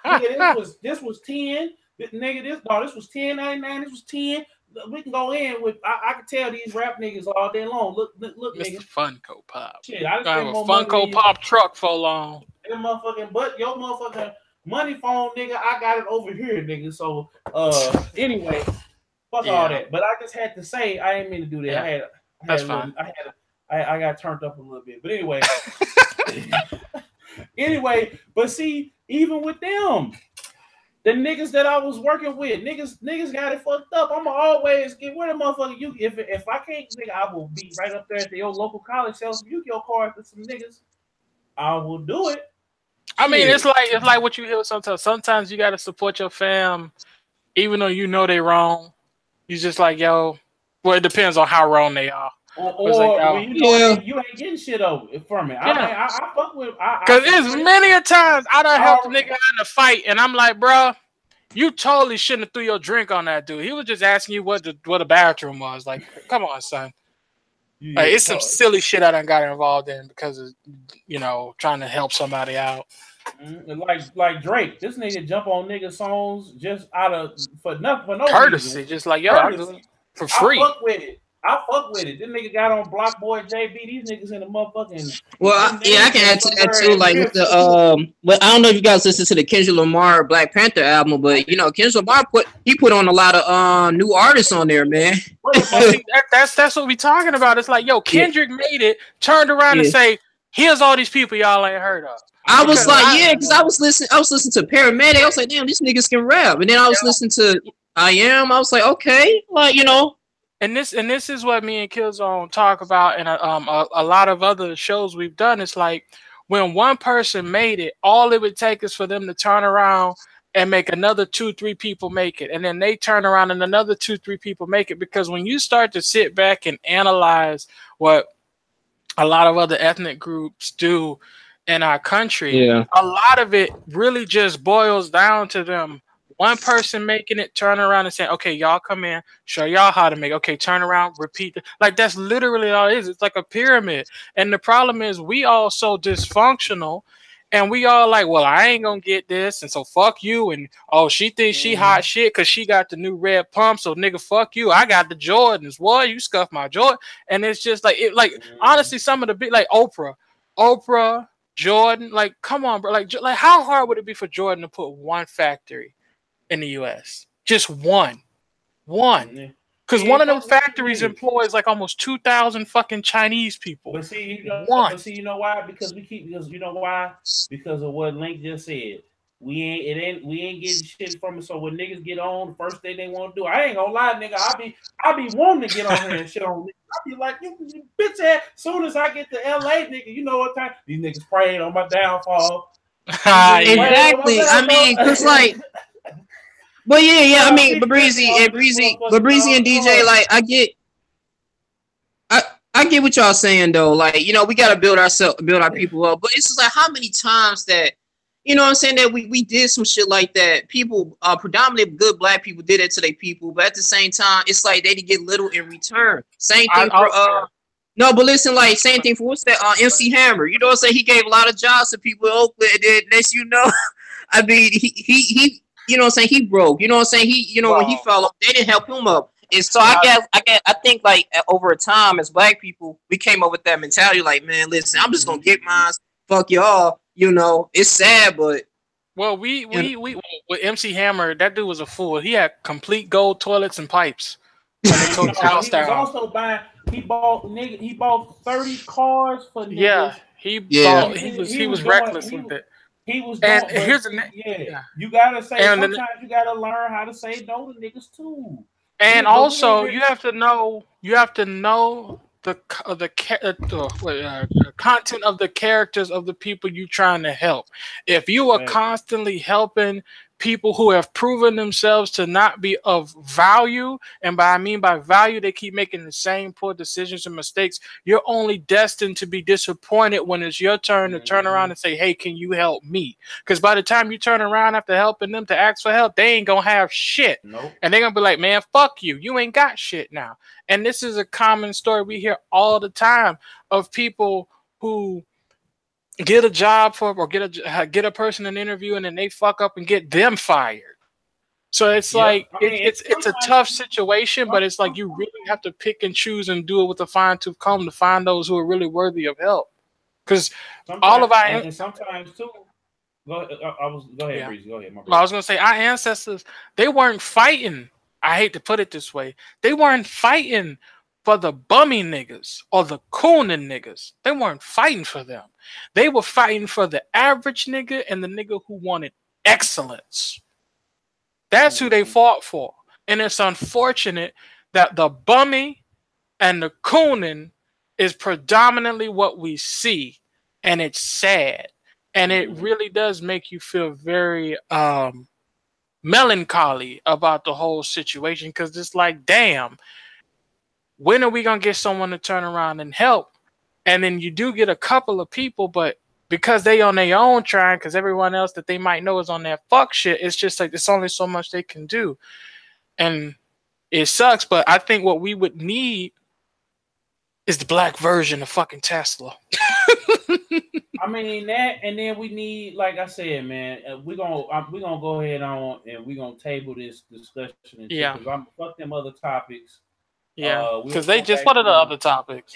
Nigga, this was 10. Nigga, this was 10.99. This was 10. We can go in with. I can tell these rap niggas all day long. Look, Mr. nigga. Funko Pop. Shit, I have a Funko Pop truck for long. Your motherfucking money phone, nigga. I got it over here, nigga. So, anyway, fuck all that. But I just had to say, I didn't mean to do that. Yeah. That's fine. I got turned up a little bit, but anyway, but see, even with them, the niggas that I was working with, niggas got it fucked up. I'ma always get where the motherfucker you. If I can't, nigga, I will be right up there at your local college selling some Yu-Gi-Oh cards to some niggas. I will do it. I mean, it's like what you hear sometimes. Sometimes you gotta support your fam, even though you know they wrong. You just like, yo. Well, it depends on how wrong they are. Or you ain't getting shit over from it. I fuck with. Because there's many a times I done helped a nigga in a fight, and I'm like, bro, you totally shouldn't have threw your drink on that dude. He was just asking you what the bathroom was. Like, come on, son. Yeah, like, it's some silly shit I done got involved in because of, trying to help somebody out. Like Drake, this nigga jump on nigga songs just for no courtesy, reason. Just like, yo, I do it for free. I fuck with it. This nigga got on Block Boy JB. These niggas in the motherfucking. Well, I can add to that too. Like with the but I don't know if you guys listen to the Kendrick Lamar Black Panther album, but Kendrick Lamar put on a lot of new artists on there, man. That's what we talking about. It's like, yo, Kendrick made it, turned around and say, Here's all these people y'all ain't heard of. I was like, because I was listening to Paramedic. I was like, damn, these niggas can rap. And then I was listening to I was like, okay, like, you know. And this is what me and Killzone talk about, and a lot of other shows we've done. It's like when one person made it, all it would take is for them to turn around and make another 2-3 people make it, and then they turn around and another 2-3 people make it. Because when you start to sit back and analyze what a lot of other ethnic groups do in our country, a lot of it really just boils down to them. One person making it, turn around and saying, okay, y'all come in, show y'all how to make it. Okay, turn around, repeat. Like, that's literally all it is. It's like a pyramid. And the problem is we all so dysfunctional, and we all like, well, I ain't going to get this, and so fuck you. And, oh, she thinks she hot shit because she got the new red pump, so nigga, fuck you. I got the Jordans. What? You scuff my Jordan. And it's just like, honestly, some of the big, like Oprah, Jordan, like, come on, bro. Like how hard would it be for Jordan to put one factory in the U.S.? Just one. Because one of them factories employs like almost 2,000 fucking Chinese people. But see, you know why? Because you know why? Because of what Link just said. We ain't getting shit from it. So when niggas get on, the first thing they want to do, I ain't gonna lie, nigga. I be wanting to get on here and shit on. I be like, you bitch ass. Soon as I get to LA, nigga, you know what time these niggas praying on my downfall. Exactly. I mean, it's like. But yeah. I mean, but Breezy and DJ, like, I get what y'all saying though. Like, you know, we gotta build our people up. But it's just like how many times that, you know what I'm saying, that we did some shit like that. People, predominantly good black people, did it to their people, but at the same time, it's like they did get little in return. Same thing for no, but listen, like, same thing for what's that? MC Hammer. You know what I'm saying? He gave a lot of jobs to people in Oakland, and then next you know, I mean, he you know what I'm saying, he broke. You know what I'm saying? He, you know, when he fell off, they didn't help him up. And so I think like over a time as black people, we came up with that mentality like, man, listen, I'm just gonna get mine. Fuck y'all. You know, it's sad, but we with MC Hammer, that dude was a fool. He had complete gold toilets and pipes. He was also buying. He bought 30 cars for niggas. Yeah, he was reckless with it. He was and doing, here's you gotta say sometimes you gotta learn how to say no to niggas too. And also you have to know the content of the characters of the people you're trying to help. If you are constantly helping people who have proven themselves to not be of value, and by value, they keep making the same poor decisions and mistakes, you're only destined to be disappointed when it's your turn to turn around and say, hey, can you help me? Because by the time you turn around after helping them to ask for help, they ain't gonna have shit. Nope. And they're gonna be like, man, fuck you. You ain't got shit now. And this is a common story we hear all the time of people who get a job for or get a person an interview and then they fuck up and get them fired. So it's like it's a tough situation, but it's like you really have to pick and choose and do it with a fine-tooth comb to find those who are really worthy of help. Because all of our and sometimes too. Go ahead, Breezy. Go ahead. I was gonna say our ancestors, they weren't fighting. I hate to put it this way. They weren't fighting for the bummy niggas or the cooning niggas. They weren't fighting for them. They were fighting for the average nigga and the nigga who wanted excellence. That's who they fought for. And it's unfortunate that the bummy and the cooning is predominantly what we see. And it's sad. And it really does make you feel very melancholy about the whole situation, because it's like, damn, when are we gonna get someone to turn around and help? And then you do get a couple of people, but because they on their own trying, because everyone else that they might know is on that fuck shit, it's just like there's only so much they can do. And it sucks, but I think what we would need is the black version of fucking Tesla. I mean that, and then we need, like I said, man, we're gonna go ahead on and we're gonna table this discussion. Because I'm fuck them other topics. Yeah, because they just, what are the other topics?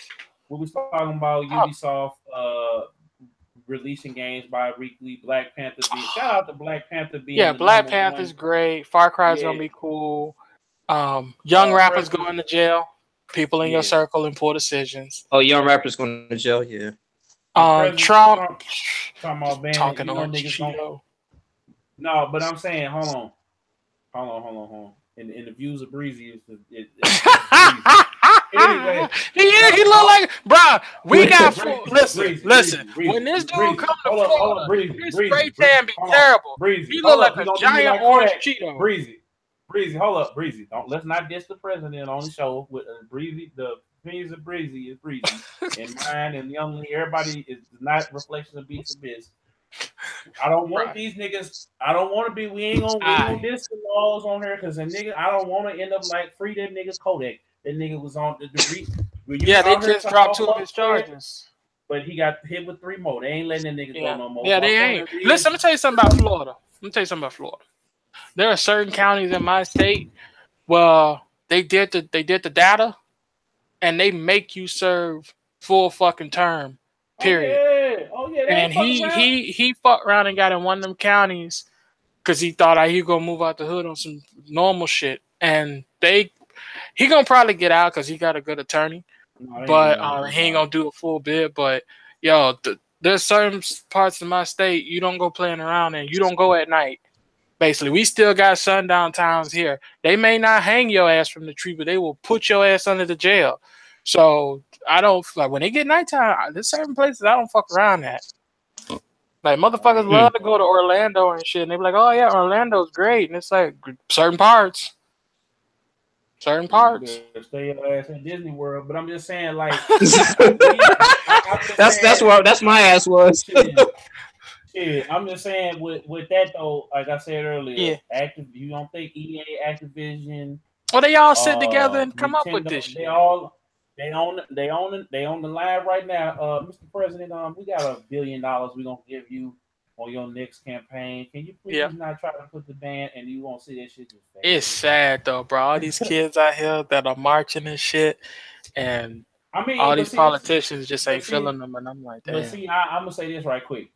We was talking about Ubisoft releasing games bi-weekly. Black Panther. Shout out to Black Panther being. Yeah, Black Panther's great. Far Cry's gonna be cool. Young rappers going to jail. People in your circle and poor decisions. Oh, young rappers going to jail. Yeah. Trump talking about banning, talking you know, on niggas Cheeto. don't. No, but I'm saying, hold on. And the views of Breezy is Breezy. Anyway, he look like, bruh. We got listen. Breezy, When this dude Breezy. come to Hold up, Florida, Breezy, his Breezy, spray tan be hold terrible. on, Breezy. He look like We a gonna do you giant like orange Kodak. Cheeto. Breezy, hold up, Breezy. Let's not diss the president on the show with Breezy. The opinions of Breezy is Breezy, and mine and Young Lee. Everybody is not reflection of Beatz and Bitz. I don't want these niggas. I don't want to be. We ain't gonna diss the laws on here because I don't want to end up like free that nigga Kodak. That nigga was on the yeah, they just dropped 2 of his charges. But he got hit with 3 more. They ain't letting that nigga go no more. Yeah, they ain't. Listen, let me tell you something about Florida. There are certain counties in my state where they did the data, and they make you serve full fucking term. Period. Oh yeah. And he fucked around and got in one of them counties because he thought he gonna move out the hood on some normal shit, and he gonna probably get out because he got a good attorney, but he ain't gonna do a full bid. But yo, there's certain parts of my state you don't go playing around and you don't go at night. Basically, we still got sundown towns here. They may not hang your ass from the tree, but they will put your ass under the jail. So I don't like when they get nighttime. There's certain places I don't fuck around at. Like motherfuckers love to go to Orlando and shit, and they be like, "Oh yeah, Orlando's great," and it's like certain parts. Stay your ass in Disney World, but I'm just saying, like, that's my ass was. Shit, I'm just saying with that though, like I said earlier, you don't think EA, Activision, well, they all sit together and come up with this shit. They own the line right now. Mr. President, we got $1 billion we're gonna give you on your next campaign. Can you please not try to put the ban and you won't see that shit just fade? It's sad though, bro. All these kids out here that are marching and shit, and all these politicians just ain't feeling them, and I'm like, damn. But see, I'm gonna say this right quick.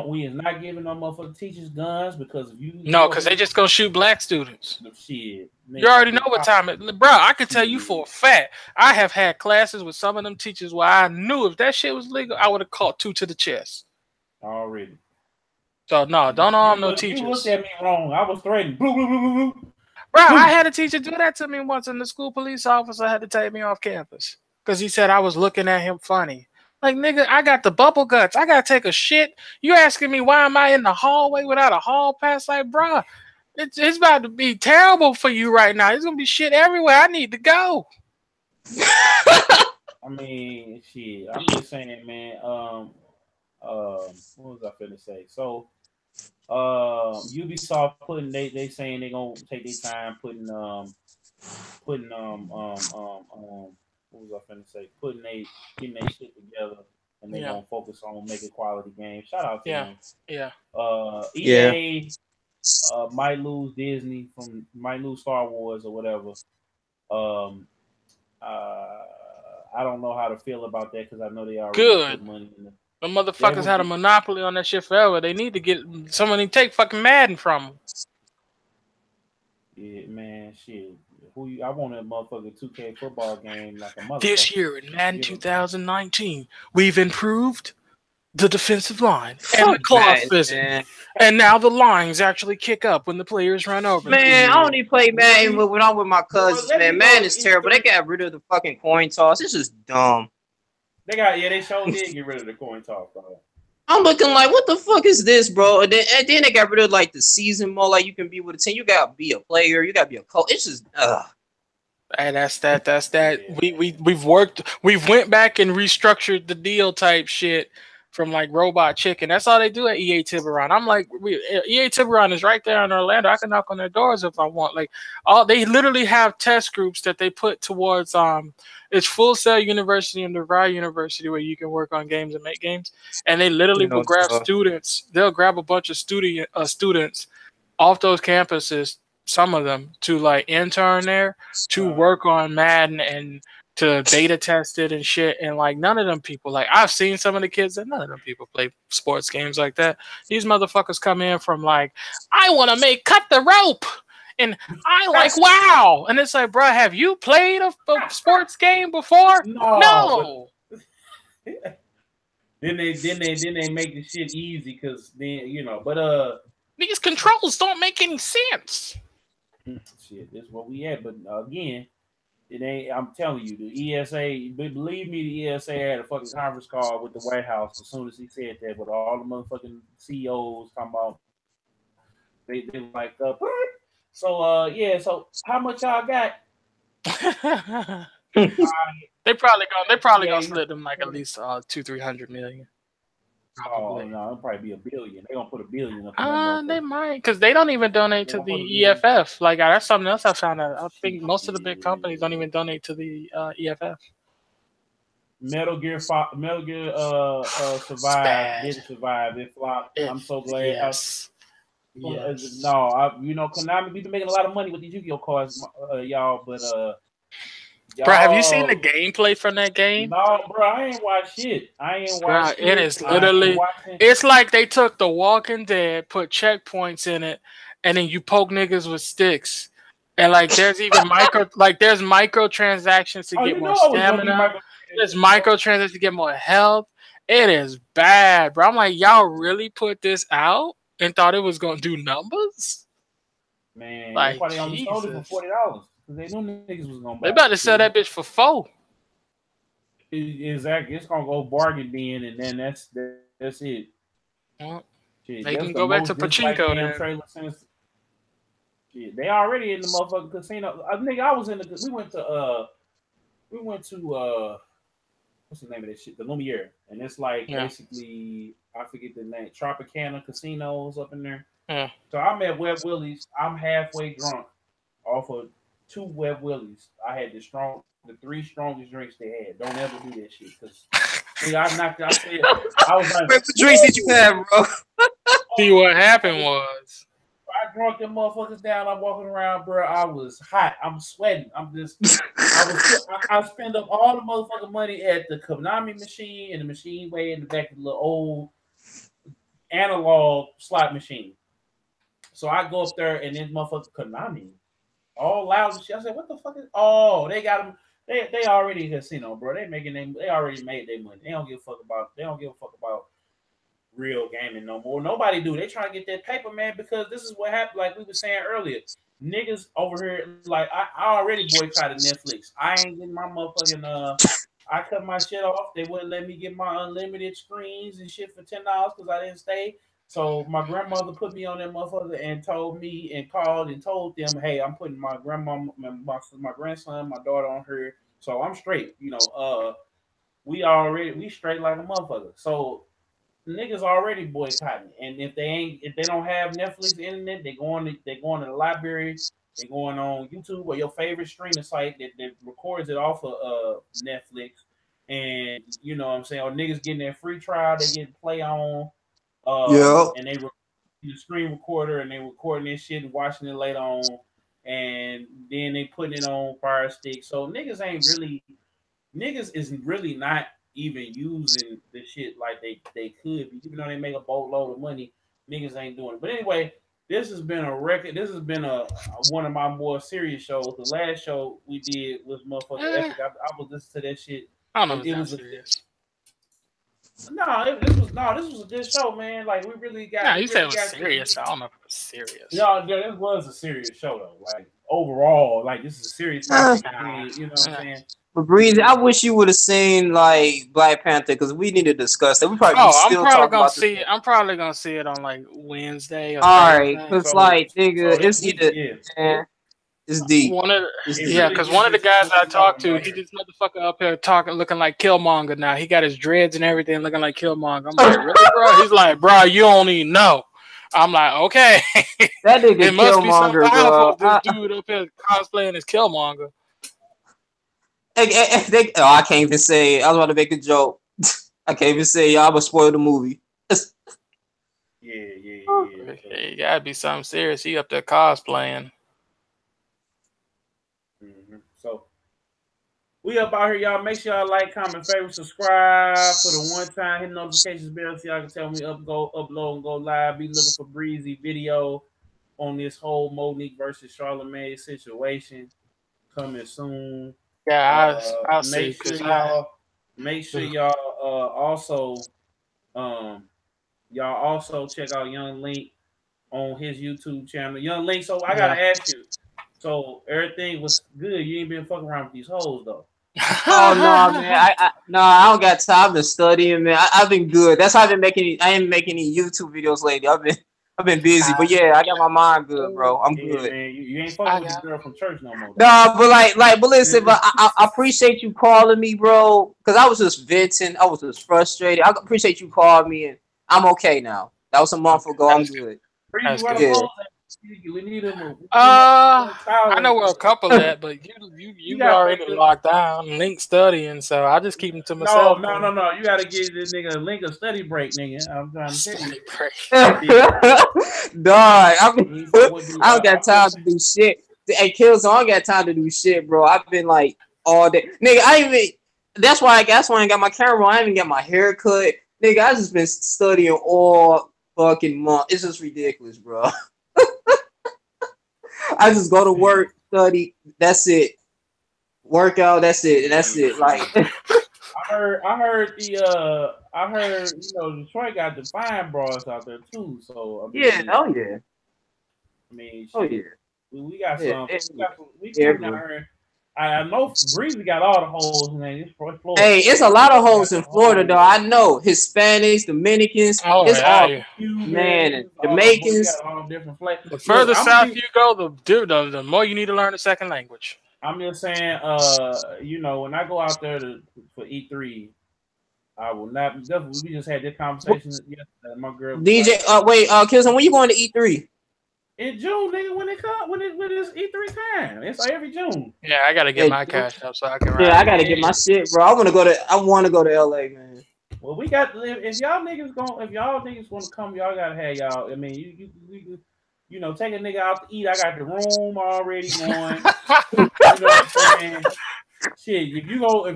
We is not giving no motherfucking teachers guns because if you because they just gonna shoot black students. Shit, you already know what time it, bro. I can tell you for a fact. I have had classes with some of them teachers where I knew if that shit was legal, I would have caught 2 to the chest already. So no, don't arm no teachers. You looked at me wrong. I was threatened. Boo, boo, boo, boo, boo. Bro, I had a teacher do that to me once, and the school police officer had to take me off campus because he said I was looking at him funny. Like, nigga, I got the bubble guts. I gotta take a shit. You asking me why am I in the hallway without a hall pass? Like, bro, it's about to be terrible for you right now. There's gonna be shit everywhere. I need to go. I mean, shit. I'm just saying, man. What was I finna say? So, Ubisoft they saying they gonna take their time putting what was I finna say? Getting their shit together, and they gonna focus on making quality games. Shout out to them. EA might lose Disney might lose Star Wars or whatever. I don't know how to feel about that because I know they already put money in the motherfuckers had a monopoly on that shit forever. They need to get somebody to take fucking Madden from them. Yeah, man, shit. I want a motherfucking 2K football game like a motherfucker. This year in Madden 2019, we've improved the defensive line and the claw physics. And now the lines actually kick up when the players run over. Man, I only play Madden when I'm with my cousins, man. Madden is terrible. They got rid of the fucking coin toss. It's just dumb. They sure did get rid of the coin toss, bro. I'm looking like, what the fuck is this, bro? And then they got rid of like the season mode, like you can be with a team. You gotta be a player. You gotta be a coach. It's just, Hey, that's that. Yeah. We've went back and restructured the deal type shit from like Robot Chicken. That's all they do at EA Tiburon. I'm like, EA Tiburon is right there in Orlando. I can knock on their doors if I want. Like, they literally have test groups that they put towards it's Full Sail University and DeVry University where you can work on games and make games. And they literally will grab students. They'll grab a bunch of students off those campuses, some of them, to like intern there, to work on Madden and to beta test it and shit. And like none of them people, like I've seen some of the kids and none of them people play sports games like that. These motherfuckers come in from like, I want to cut the rope. And I like WoW. And it's like, bro, have you played a sports game before? No. then they make the shit easy because then but these controls don't make any sense. Shit, this is what we had. But again, it ain't. I'm telling you, the ESA. Believe me, the ESA had a fucking conference call with the White House as soon as he said that. With all the motherfucking CEOs talking about, they like So yeah. So how much y'all got? They probably gonna split them like at least 200-300 million. Probably. Oh no, it'll probably be $1 billion. They gonna put $1 billion up. They might, because they don't even donate to the EFF. Like that's something else I found out. I think most of the big companies don't even donate to the EFF. Metal Gear survived. Didn't survive. It flopped. I'm so glad. Yes. No, Konami. We've been making a lot of money with these Yu-Gi-Oh cards, y'all. But bro, have you seen the gameplay from that game? No, bro, I ain't watched shit. It is literally. It's like they took The Walking Dead, put checkpoints in it, and then you poke niggas with sticks. And like, there's even there's microtransactions to get more stamina. There's microtransactions to get more health. It is bad, bro. I'm like, y'all really put this out and thought it was gonna do numbers? Man, like, they only sold it for $40. They knew niggas was gonna buy. They about to sell that bitch for $4. Exactly. It's gonna go bargain bin, and then that's it. Well, shit, they can go back to pachinko then. Shit, they already in the motherfucking casino. I think I was in the. We went to what's the name of that shit? The Lumiere, and it's like basically I forget the name. Tropicana Casinos up in there. Yeah. So I'm at Web Willie's. I'm halfway drunk off of 2 Web Willies. I had the 3 strongest drinks they had. Don't ever do that shit, because I was like, what drinks did you have, bro? See, what happened was I drunk them motherfuckers down. I'm walking around, bro. I was hot. I'm sweating. I spent up all the motherfucking money at the Konami machine and the machine way in the back of the little old analog slot machine. So I go up there and then motherfucker Konami. All loud and shit. I said, "What the fuck is?" Oh, they got them. They already a casino, bro. They already made their money. They don't give a fuck about real gaming no more. Nobody do. They trying to get that paper, man. Because this is what happened. Like we were saying earlier, niggas over here. Like I already boycotted Netflix. I ain't getting my motherfucking. I cut my shit off. They wouldn't let me get my unlimited screens and shit for $10 because I didn't stay. So my grandmother put me on that motherfucker and told me and called and told them, "Hey, I'm putting my grandma, my grandson, my daughter on her, so I'm straight." We straight like a motherfucker. So niggas already boycotting, and if they don't have Netflix internet, they going to the library, they going on YouTube or your favorite streaming site that records it off of Netflix, and you know what I'm saying, or niggas getting their free trial, they get play on. And they were the screen recorder and they recording this shit and watching it later on, and then they putting it on Fire Stick. So niggas is really not even using the shit like they could be, even though they make a boatload of money. Niggas ain't doing it. But anyway, this has been a record. This has been a one of my more serious shows. The last show we did was motherfucking epic. I was listening to that shit. I don't know if it was serious. This was a good show, man. Like we really got. No, you said it was serious. I don't know if it was serious. No, this was a serious show though. Like overall, like this is a serious topic. You know what I'm saying? But Breezy, I wish you would have seen like Black Panther because we need to discuss that. We probably I'm probably gonna see it on like Wednesday. All right, because nigga, it's either. It's deep. Because one of the guys I talked to, he this motherfucker up here looking like Killmonger now. He got his dreads and everything looking like Killmonger. I'm like, really, bro? He's like, bro, you don't even know. I'm like, okay. That nigga it must Killmonger, be so powerful. This dude up here cosplaying as Killmonger. I can't even say. I was about to make a joke. I can't even say. Y'all would spoil the movie. Yeah. You gotta be something serious. He up there cosplaying. So we up out here, y'all. Make sure y'all like, comment, favorite, subscribe for the one time. Hit notifications bell so y'all can tell me upload and go live. Be looking for Breezy video on this whole Monique versus Charalmange situation coming soon. Yeah, I'll see. Make sure y'all also Y'all also check out Young Link on his YouTube channel. Young Link. So I gotta ask you. So everything was good. You ain't been fucking around with these hoes though. Oh no, man! I don't got time to study, man. I've been good. That's how I've been making. I ain't making any YouTube videos lately. I've been busy, but yeah, I got my mind good, bro. I'm good. Man, you ain't fucking with the girl from church no more. No, but but listen, but I appreciate you calling me, bro, because I was just venting. I was just frustrated. I appreciate you calling me, and I'm okay now. That was a month ago. I'm good. Yeah. We need him. I know where a couple at, but you already locked down, Link studying, so I just keep them to myself. No. You gotta give this nigga a Link a study break, nigga. I'm trying to tell you. Dog, I don't got time to do shit. Hey, Killzown, I don't got time to do shit, bro. I've been like all day, nigga. That's why I ain't got my camera on. I ain't even got my hair cut, nigga. I just been studying all fucking month. It's just ridiculous, bro. I just go to work, study. That's it. Workout. That's it. And that's it. Like I heard Detroit got the fine bras out there too. So I mean, oh yeah. I mean, shit, yeah. We got some. We down here. I know Breezy got all the hoes, man. It's Florida. Hey, it's a lot of hoes in Florida, though. I know Hispanics, Dominicans. It's all man, Jamaicans. All different flavors. The further south you go, the more you need to learn a second language. I'm just saying, when I go out there for E3, I will not. We just had this conversation yesterday. My girl. DJ, wait, Killzown, when you going to E3? In June, nigga, when it's E3 time. It's every June. Yeah, I gotta get my cash up so I can. Yeah, I gotta get my shit, bro. I want to go to LA, man. Well, we got if y'all niggas want to come, y'all gotta have y'all. I mean, you take a nigga out to eat. I got the room already going. You know what I'm saying? Shit, if you gonna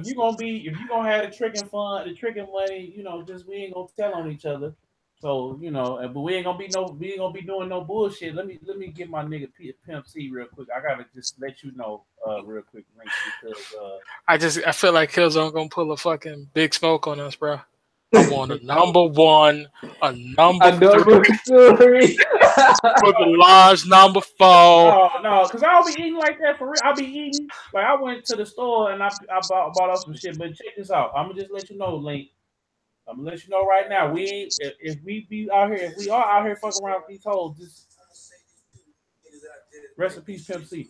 have the tricking fun, the tricking money, just we ain't gonna tell on each other. So but we ain't gonna be doing no bullshit. Let me get my nigga Pimp C real quick. I gotta just let you know real quick, Link, because I feel like Killzone's gonna pull a fucking big smoke on us, bro. I want a number one, a number three, with a large number 4. No, because I don't be eating like that for real. I be eating like I went to the store and I bought up some shit. But check this out. I'm gonna just let you know, Link. I'm gonna let you know right now. If we are out here fucking around with these hoes, just rest in peace, Pimp C.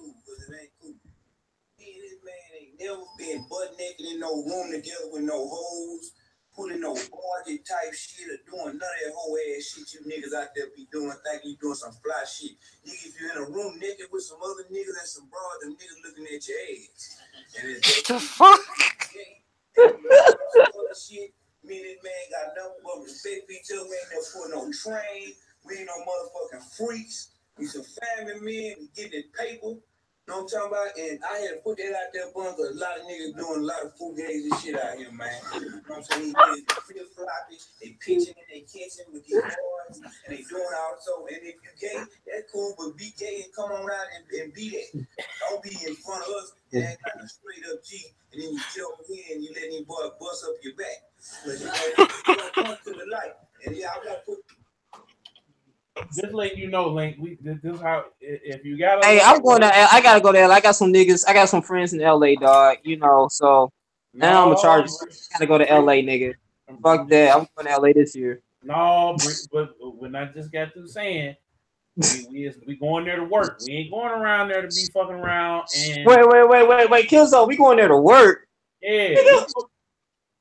Never been butt naked in no room together with no hoes, pulling no party type shit or doing none of that whole ass shit you niggas out there be doing, thinking you doing some fly shit. Nigga, if you're in a room naked with some other niggas and some broads, them niggas looking at your ass. And it's the fuck? Shit. Me and this man got nothing but respect for each other. We ain't never put no train. We ain't no motherfucking freaks. We some family men. We getting it paper. Know what I'm talking about? And I had to put that out there, because a lot of niggas doing a lot of fugazi shit out here, man. You know what I'm saying? These niggas flip floppy, they pitching in their kitchen with these boys, and they doing all so. And if you gay, that's cool, but be gay and come on out and be that. Don't be in front of us and act like a straight up G, and then you get over here and you let these boys bust up your back. But you don't come to the light. And yeah, I got to put. Just letting you know, Link. This is how if you got. Hey, I gotta go there. I got some niggas. I got some friends in LA, dog. So now I'm a charge. I gotta go to LA, nigga. Fuck that. I'm going to LA this year. No, but when I just got through saying, we going there to work. We ain't going around there to be fucking around. And wait, Killzown. We going there to work? Yeah.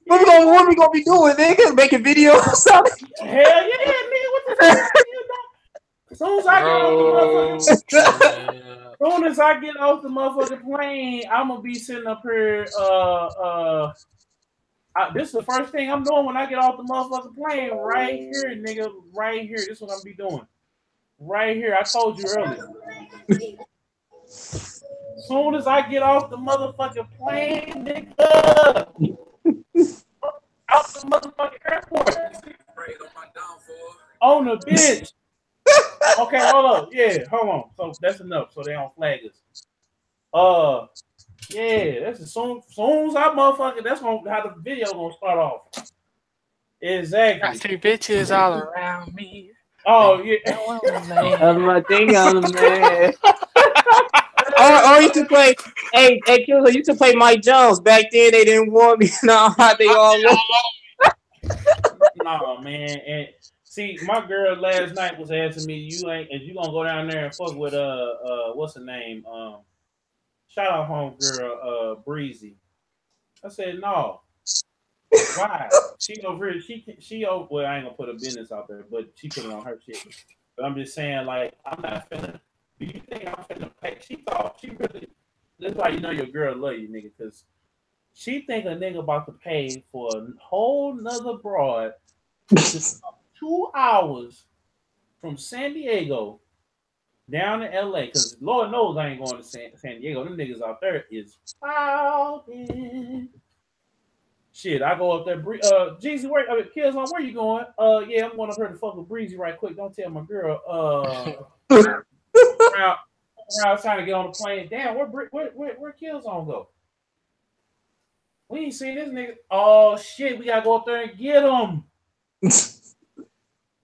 What we gonna be doing, nigga? Making videos or something? Hell yeah, nigga. What the fuck? As soon as I get off the motherfucking plane, I'm gonna be sitting up here. This is the first thing I'm doing when I get off the motherfucking plane. Right here, nigga. Right here. This is what I'm gonna be doing. Right here. I told you earlier. As soon as I get off the motherfucking plane, nigga. Out the motherfucking airport. On the bitch. Okay, hold up. Yeah, hold on. So that's enough. So they don't flag us. Yeah, that's as soon as I motherfucking. That's how the video gonna start off. Exactly. I see bitches all around me. Oh yeah. I'm my thing on man. Or you could play. Hey, Killzown, you could play Mike Jones. Back then, they didn't want me. Now they all love. No, man. And see, my girl last night was asking me, "You gonna go down there and fuck with what's her name? Shout out home girl, Breezy." I said, "No. Why? She over here. She over. Well, I ain't gonna put her business out there, but she put it on her shit. But I'm just saying, like, I'm not finna. Do you think I'm finna pay? She thought she really. That's why you know your girl love you, nigga, because she think a nigga about to pay for a whole nother broad to 2 hours from San Diego down to LA. Because Lord knows I ain't going to San Diego. Them niggas out there is pounding. Shit, I go up there. Jeezy, Killzown, where you going? Yeah, I'm going up here to fuck with Breezy right quick. Don't tell my girl. Around trying to get on the plane. Damn, where Killzown go? We ain't seen this nigga. Oh shit, we gotta go up there and get him.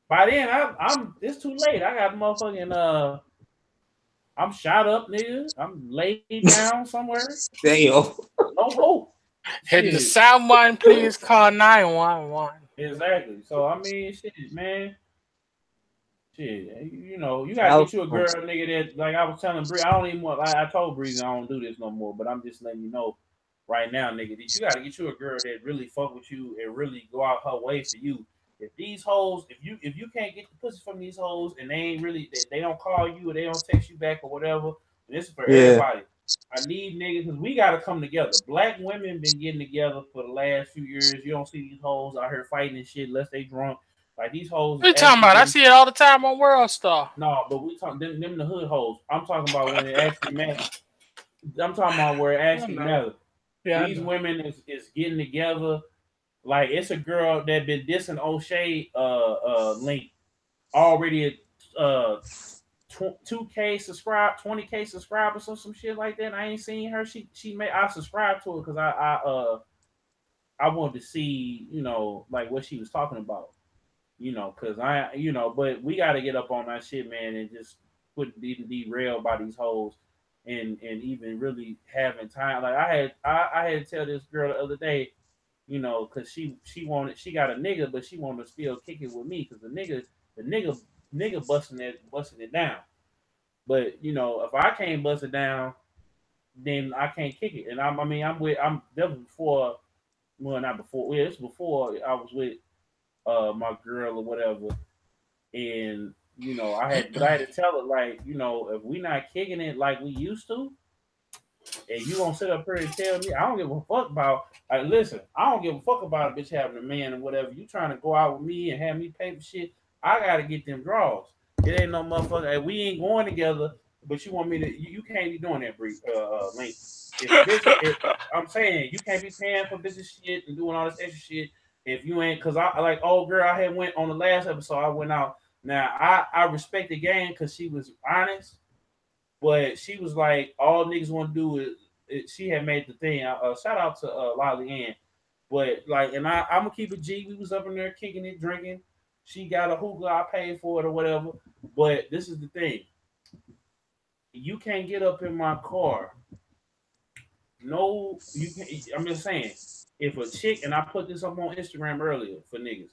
By then, I'm. It's too late. I got motherfucking. I'm shot up, nigga. I'm laid down somewhere. Damn. No hope. Hit the soundline, please call 911. Exactly. So I mean, shit, man. Shit, you know, you gotta get you a girl, nigga. That like I was telling Bree, I don't even want. I told Breezy I don't do this no more. But I'm just letting you know right now, nigga, that you gotta get you a girl that really fuck with you and really go out her way for you. If these hoes, if you can't get the pussy from these hoes and they ain't really, they don't call you or they don't text you back or whatever, this is for everybody. I need niggas because we gotta come together. Black women been getting together for the last few years. You don't see these hoes out here fighting and shit unless they drunk. Like these hoes. What you talking about? I see it all the time on World Star. No, but we talking them the hood hoes. I'm talking about when it actually matters. I'm talking about where it actually matters. Yeah, these women is getting together. Like it's a girl that been dissing O'Shea link already at 2K subscribe, 20K subscribers or some shit like that. I ain't seen her. She made I subscribed to it because I wanted to see, you know, like what she was talking about. You know, because but we got to get up on that shit, man, and just quit being derailed by these hoes and even really having time. Like I had to tell this girl the other day, you know, because she got a nigga, but she wanted to still kick it with me because the nigga busting it down. But you know, if I can't bust it down, then I can't kick it. And I'm definitely before, well, not before. Yeah, it's before I was with my girl or whatever, and you know I had to tell her, like, you know, if we not kicking it like we used to, and you gonna sit up here and tell me I don't give a fuck about, like, listen, I don't give a fuck about a bitch having a man or whatever. You trying to go out with me and have me pay for shit, I gotta get them draws. It ain't no motherfucker. We ain't going together, but you want me to, you can't be doing that, Link. I'm saying you can't be paying for business shit and doing all this extra shit if you ain't, because I like old girl I had went on the last episode. I went out. Now I respect the game because she was honest, but she was like, all niggas want to do is she had made the thing. Shout out to Lolly Ann, but like, and I'm gonna keep it G. We was up in there kicking it, drinking. She got a hookah, I paid for it or whatever. But this is the thing: you can't get up in my car. No, you can't. I'm just saying, if a chick, and I put this up on Instagram earlier for niggas,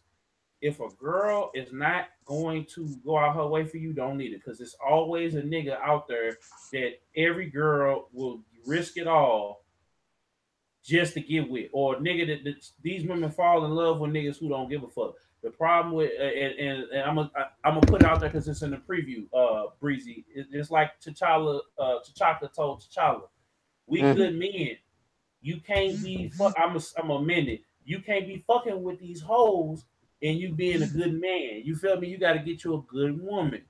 if a girl is not going to go out her way for you, don't need it. Because it's always a nigga out there that every girl will risk it all just to get with. Or nigga that these women fall in love with niggas who don't give a fuck. The problem with, and I'm gonna put it out there because it's in the preview, Breezy. It's like T'Challa told T'Challa. We good men. You can't be I'm amended. You can't be fucking with these hoes and you being a good man. You feel me? You got to get you a good woman.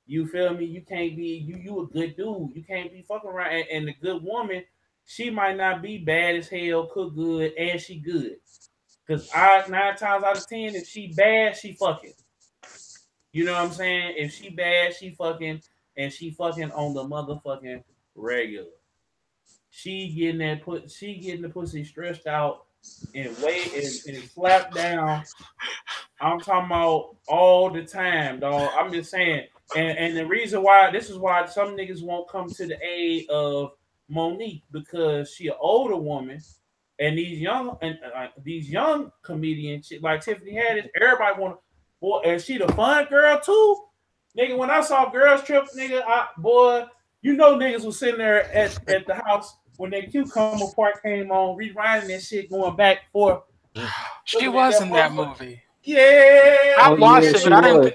You feel me? You can't be you a good dude. You can't be fucking around. And the good woman, she might not be bad as hell, cook good, and she good. Because 9 times out of 10, if she bad, she fucking. You know what I'm saying? If she bad, she fucking, and she fucking on the motherfucking regular. She getting the pussy stretched out and slap down. I'm talking about all the time, dog. I'm just saying. And the reason why, this is why some niggas won't come to the aid of Monique, because she an older woman, and these young comedians like Tiffany Haddish, everybody want, boy, and she the fun girl too, nigga. When I saw Girls Trip, nigga, you know niggas was sitting there at the house when that Cucumber Part came on, rewinding that shit, going back and forth. She was in that movie. Yeah, I watched it, but I didn't.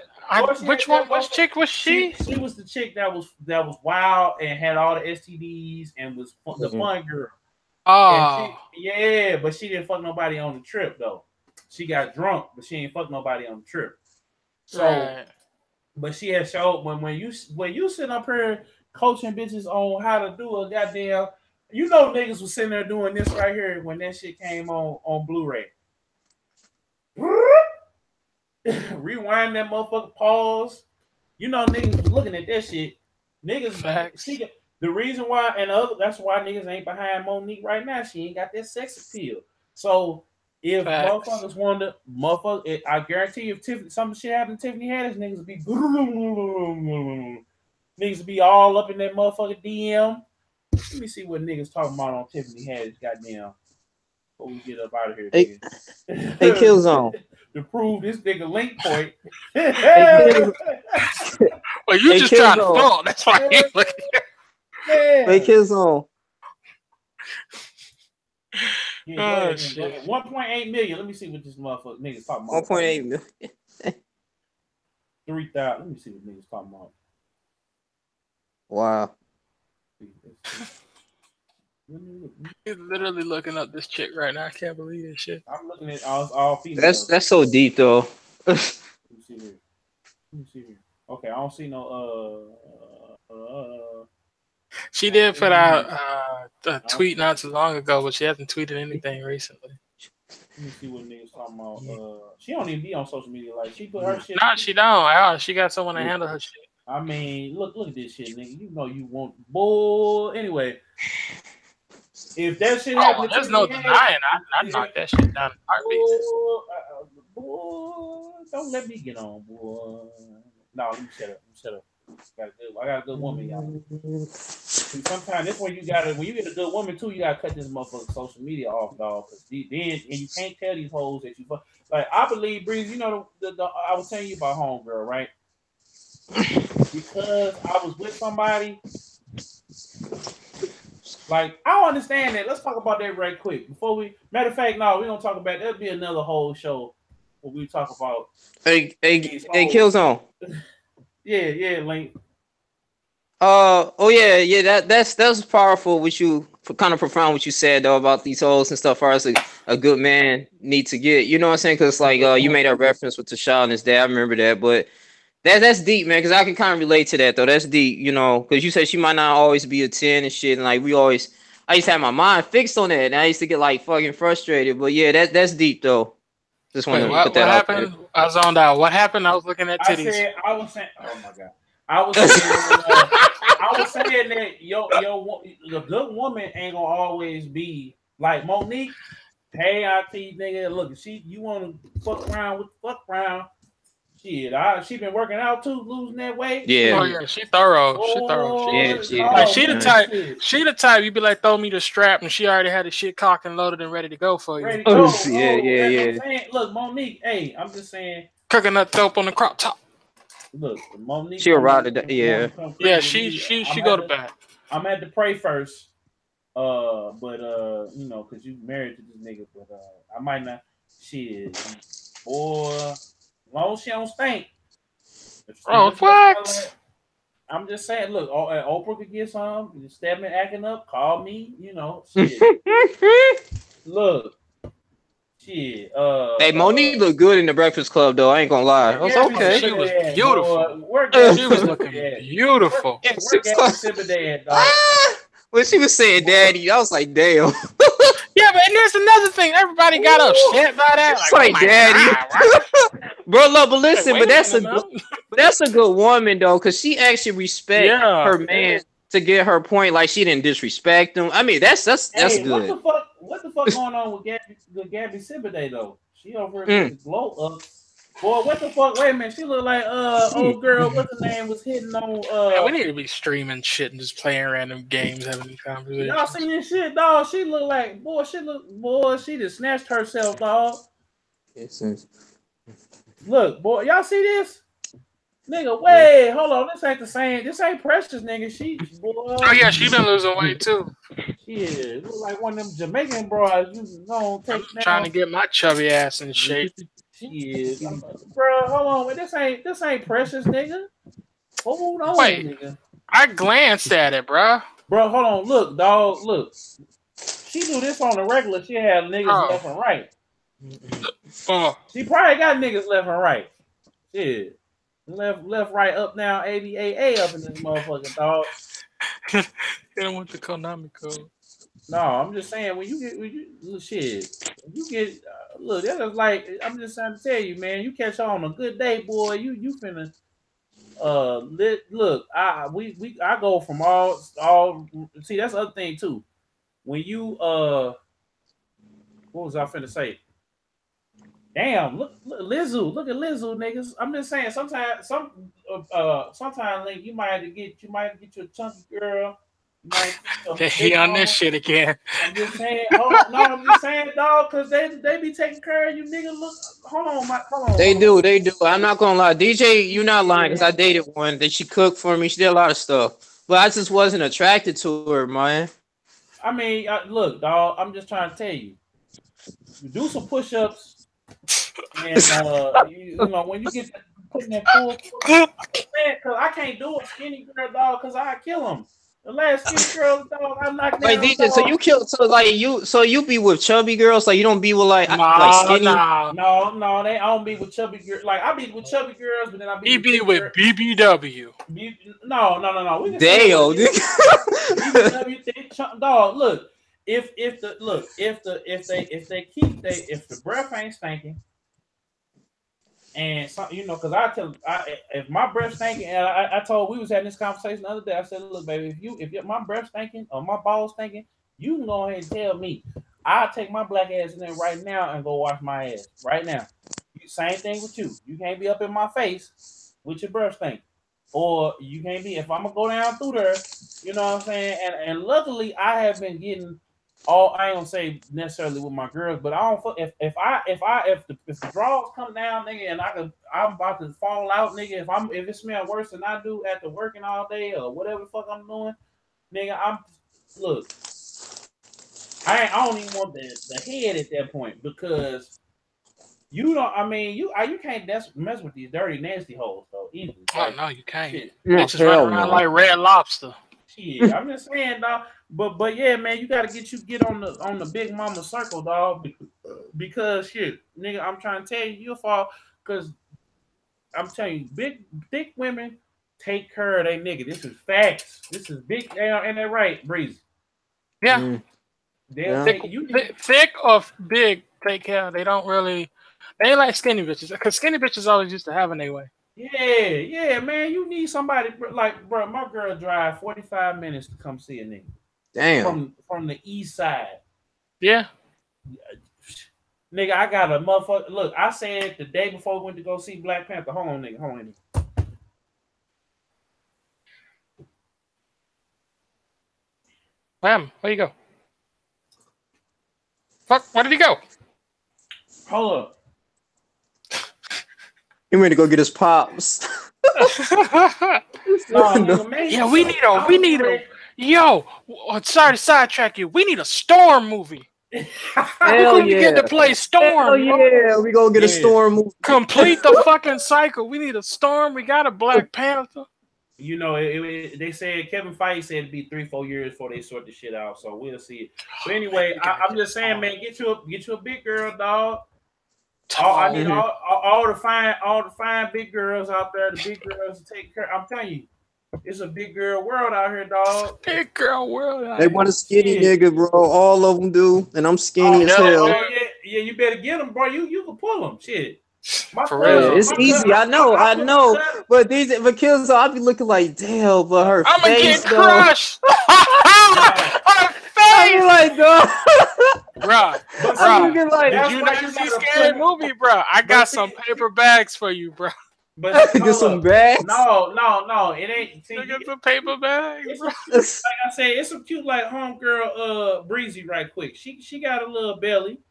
Which chick was she? She was the chick that was wild and had all the STDs and was the fun girl. Oh, but she didn't fuck nobody on the trip though. She got drunk, but she ain't fuck nobody on the trip. So, right. But she had showed when you sit up here coaching bitches on how to do a goddamn, you know, niggas was sitting there doing this right here when that shit came on Blu-ray. Rewind that motherfucker, pause. You know, niggas was looking at that shit. Niggas, the reason why, that's why niggas ain't behind Monique right now. She ain't got that sex appeal. So if motherfuckers wanted, I guarantee you, if some shit happened to Tiffany Haddish, niggas would be all up in that motherfucking DM. Let me see what niggas talking about on Tiffany Haddish, goddamn. Before we get up out of here, hey Killzone. To prove this nigga link point. Well, you just trying to fall. That's why you looking at. Hey, Killzone. Yeah, 1.8 million. Let me see what this motherfucker niggas talking about. 1.8 million. 3,000. Let me see what niggas talking about. Wow. He's literally looking up this chick right now. I can't believe this shit. I'm looking at all females. That's so deep though. Let me see here. Okay, I don't see no She did put out a tweet not too long ago, but she hasn't tweeted anything recently. Let me see what niggas talking about. She don't even be on social media. Like, she put her shit. No, she don't. She got someone to handle her shit. I mean, look at this shit, nigga. You know you want bull. Anyway, if that shit happened, there's no denying. I knocked that shit down in heartbeats. Boy, don't let me get on, boy. No, let me shut up. I got a good woman, y'all. See, sometimes that's when you get a good woman too, you gotta cut this motherfucking social media off, dog. Cause then you can't tell these hoes that you fuck. Like, I believe, Breezy, you know, I was telling you about homegirl, right? Because I was with somebody. Like, I don't understand that. Let's talk about that right quick. Matter of fact, no, we don't talk about that. There'll be another whole show where we talk about. Hey, Killzone. Yeah, Link. That's powerful. What you kind of profound what you said though about these hoes and stuff. Far as a good man need to get, you know what I'm saying? Because like you made that reference with Tasha and his dad. I remember that, but that's deep, man. Because I can kind of relate to that though. That's deep, you know. Because you said she might not always be a 10 and shit, and like I used to have my mind fixed on that, and I used to get like fucking frustrated. But yeah, that's deep though. Just want to put that out there. I zoned out. What happened? I was looking at titties. I was saying, oh my god. I was saying that the good woman ain't gonna always be like Monique. Hey, I tell you, nigga, look, you want to fuck around. Shit, she been working out too, losing that weight. Yeah, she thorough. She the type. She the type. You be like, throw me the strap, and she already had the shit cocked and loaded and ready to go for you. Yeah. Look, Monique. Hey, I'm just saying. Coconut dope on the crop top. Look, Monique. She'll ride it. Yeah. Yeah, she go to bat. I'm at to pray first. But you know, cause you married to this nigga, but I might not. Shit, boy. As long as she don't stink. What? I'm just saying, look, Oprah could get some. You stab me acting up, call me, you know. Shit. Look. Shit. Hey, Monique looked good in the Breakfast Club, though. I ain't gonna lie. I was okay. She was beautiful. She was looking beautiful. When she was saying daddy, I was like, damn. Yeah, but and there's another thing. Everybody got upset by that. It's like daddy. Bro, look, but listen, but that's a good woman though, because she actually respect her man to get her point. Like she didn't disrespect him. I mean, that's good. what the fuck going on with Gabby Sibiday though? She over here with the glow up. Boy, what the fuck? Wait a minute. She look like old girl. What's her name? Was hitting on Man, we need to be streaming shit and just playing random games, having these conversations. Y'all seen this shit, dog? She look like she just snatched herself, dog. Look, boy, y'all see this? Nigga, wait, hold on. This ain't the same. This ain't Precious, nigga. Boy. Oh yeah, she been losing weight too. Yeah, look like one of them Jamaican bros. You know, I'm trying to get my chubby ass in shape. Shit, bro, hold on. This ain't Precious, nigga. Hold on, wait, nigga. I glanced at it, bro. Bro, hold on. Look, dog. Look. She do this on the regular. She had niggas left and right. She probably got niggas left and right. Shit. Left, right, up, down, ABAA up in this motherfucking dog. You don't want the Konami code. No, I'm just saying when you get look, that is like I'm just trying to tell you, man. You catch on a good day, boy. You finna look. I go from all. See, that's the other thing too. When you what was I finna say? Damn, look Lizzo. Look at Lizzo, niggas. I'm just saying. Sometimes Link, you might have to get you a chunky girl. He on this shit again. I'm just saying. I'm just saying, dog, because they be taking care of you, nigga. Look, hold on. They do. I'm not gonna lie, DJ. You not lying, because I dated one that she cooked for me. She did a lot of stuff, but I just wasn't attracted to her, man. I mean, look, dog. I'm just trying to tell you. You do some push-ups. And you know when you get putting that full, because I can't do a skinny girl, dog, because I kill them. The last skinny girl, dog, I'm not. Wait, DJ, so you be with chubby girls, like you don't be with like skinny? No, I don't be with chubby girls. Like I be with chubby girls, but then I be with BBW. No. Damn, BBW, dog. Look. If the breath ain't stinking, and some, you know, because if my breath stinking, and I told we was having this conversation the other day. I said, look, baby, if my breath stinking or my balls stinking, you can go ahead and tell me. I'll take my black ass in there right now and go wash my ass right now. Same thing with you. You can't be up in my face with your breath stink, or you can't be if I'm gonna go down through there. You know what I'm saying? And luckily, I have been getting. I ain't gonna say necessarily with my girls, but I don't. If the draws come down, nigga, and I'm about to fall out, nigga. If it smells worse than I do after working all day or whatever the fuck I'm doing, nigga, I don't even want the head at that point because you don't. I mean, you can't mess with these dirty nasty hoes though either. Oh no, you can't. Bitches run around like Red Lobster. Shit, I'm just saying, dog. But yeah, man, you gotta get on the big mama circle, dog. Because shit, nigga, I'm trying to tell you, you'll fall. Because I'm telling you, thick women take care of their nigga. This is facts. This is big, and they're right, Breezy. Yeah. Thick or big, take care. They don't really. They ain't like skinny bitches. Because skinny bitches always used to have in their way. Yeah, man. You need somebody like, bro. My girl drive 45 minutes to come see a nigga. Damn. From the east side. Yeah. Nigga, I got a motherfucker. Look, I said the day before we went to go see Black Panther. Hold on, nigga. Where you go? Fuck, where did he go? Hold up. He ready to go get his pops. Yeah, we need a. Yo, sorry to sidetrack you. We need a Storm movie. Hell yeah. Get to play Storm. Hell yeah, we gonna get a Storm movie. Complete the fucking cycle. We need a Storm. We got a Black Panther. You know, they said Kevin Feige said it'd be 3-4 years before they sort this shit out. So we'll see it. But anyway, I'm just saying, man, get you a big girl, dog. I need all the fine big girls out there, the big girls to take care. I'm telling you, it's a big girl world out here, dog. Big girl world. They want a skinny nigga, bro. All of them do, and I'm skinny as hell. Yeah, you better get them, bro. You can pull them, shit. For real, it's easy. I know. But Killzown, I'll be looking like, damn, but her I'm face, gonna get crushed. Her face. I like, dog. Bruh, did you not see Scary Movie, bro? I got some paper bags for you, bro. But get some bags. No, it ain't. See, get some paper bags. Like I said, it's some cute like homegirl Breezy right quick. She got a little belly,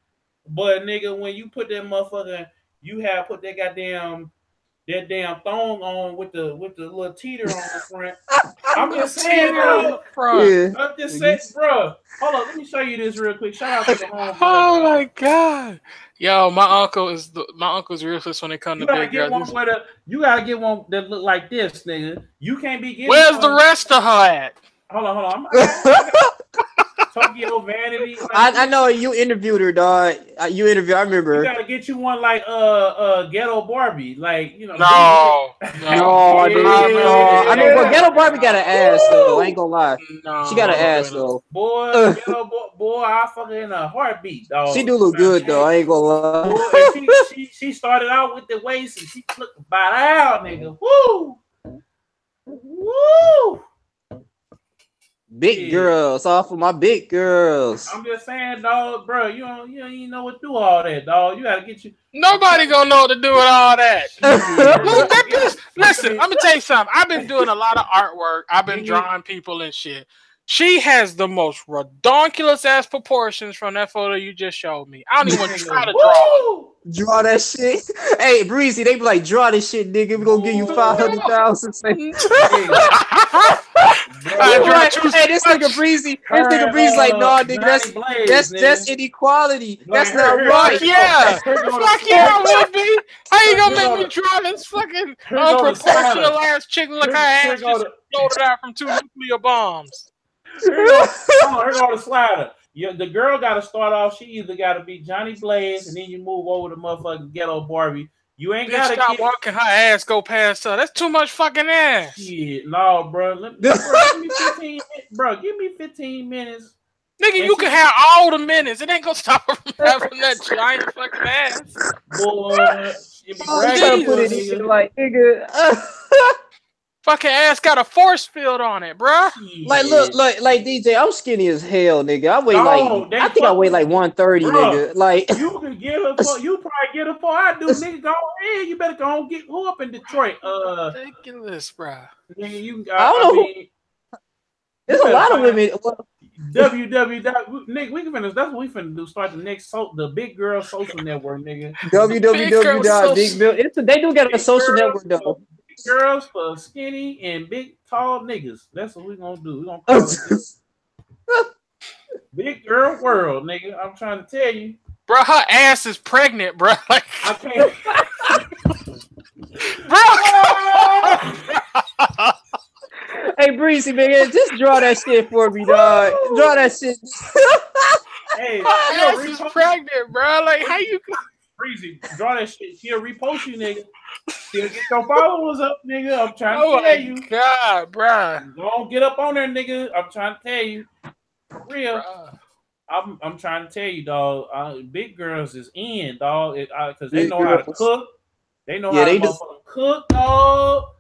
but nigga, when you put that motherfucker, you have put that damn thong on with the little teeter on the front. I'm just saying, bro. I'm just saying, bro. Hold on, let me show you this real quick. Shout out to the homegirl. Oh my god. Yo, my uncle's ruthless when it comes to big girls. You gotta get one that look like this, nigga. You can't be getting. Where's the rest of her at? Hold on. Tokyo Vanity. Like, I know you interviewed her, dog. I remember. You gotta get you one like Ghetto Barbie, like you know. No. I mean, well, Ghetto Barbie got an ass though. I ain't gonna lie. No, she got an ass though. Boy, boy, I fuck her in a heartbeat, dog. She do look good though. I ain't gonna lie. Boy, she started out with the waist and she flipped about out, nigga. Woo. Big girls, off of my big girls. I'm just saying, dog, bro. You don't know what to do all that, dog. You gotta get you. Nobody gonna know what to do with all that. Listen, I'm gonna tell you something. I've been doing a lot of artwork. I've been drawing people and shit. She has the most redonkulous ass proportions from that photo you just showed me. I don't even want to try to draw. Draw that shit. Hey, Breezy, they be like, draw this shit, nigga. We gonna give you 500,000. Hey, this nigga Breezy. This nigga Breezy like, no, nigga, that's inequality. That's not right. Yeah, fuck yeah, I would be. How you gonna make me draw this fucking unproportional ass chick like her ass just floated out from 2 nuclear bombs? Here go the slider. The girl got to start off. She either got to be Johnny Blaze, and then you move over to motherfucking Ghetto Barbie. You ain't got to stop walking her ass go past her. That's too much fucking ass. Shit, no, bro. Give me 15 minutes, bro. Give me 15 minutes. Nigga, you can have all the minutes. It ain't gonna stop her from having that giant fucking ass. Boy, put it in like, nigga. Fucking ass got a force field on it, bro. Like, look, like DJ, I'm skinny as hell, nigga. I weigh I think I weigh like 130, nigga. Like, you can get her for, you probably get her for I do, nigga. Go ahead, you better go and get who up in Detroit. Ridiculous, bro. Nigga, you. I mean, there's a lot of women. Nigga, we can finish. That's what we finna do. Start the next the Big Girl Social Network, nigga. www.bigbig. They do get a social network though. Girls for skinny and big tall niggas. That's what we gonna do. We gonna call it Big Girl World, nigga. I'm trying to tell you, bro. Her ass is pregnant, bro. Like, I can't, bro. Hey, Breezy, man, just draw that shit for me, dog. Draw that shit. Hey, her ass is pregnant, bro. Like, how you? Breezy, draw that shit. She'll repost you, nigga. She'll get your followers up, nigga. I'm trying to tell you. God, bro. Don't get up on there, nigga. I'm trying to tell you. For real. I'm trying to tell you, dog. Big girls is in, dog. Because they know how to cook. They know how to cook, dog.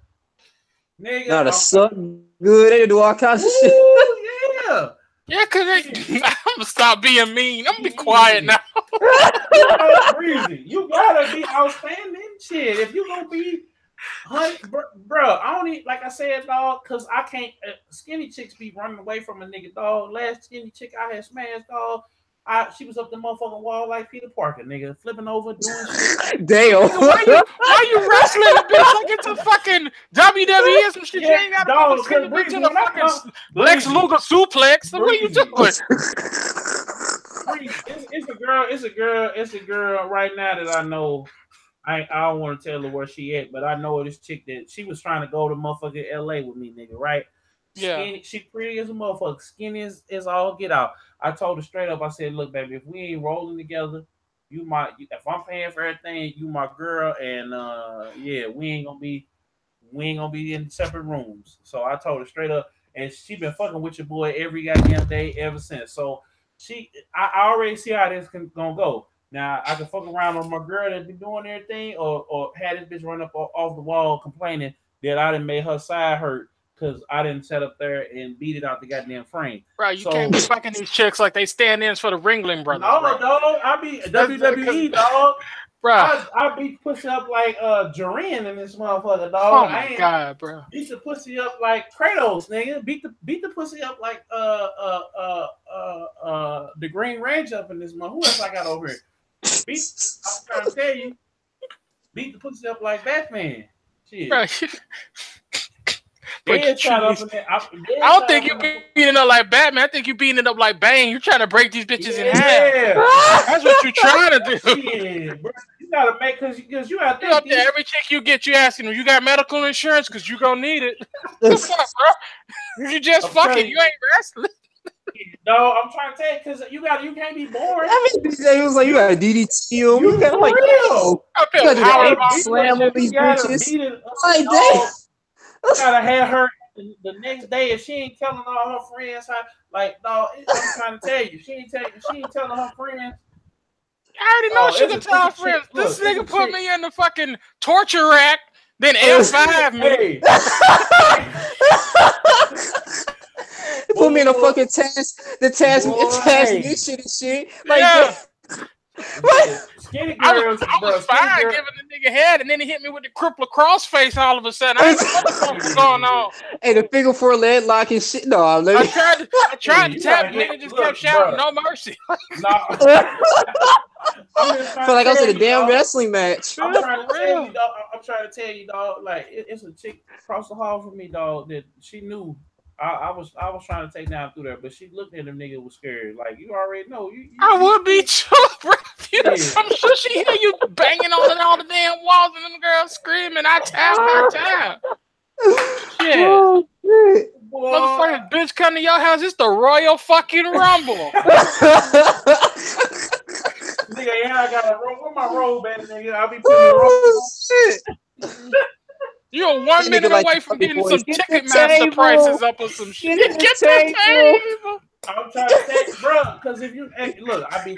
Nigga. Know how to suck good. They do all kinds of shit. Yeah. Yeah, because I'm going to stop being mean. I'm going to be quiet now. Breezy, you got to be outstanding shit. If you going to be, bro, I don't need, like I said, dog, because I can't, skinny chicks be running away from a nigga, dog. Last skinny chick I had smashed, dog. She was up the motherfucking wall like Peter Parker, nigga, flipping over, doing shit. Damn. Nigga, why you wrestling the bitch like it's a fucking WWE or some shit? You ain't got to send the bitch in a fucking Lex Luger suplex. What are you doing? It's a girl right now that I know. I don't want to tell her where she at, but I know this chick that she was trying to go to motherfucking LA with me, nigga, right? Yeah. Skinny, she pretty as a motherfucker. Skinny is all get out. I told her straight up, I said, look, baby, if we ain't rolling together, if I'm paying for everything, you my girl, and we ain't gonna be in separate rooms. So I told her straight up, and she been fucking with your boy every goddamn day ever since. So I already see how this gonna go. Now I can fuck around with my girl that be doing everything, or had this bitch run up off the wall complaining that I done made her side hurt because I didn't set up there and beat it out the goddamn frame. Bro, you can't be fucking these chicks like they stand-ins for the Ringling Brothers. No, dog. I be WWE, dog. Bro, I beat pussy up like Duran in this motherfucker, dog. Oh my god, bro. Beat the pussy up like Kratos, nigga. Beat the pussy up like the Green Ranger up in this motherfucker. Who else I got over here? I'm trying to tell you. Beat the pussy up like Batman. Shit. Bro, I don't think you beating up like Batman. I think you beating it up like Bane. You're trying to break these bitches in half. That's what you're trying to do. Yeah, bro. You gotta make because you gotta think. Up there, every chick you get, you asking them, you got medical insurance because you gonna need it. What's up, bro? You just fucking, you ain't wrestling. No, I'm trying to tell you because you can't be boring. I mean, he was like, you got DDT him. You got like, real. You got to slam on these bitches. Like that. You gotta have her the next day if she ain't telling all her friends how. Like, dog, I'm trying to tell you, she ain't telling her friends. I already know she can tell her friends. This nigga put me in the fucking torture rack, then F5 me. Put me in a fucking task mission and shit. Like, yeah. Skinny girls, I was fine giving the nigga head, and then he hit me with the crippler crossface all of a sudden. I didn't know what the fuck was going on. Hey, the figure 4 leg lock and shit. No, I tried to tap, nigga just kept shouting, no mercy. No. I feel like I was in a damn wrestling match. I'm trying to tell you, dog. Like, it's a chick across the hall from me, dog, that she knew I was trying to take down through there, but she looked at him, nigga, was scared. Like, you already know. I would be too, bro. I'm sure she hear you banging on all the damn walls and them girls screaming, I tap. Shit. Oh, shit. Motherfucking bitch come to your house, it's the Royal fucking Rumble. Nigga, yeah, I got a robe. Where my robe at, nigga? I'll be putting the robe. Shit. You're 1 minute away from getting some Ticketmaster prices up or some shit. Get the table. I'm trying to say, bro, because if you look, I be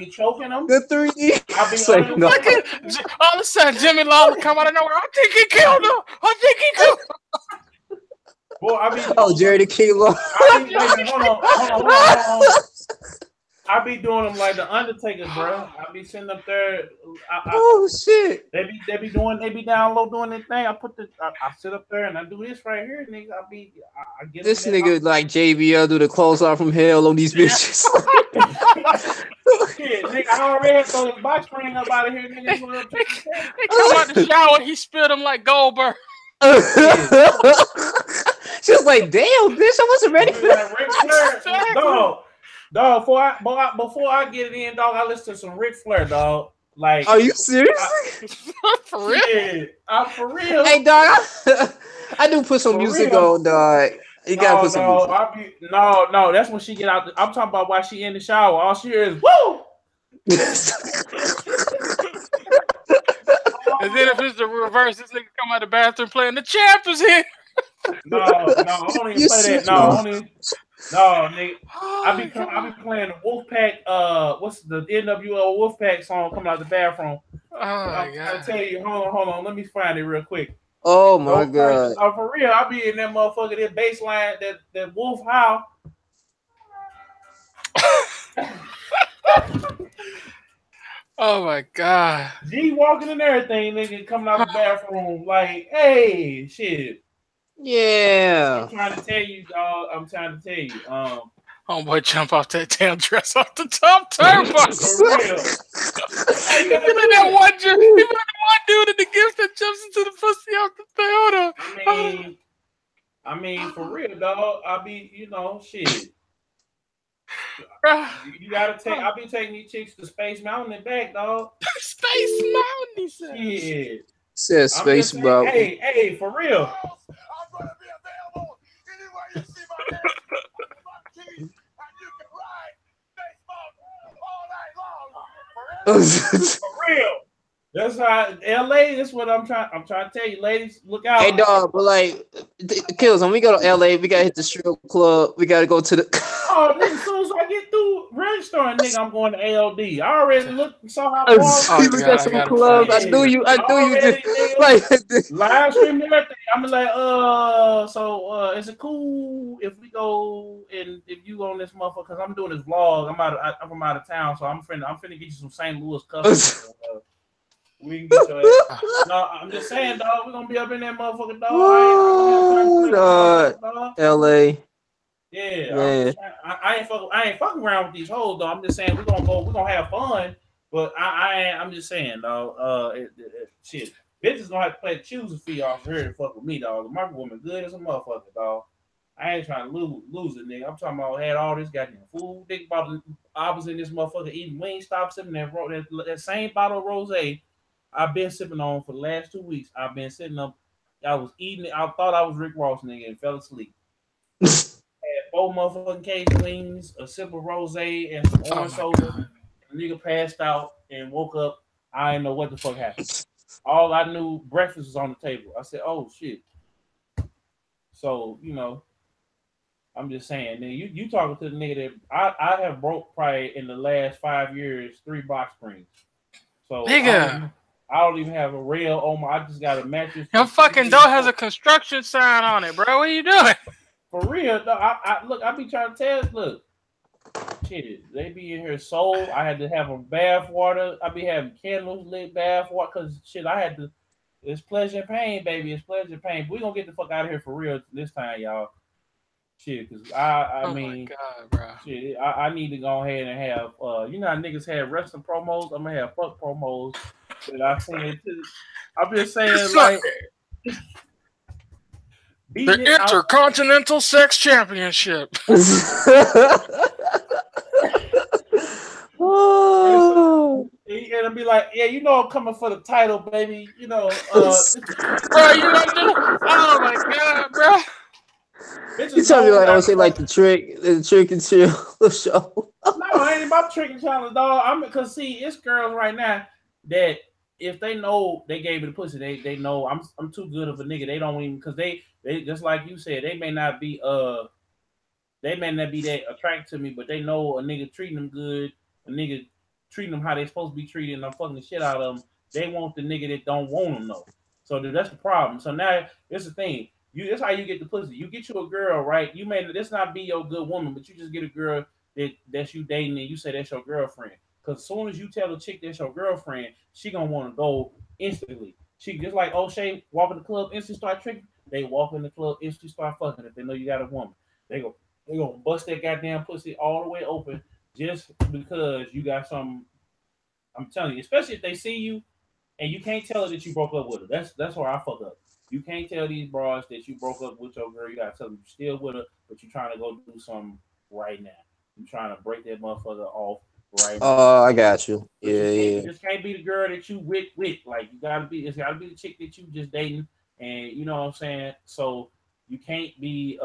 choking them. The 3D. All of a sudden, Jimmy Lawler come out of nowhere. I think he killed him. Boy, Jerry the King Law. Hold on. I be doing them like the Undertaker, bro. I be sitting up there. Shit! They be down low doing their thing. I sit up there and I do this right here, nigga. I get this nigga like JBL do the close out from hell on these bitches. Shit, nigga, I already had to throw this box spring up out of here, nigga. They come out the shower, he spilled them like Goldberg. She was like, "Damn, bitch, I wasn't ready for that." Dog, before I get it in, dog, I listen to some Ric Flair, dog. Like, are you serious? For real? Yeah, I'm for real. Hey, dog, I do put some music on, dog. You gotta put some music. No, that's when she get out. I'm talking about while she in the shower. All she hears is woo. And then if it's the reverse, this nigga come out the bathroom playing the champ is here. No, I don't even play that. No, nigga. I be playing the Wolfpack. What's the NWO Wolfpack song coming out the bathroom? Oh my god! I'll tell you. Hold on. Let me find it real quick. Oh my god! For real, I be in that motherfucker. That bass line, that Wolf howl. Oh my god! G walking and everything, nigga, coming out the bathroom like, hey, shit. Yeah. I'm trying to tell you, dog. Homeboy jump off that damn dress off the top turnbuckle. For real. He been that one dude in the gift that jumps into the pussy off the Toyota. I mean, for real, dog. I be, shit. You gotta take. I be taking these chicks to Space Mountain and back, dog. Space Mountain, he said. Yeah. Says Space Mountain. Hey, for real. I'm gonna be available anywhere you see my name. And you can ride baseball all night long. For real. That's how LA. That's what I'm trying to tell you, ladies. Look out. Hey, dog, but like, Kills, when we go to LA, we gotta hit the strip club. We gotta go to the. Oh, as soon as I get through real registering, nigga. I'm going to AOD. I already looked and saw how You look at some clubs. I knew you just like live stream everything. I'm like, is it cool if we go and if you on this motherfucker? Because I'm doing this vlog. I'm from out of town, so I'm finna get you some St. Louis customers. We can get your ass. No, I'm just saying, dog. We're gonna be up in that motherfucker, dog. LA. Yeah. I ain't fucking around with these hoes, though. I'm just saying we're gonna have fun. But I'm just saying, dog. Shit, bitches gonna have to pay the choosing fee off her to fuck with me, dog. My woman good as a motherfucker, dog. I ain't trying to lose it, nigga. I'm talking about had all this goddamn food. Think about I was in this motherfucker eating Wingstop, sipping that same bottle of rosé I've been sipping on for the last 2 weeks. I've been sitting up. I was eating it. I thought I was Rick Ross, nigga, and fell asleep. Had 4 motherfucking Cajun wings, a sip of rosé, and some orange soda. The nigga passed out and woke up. I didn't know what the fuck happened. All I knew, breakfast was on the table. I said, "Oh shit." So I'm just saying, nigga, you talking to the nigga that I have broke probably in the last 5 years 3 box springs. So nigga. I don't even have a rail on my. I just got a mattress. Your fucking door has a construction sign on it, bro. What are you doing? For real, no, I be trying to tell. Look, shit, they be in here sold. I had to have a bath water. I be having candles lit bath water because shit, I had to. It's pleasure and pain, baby. It's pleasure and pain. We gonna get the fuck out of here for real this time, y'all. Shit, because I mean, my God, bro. Shit, I need to go ahead and have. You know how niggas have wrestling promos. I'm gonna have fuck promos. That I seen too. I'm just saying, like, the Intercontinental Sex Championship. Oh. And it'll be like, yeah, I'm coming for the title, baby. Bro, you know, oh my God, bro. You tell me like I would say like the trick and chill show. No, it ain't about trick and challenge, dog. Because see, it's girls right now that if they know they gave me the pussy, they know I'm too good of a nigga. They don't even because they just like you said, they may not be that attracted to me, but they know a nigga treating them good, a nigga treating them how they supposed to be treated, and I'm fucking the shit out of them. They want the nigga that don't want them though. So that's the problem. So now it's the thing. That's how you get the pussy. You get you a girl, right? You may this not be your good woman, but you just get a girl that's you dating and you say that's your girlfriend. Because as soon as you tell a chick that's your girlfriend, she gonna want to go instantly. She just like O'Shea walk in the club, instantly start tricking. They walk in the club, instantly start fucking. If they know you got a woman, they gonna bust that goddamn pussy all the way open just because you got some. I'm telling you, especially if they see you and you can't tell her that you broke up with her. That's where I fuck up. You can't tell these bras that you broke up with your girl. You gotta tell them you're still with her, but you're trying to go do something right now. You're trying to break that motherfucker off right now. Oh, I got you. Yeah. You just can't be the girl that you with. Like it's gotta be the chick that you just dating, and you know what I'm saying. So you can't be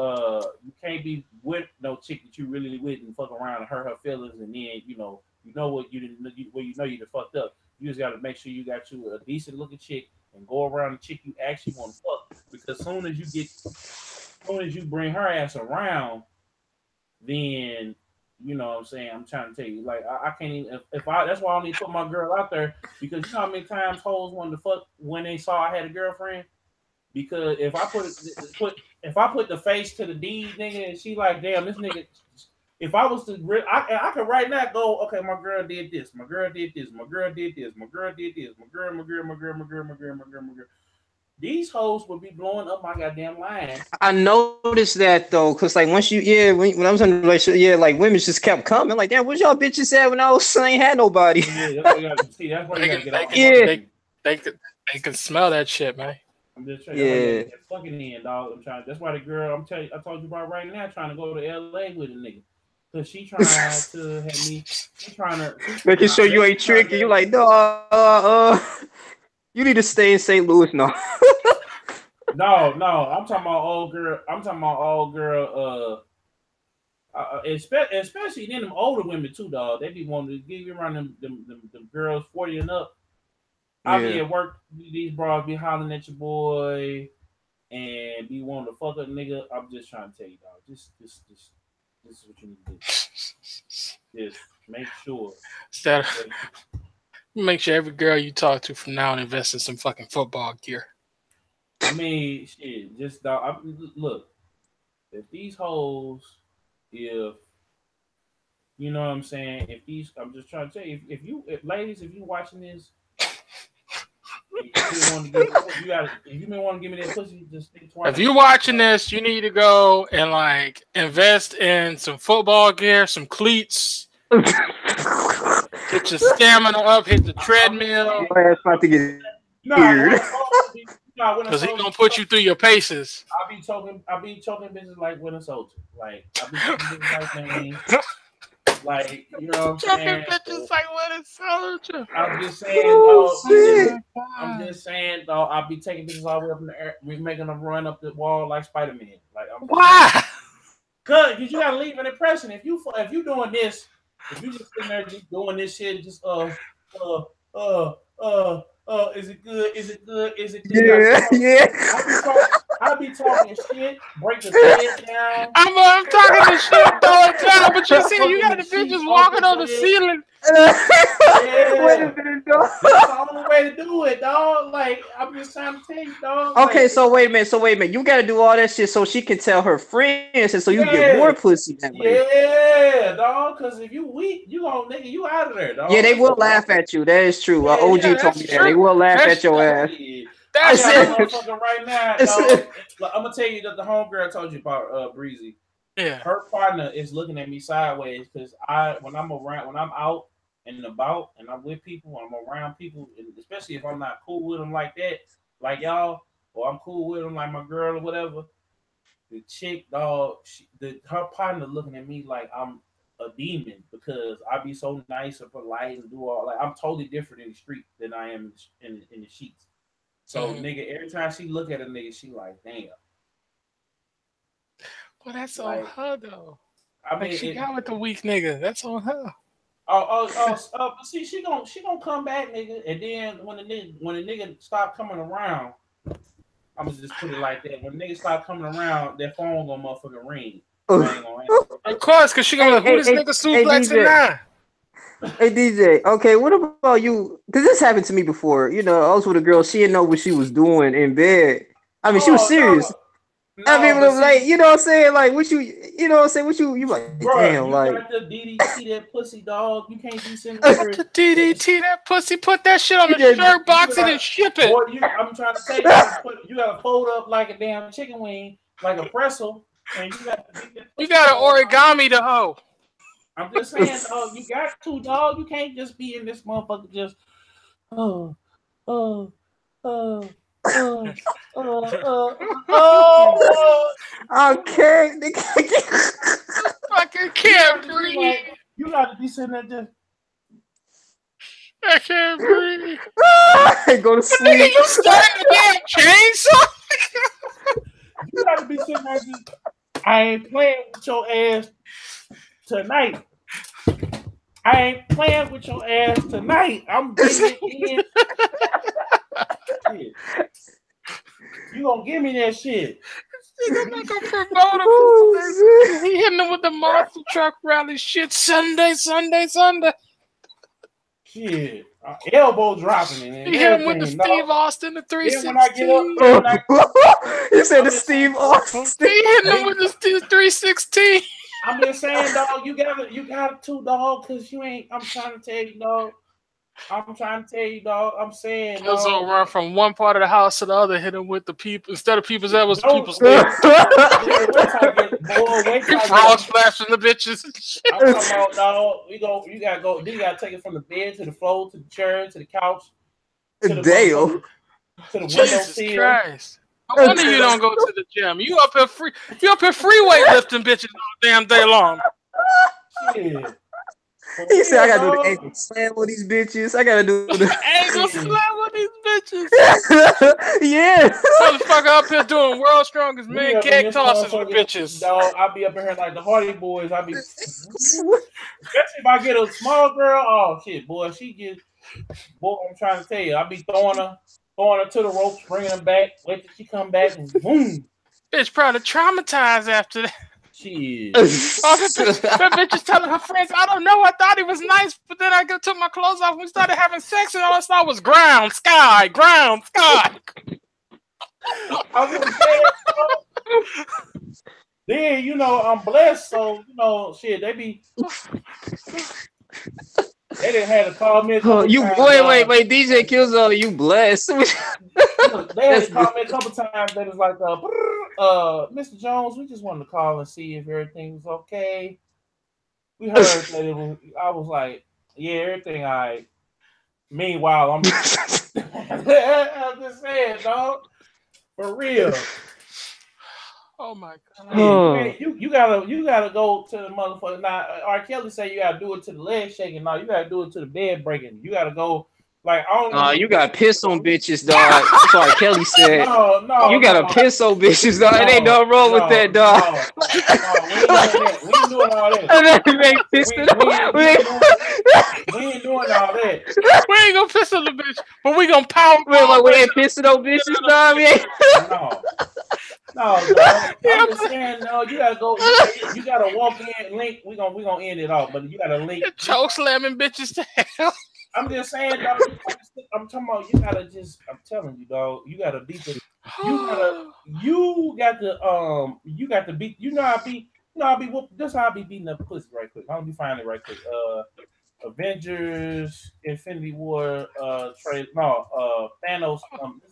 with no chick that you really with and fuck around and hurt her feelings, and then you know what you didn't you done fucked up. You just gotta make sure you got you a decent looking chick and go around the chick you actually want to fuck. Because soon as you bring her ass around, then you know what I'm saying. I'm trying to tell you, like I can't even that's why I don't need to put my girl out there because you know how many times hoes wanted to fuck when they saw I had a girlfriend. Because if I put the face to the deed, nigga, and she like, damn, this nigga. If I was to, I could right now go, okay, my girl did this, my girl did this, my girl did this, my girl did this, my girl. These hoes would be blowing up my goddamn line. I noticed that though, cause like once when I was in a relationship, like women just kept coming. Like, damn, what y'all bitches at when I ain't had nobody? Yeah, that's what you gotta see. That's why you gotta get out. Yeah, they can smell that shit, man. I'm just trying to get fucking in, dog. That's why the girl I told you about right now, trying to go to LA with a nigga. Cause she trying to have me. She trying to making sure you ain't tricking. You like, no, you need to stay in St. Louis now. No, I'm talking about old girl. Especially then them older women too, dog. They be wanting to give you around them girls 40 and up. I be at work. These bras be hollering at your boy and be wanting to fuck a nigga. I'm just trying to tell you, dog. This is what you need to do. Just make sure. Make sure every girl you talk to from now on invest in some fucking football gear. I mean, shit. Just look. If these hoes, if you know what I'm saying, I'm just trying to tell you, if ladies, if you watching this, if you may want to give me that pussy, just think twice. If you're watching this, you need to go and like invest in some football gear, some cleats. Get your stamina up, hit the treadmill. Your ass about to get weird. Because he's gonna put you through your paces. I be choking bitches like Winter Soldier. Like I be choking bitches like man. Like, you know what I'm saying? Bitches like Winter Soldier. I'm just saying, dog. I'm just saying, dog. I'll be taking bitches all the way up in the air, making them run up the wall like Spider-Man. Like, why? Because you gotta leave an impression. If you doing this, if you just sitting there just doing this shit, just is it good? Is it good? Is it good? Yeah. I'll be talking shit, break the bed down. I'm talking the shit all the time, but you see, you got the bitches walking on the ceiling. Wait a minute, dog. That's the only way to do it, dog. Like, I'm just trying to tell you, dog. Okay, like, so wait a minute. You gotta do all that shit so she can tell her friends, and so you get more pussy that way. Yeah, dog. Because if you weak, you out of there, dog. Yeah, they will laugh at you. That is true. OG told me that. They will laugh at your ass. That's motherfucker right now, dog. I'm gonna tell you that the homegirl told you about Breezy. Yeah. Her partner is looking at me sideways because when I'm out and about and I'm with people, I'm around people, and especially if I'm not cool with them like that, like y'all, or I'm cool with them like my girl or whatever. The chick, dog, her partner looking at me like I'm a demon because I be so nice and polite and do all like I'm totally different in the street than I am in the sheets. So nigga, every time she look at a nigga, she like, damn. Well, that's like, on her though. I mean, she got with the weak nigga. That's on her. But see, she gonna come back, nigga, and then when the nigga stop coming around, I'm gonna just put it like that. When the nigga stop coming around, that phone gonna motherfucking ring. Of course, cause she gonna like, who this nigga suplexing now? Hey DJ, okay, what about you? Because this happened to me before. You know, I was with a girl. She didn't know what she was doing in bed. I mean, she was serious. No, I mean, like, you know what I'm saying? Like, what you know what I'm saying? What you like, bro, damn, you like. got the DDT that pussy, dog. You can't be sitting there. The DDT that pussy, put that shit on the shirt box and ship it. Boy, I'm trying to say, you gotta fold up like a damn chicken wing, like a pretzel, and you gotta origami the hoe. I'm just saying, dog, you got to, dog. You can't just be in this motherfucker just, Okay. Fucking can't breathe. Like, you gotta be sitting there just. I can't breathe. Go to sleep. Nigga, you starting the damn chainsaw? You gotta be sitting there just. I ain't playing with your ass tonight. I ain't playing with your ass tonight. I'm bringing it in. You gonna give me that shit? Nigga make a promoter. He hitting him with the monster truck rally shit. Sunday. Shit, elbow dropping it. He hit him with the Steve Austin, the 316. When I get up, you said the Steve Austin. He hitting him with the 316. I'm just saying, dog. You got to, dog, because you ain't. I'm trying to tell you, dog. I'm saying, Killzown run from one part of the house to the other, hit him with the people instead of people's. That was people's. He frog splashing the bitches. I'm talking about, dog. You gotta go. Then you gotta take it from the bed to the floor to the chair to the couch. To the Damn. To the Jesus Christ. No wonder you don't go to the gym. You up here free weightlifting bitches all damn day long. Shit. He said, I gotta do the ankle slam with these bitches. I gotta do the ankle slam with these bitches. Yeah. Motherfucker up here doing world's strongest man cake tosses with bitches. Dog, I'll be up in here like the Hardy Boys. Especially if I get a small girl. Oh, shit, boy. Boy, I'm trying to tell you. I'll be throwing her to the ropes, bringing her back. Wait till she come back and boom. Bitch probably traumatized after that. Shit. That bitch is telling her friends, I don't know, I thought he was nice, but then I took my clothes off and we started having sex and all I saw was ground, sky. I was saying, then, you know, I'm blessed, so, you know, shit, they didn't have to call me a couple times. Wait, DJ Killzown, you blessed. Look, they had to call me a couple times. They was like, Mr. Jones, we just wanted to call and see if everything was okay. We heard that it was, I was like, yeah, everything all right. Meanwhile, I'm just saying, dog, for real. Oh my god! Yeah, you gotta go to the motherfucker. Now, R. Kelly say you gotta do it to the leg shaking. No, you gotta do it to the bed breaking. You gotta go like I don't know. You got piss on bitches, dog. That's what R. Kelly said. No, you gotta piss on bitches, dog. It ain't nothing wrong with that, dog. We ain't doing all that. We ain't doing all that. We ain't gonna piss on the bitch, but we gonna power. We ain't pissing on bitches, dog. No, dog. I'm just saying, no, you gotta go. You gotta walk in, link. We gonna end it off, but you gotta link. Choke slamming bitches to hell. I'm just saying, dog. I'm talking about. You gotta just. I'm telling you, dog. You gotta beat the. You got to beat. You know how I be. You know how I be. This how I be beating up pussy right quick. I'm gonna be finding it right quick. Avengers, Infinity War, Thanos.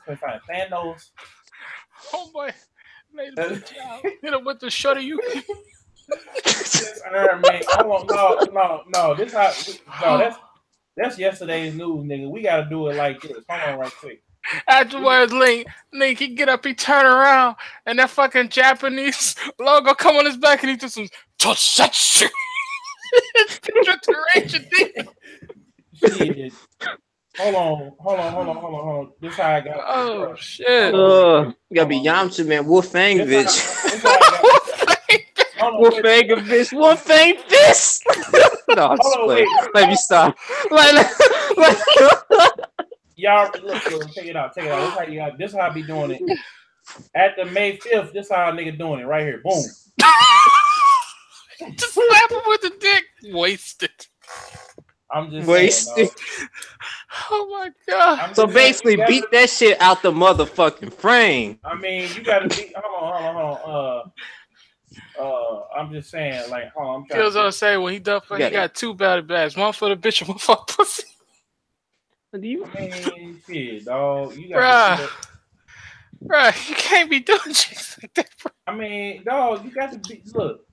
Let's find Thanos. Oh boy. Hit him with the shutter you. Iron Man. No. This how. That's yesterday's news, nigga. We gotta do it like this. Hold on, right quick. Afterwards, Link, he get up, he turn around, and that fucking Japanese logo come on his back, and he do some Tosetsu. Shit. Hold on. This how I got. Oh shit! You gotta be Yamcha, man. Wolfang, bitch. Wolfang, bitch. Wolfang, fist. No, I'm just playing. Let me stop. Y'all, look, check it out. This how I be doing it. At the May 5th, this how a nigga doing it right here. Boom. Just slap him with the dick. Wasted. I'm just wasted. Oh my god! So basically, beat that shit out the motherfucking frame. I mean, you gotta beat. Hold on. I'm just saying, like, I'm trying. Killzown say when he done, he got two battle bags, one for the bitch and one for the pussy. Do you? Man, shit, dog. You got. Bruh, you can't be doing shit like that, bro. I mean, dog, you got to be. Look.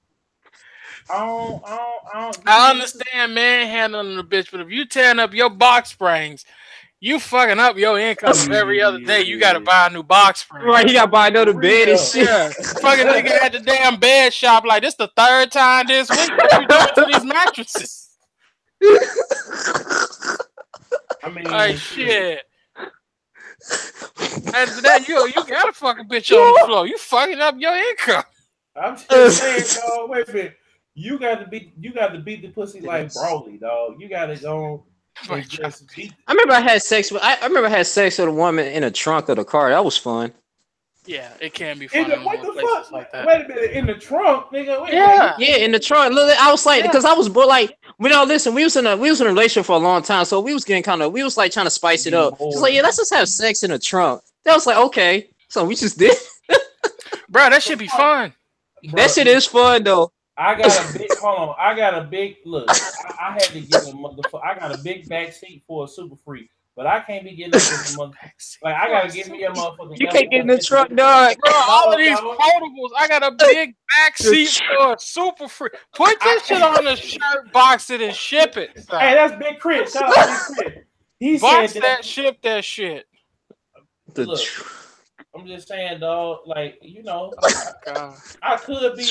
I understand manhandling the bitch, but if you tearing up your box springs, you fucking up your income every other day. You gotta buy a new box spring. Right, you gotta buy another bed and shit. Yeah. Fucking nigga at the damn bed shop like this the third time this week. What you doing to these mattresses? I mean, like shit. After that, you gotta fucking bitch on the floor. You fucking up your income. I'm just saying, dog. Wait a minute. You got to beat the pussy like Broly, dog. You got to go. Just beat. I remember I had sex with a woman in the trunk of the car. That was fun. Yeah, it can be fun. What the fuck? Like that. Wait a minute, in the trunk, nigga. Yeah, in the trunk. Look, I was like, because I was like, listen, we was in a relationship for a long time, so we was like trying to spice it up. She's like, yeah, let's just have sex in the trunk. That was like, okay, so we just did. Bro, that should be fun. That shit is fun though. I got a big look. I had to get a motherfucker. I got a big back seat for a super freak, but I can't be getting up in the motherfucker. Like I gotta give me a motherfucker. You can't get in the truck, dog. Bro, all of these foldables. I got a big back seat for a super freak. Put this shit on a shirt, box it, and ship it. Hey, that's Big Chris. Shout out Big Chris. He box said that, ship that shit. Look, I'm just saying, dog. Like I could be.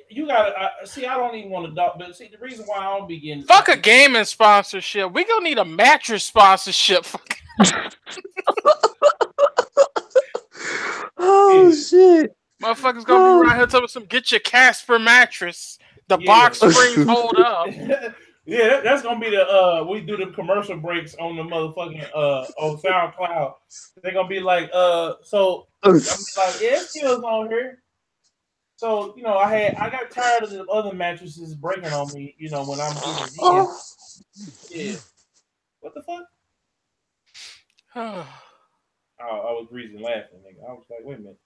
You gotta see. I don't even want to dog, but see the reason why I don't be getting fuck a gaming sponsorship. We gonna need a mattress sponsorship. Oh shit! Motherfuckers gonna be around here telling some get your Casper mattress. The box springs hold up. Yeah, that's gonna be the we do the commercial breaks on the motherfucking on SoundCloud. They're gonna be like so I'm like, yeah, it's Kills on here. So I got tired of the other mattresses breaking on me. When I'm getting in. Yeah. What the fuck? I was Breezy laughing, nigga. I was like, wait a minute.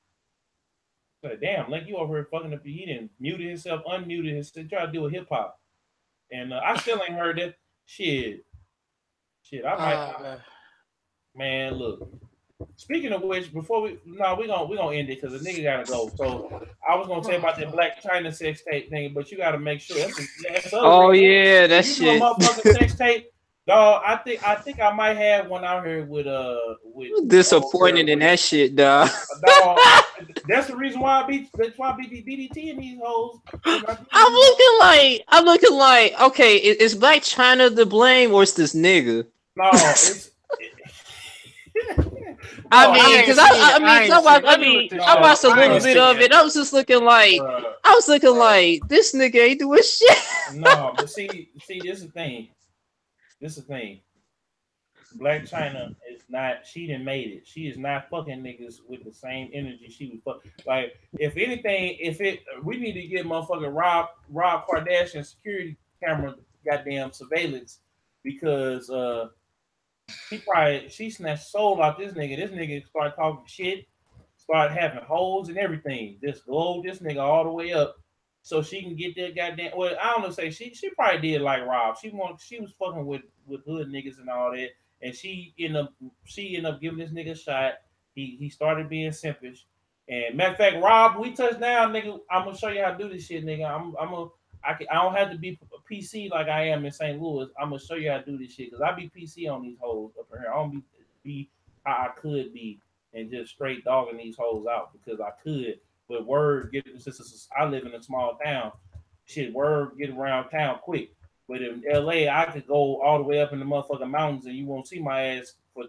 Like, damn, like you over here fucking up. He didn't muted himself, unmuted himself, try to do a hip hop, and I still ain't heard that shit. I might. Man, look. Speaking of which, before we gonna end it because the nigga gotta go. So I was gonna say about that Black China sex tape thing, but you gotta make sure that's oh yeah, that you shit. Do a motherfucking sex tape. Dog, I think I might have one out here with disappointed in that shit, dog. Dog, that's the reason why I beat BDT in these hoes. I'm looking like, okay, is Black China to blame or is this nigga? No, it's. I watched a little bit of it. I was just looking like, this nigga ain't doing shit. No, but see, this is the thing. Black China is not. She done made it. She is not fucking niggas with the same energy she was fucking. Like, if anything, we need to get motherfucking Rob Kardashian security camera, goddamn surveillance, because she snatched soul out this nigga. This nigga started talking shit, started having holes and everything. Just glowed this nigga all the way up, so she can get that goddamn. Well, I don't know. Say she probably did like Rob. She was fucking with hood niggas and all that, and she ended up giving this nigga a shot. He started being simpish. And matter of fact, Rob, we touched down, nigga. I'm gonna show you how to do this shit, nigga. I don't have to be PC like I am in St. Louis. I'm gonna show you how to do this shit because I be PC on these hoes up here. I don't be how I could be and just straight dogging these hoes out because I could. But word get since I live in a small town, shit, word get around town quick. But in LA, I could go all the way up in the motherfucking mountains and you won't see my ass for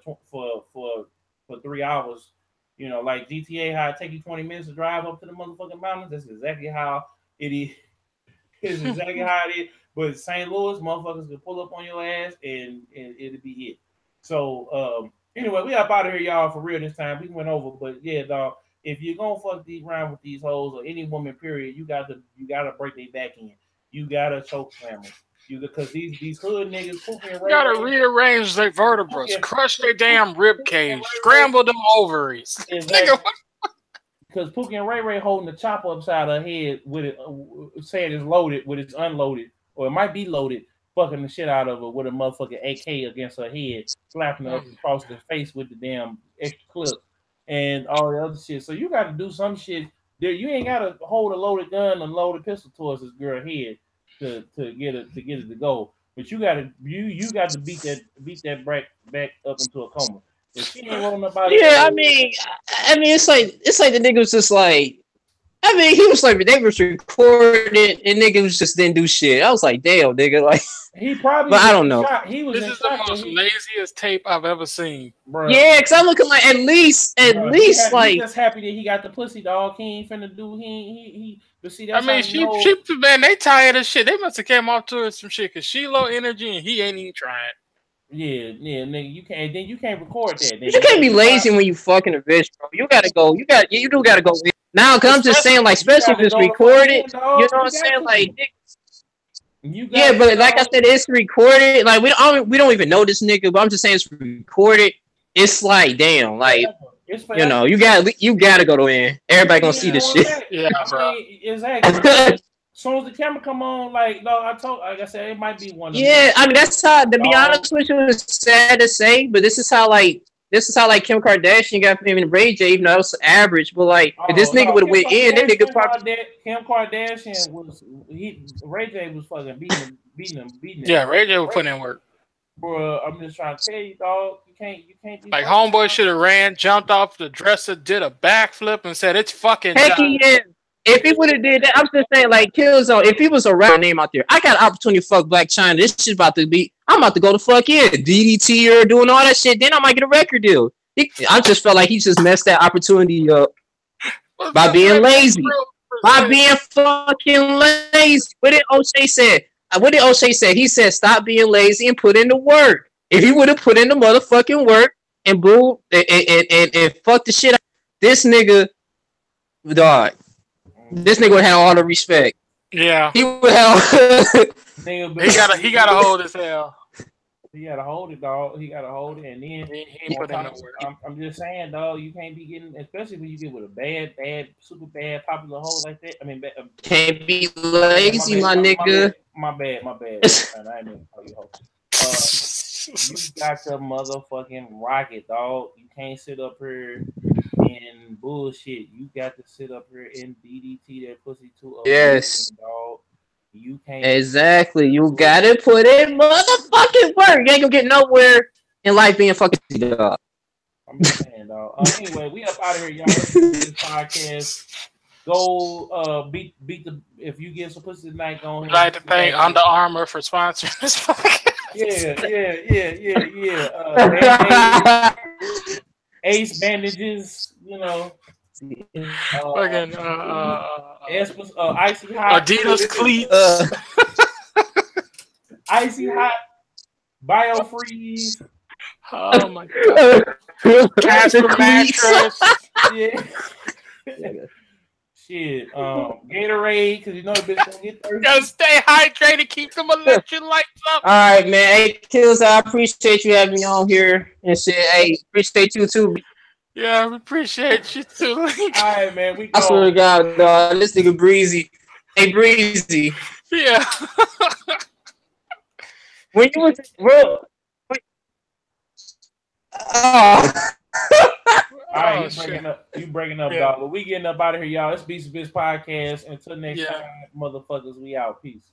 3 hours. Like GTA, how it take you 20 minutes to drive up to the motherfucking mountains. That's exactly how it is. It's exactly how it is. But St. Louis, motherfuckers can pull up on your ass and it'll be it. So anyway, we up out of here, y'all, for real this time. We went over, but yeah, dog. If you're gonna fuck around with these hoes or any woman, period, you gotta break their back in. You gotta choke slam them. Because these hood niggas pooping. You gotta rearrange their vertebrae, crush their damn rib cage, scramble them ovaries. Exactly. Because Pookie and Ray holding the chopper upside her head with it, saying it's loaded, with it's unloaded, or it might be loaded, fucking the shit out of her with a motherfucking AK against her head, slapping her across the face with the damn extra clip and all the other shit. So you got to do some shit. There, you ain't got to hold a loaded gun and loaded pistol towards this girl head to get it to go. But you got to beat that back up into a coma. If she ain't rolling up out I mean, it's like the nigga was just like, he was like, they was recorded and nigga was just didn't do shit. I was like, damn, nigga, like he probably. But I don't know. This is the most laziest tape I've ever seen, bro. Yeah, because I'm looking like at least like. He's just happy that he got the pussy, dog. He ain't finna do. He. But see, that's she man, they tired of shit. They must have came off to her some shit because she low energy and he ain't even trying. Yeah, nigga, you can't. Then you can't record that. Nigga. You can't be lazy when you fucking a bitch, bro. You gotta go. You do gotta go. Now, cause I'm just saying, like, especially if it's recorded. You know what I'm saying, like. Yeah, but like I said, it's recorded. Like we don't even know this nigga, but I'm just saying it's recorded. It's like, damn, like you gotta go to in. Everybody gonna see this shit. Yeah, bro. Exactly. As soon as the camera come on, like I said, it might be one. Yeah, I mean that's how. To be honest with you, it's sad to say, but this is how Kim Kardashian got even Ray J, even though it was average. But like, if this nigga would have went in, that nigga probably. Kim Kardashian Ray J was fucking beating him. Yeah, Ray J was putting in work. Bro, I'm just trying to tell you, dog. You can't. Like homeboy should have ran, jumped off the dresser, did a backflip, and said, "It's fucking." Heck yeah. If he would have did that, I'm just saying, like, Killzown, if he was a rapper name out there, I got an opportunity to fuck Black China. This shit I'm about to go to fuck in. DDT or doing all that shit, then I might get a record deal. I just felt like he just messed that opportunity up by being lazy. By being fucking lazy. What did O'Shea say? He said, stop being lazy and put in the work. If he would have put in the motherfucking work and fuck the shit out, this nigga, dog. This nigga would have all the respect. Yeah. He would have. he gotta hold his hell. He gotta hold it, dog. He gotta hold it, and then he put in the work. I'm just saying, dog. You can't be getting, especially when you get with a bad, super bad, popular hoe like that. I mean, can't be lazy, my nigga. My bad. I didn't mean to call you hoe. You got your motherfucking rocket, dog. You can't sit up here and bullshit. You got to sit up here and DDT that pussy to a yes, dog. You can't exactly. You gotta put in motherfucking work. You ain't gonna get nowhere in life being fucking dog. I'm just saying, dog. Anyway, we up out of here, y'all. This podcast. Go beat the if you get some pussy tonight. Go I'd like to thank Under Armour for sponsoring this podcast. Yeah. Ace bandages, you know. Fucking icy hot Adidas cleats. Icy hot biofreeze. Oh my god. Casper mattress. Yeah. Shit. Gatorade, because you know the bitch gonna get thirsty. Gotta stay hydrated, keep them electrolytes up. Alright, man. Hey, Kills, I appreciate you having me on here and shit. Hey, appreciate you too. Yeah, we appreciate you too. Alright, man. We go. I swear to God, dog. This nigga Breezy. Hey, Breezy. Yeah. When you was All right, you breaking up, dog. But we getting up out of here, y'all. It's Bitz podcast. Until next time, motherfuckers, we out. Peace.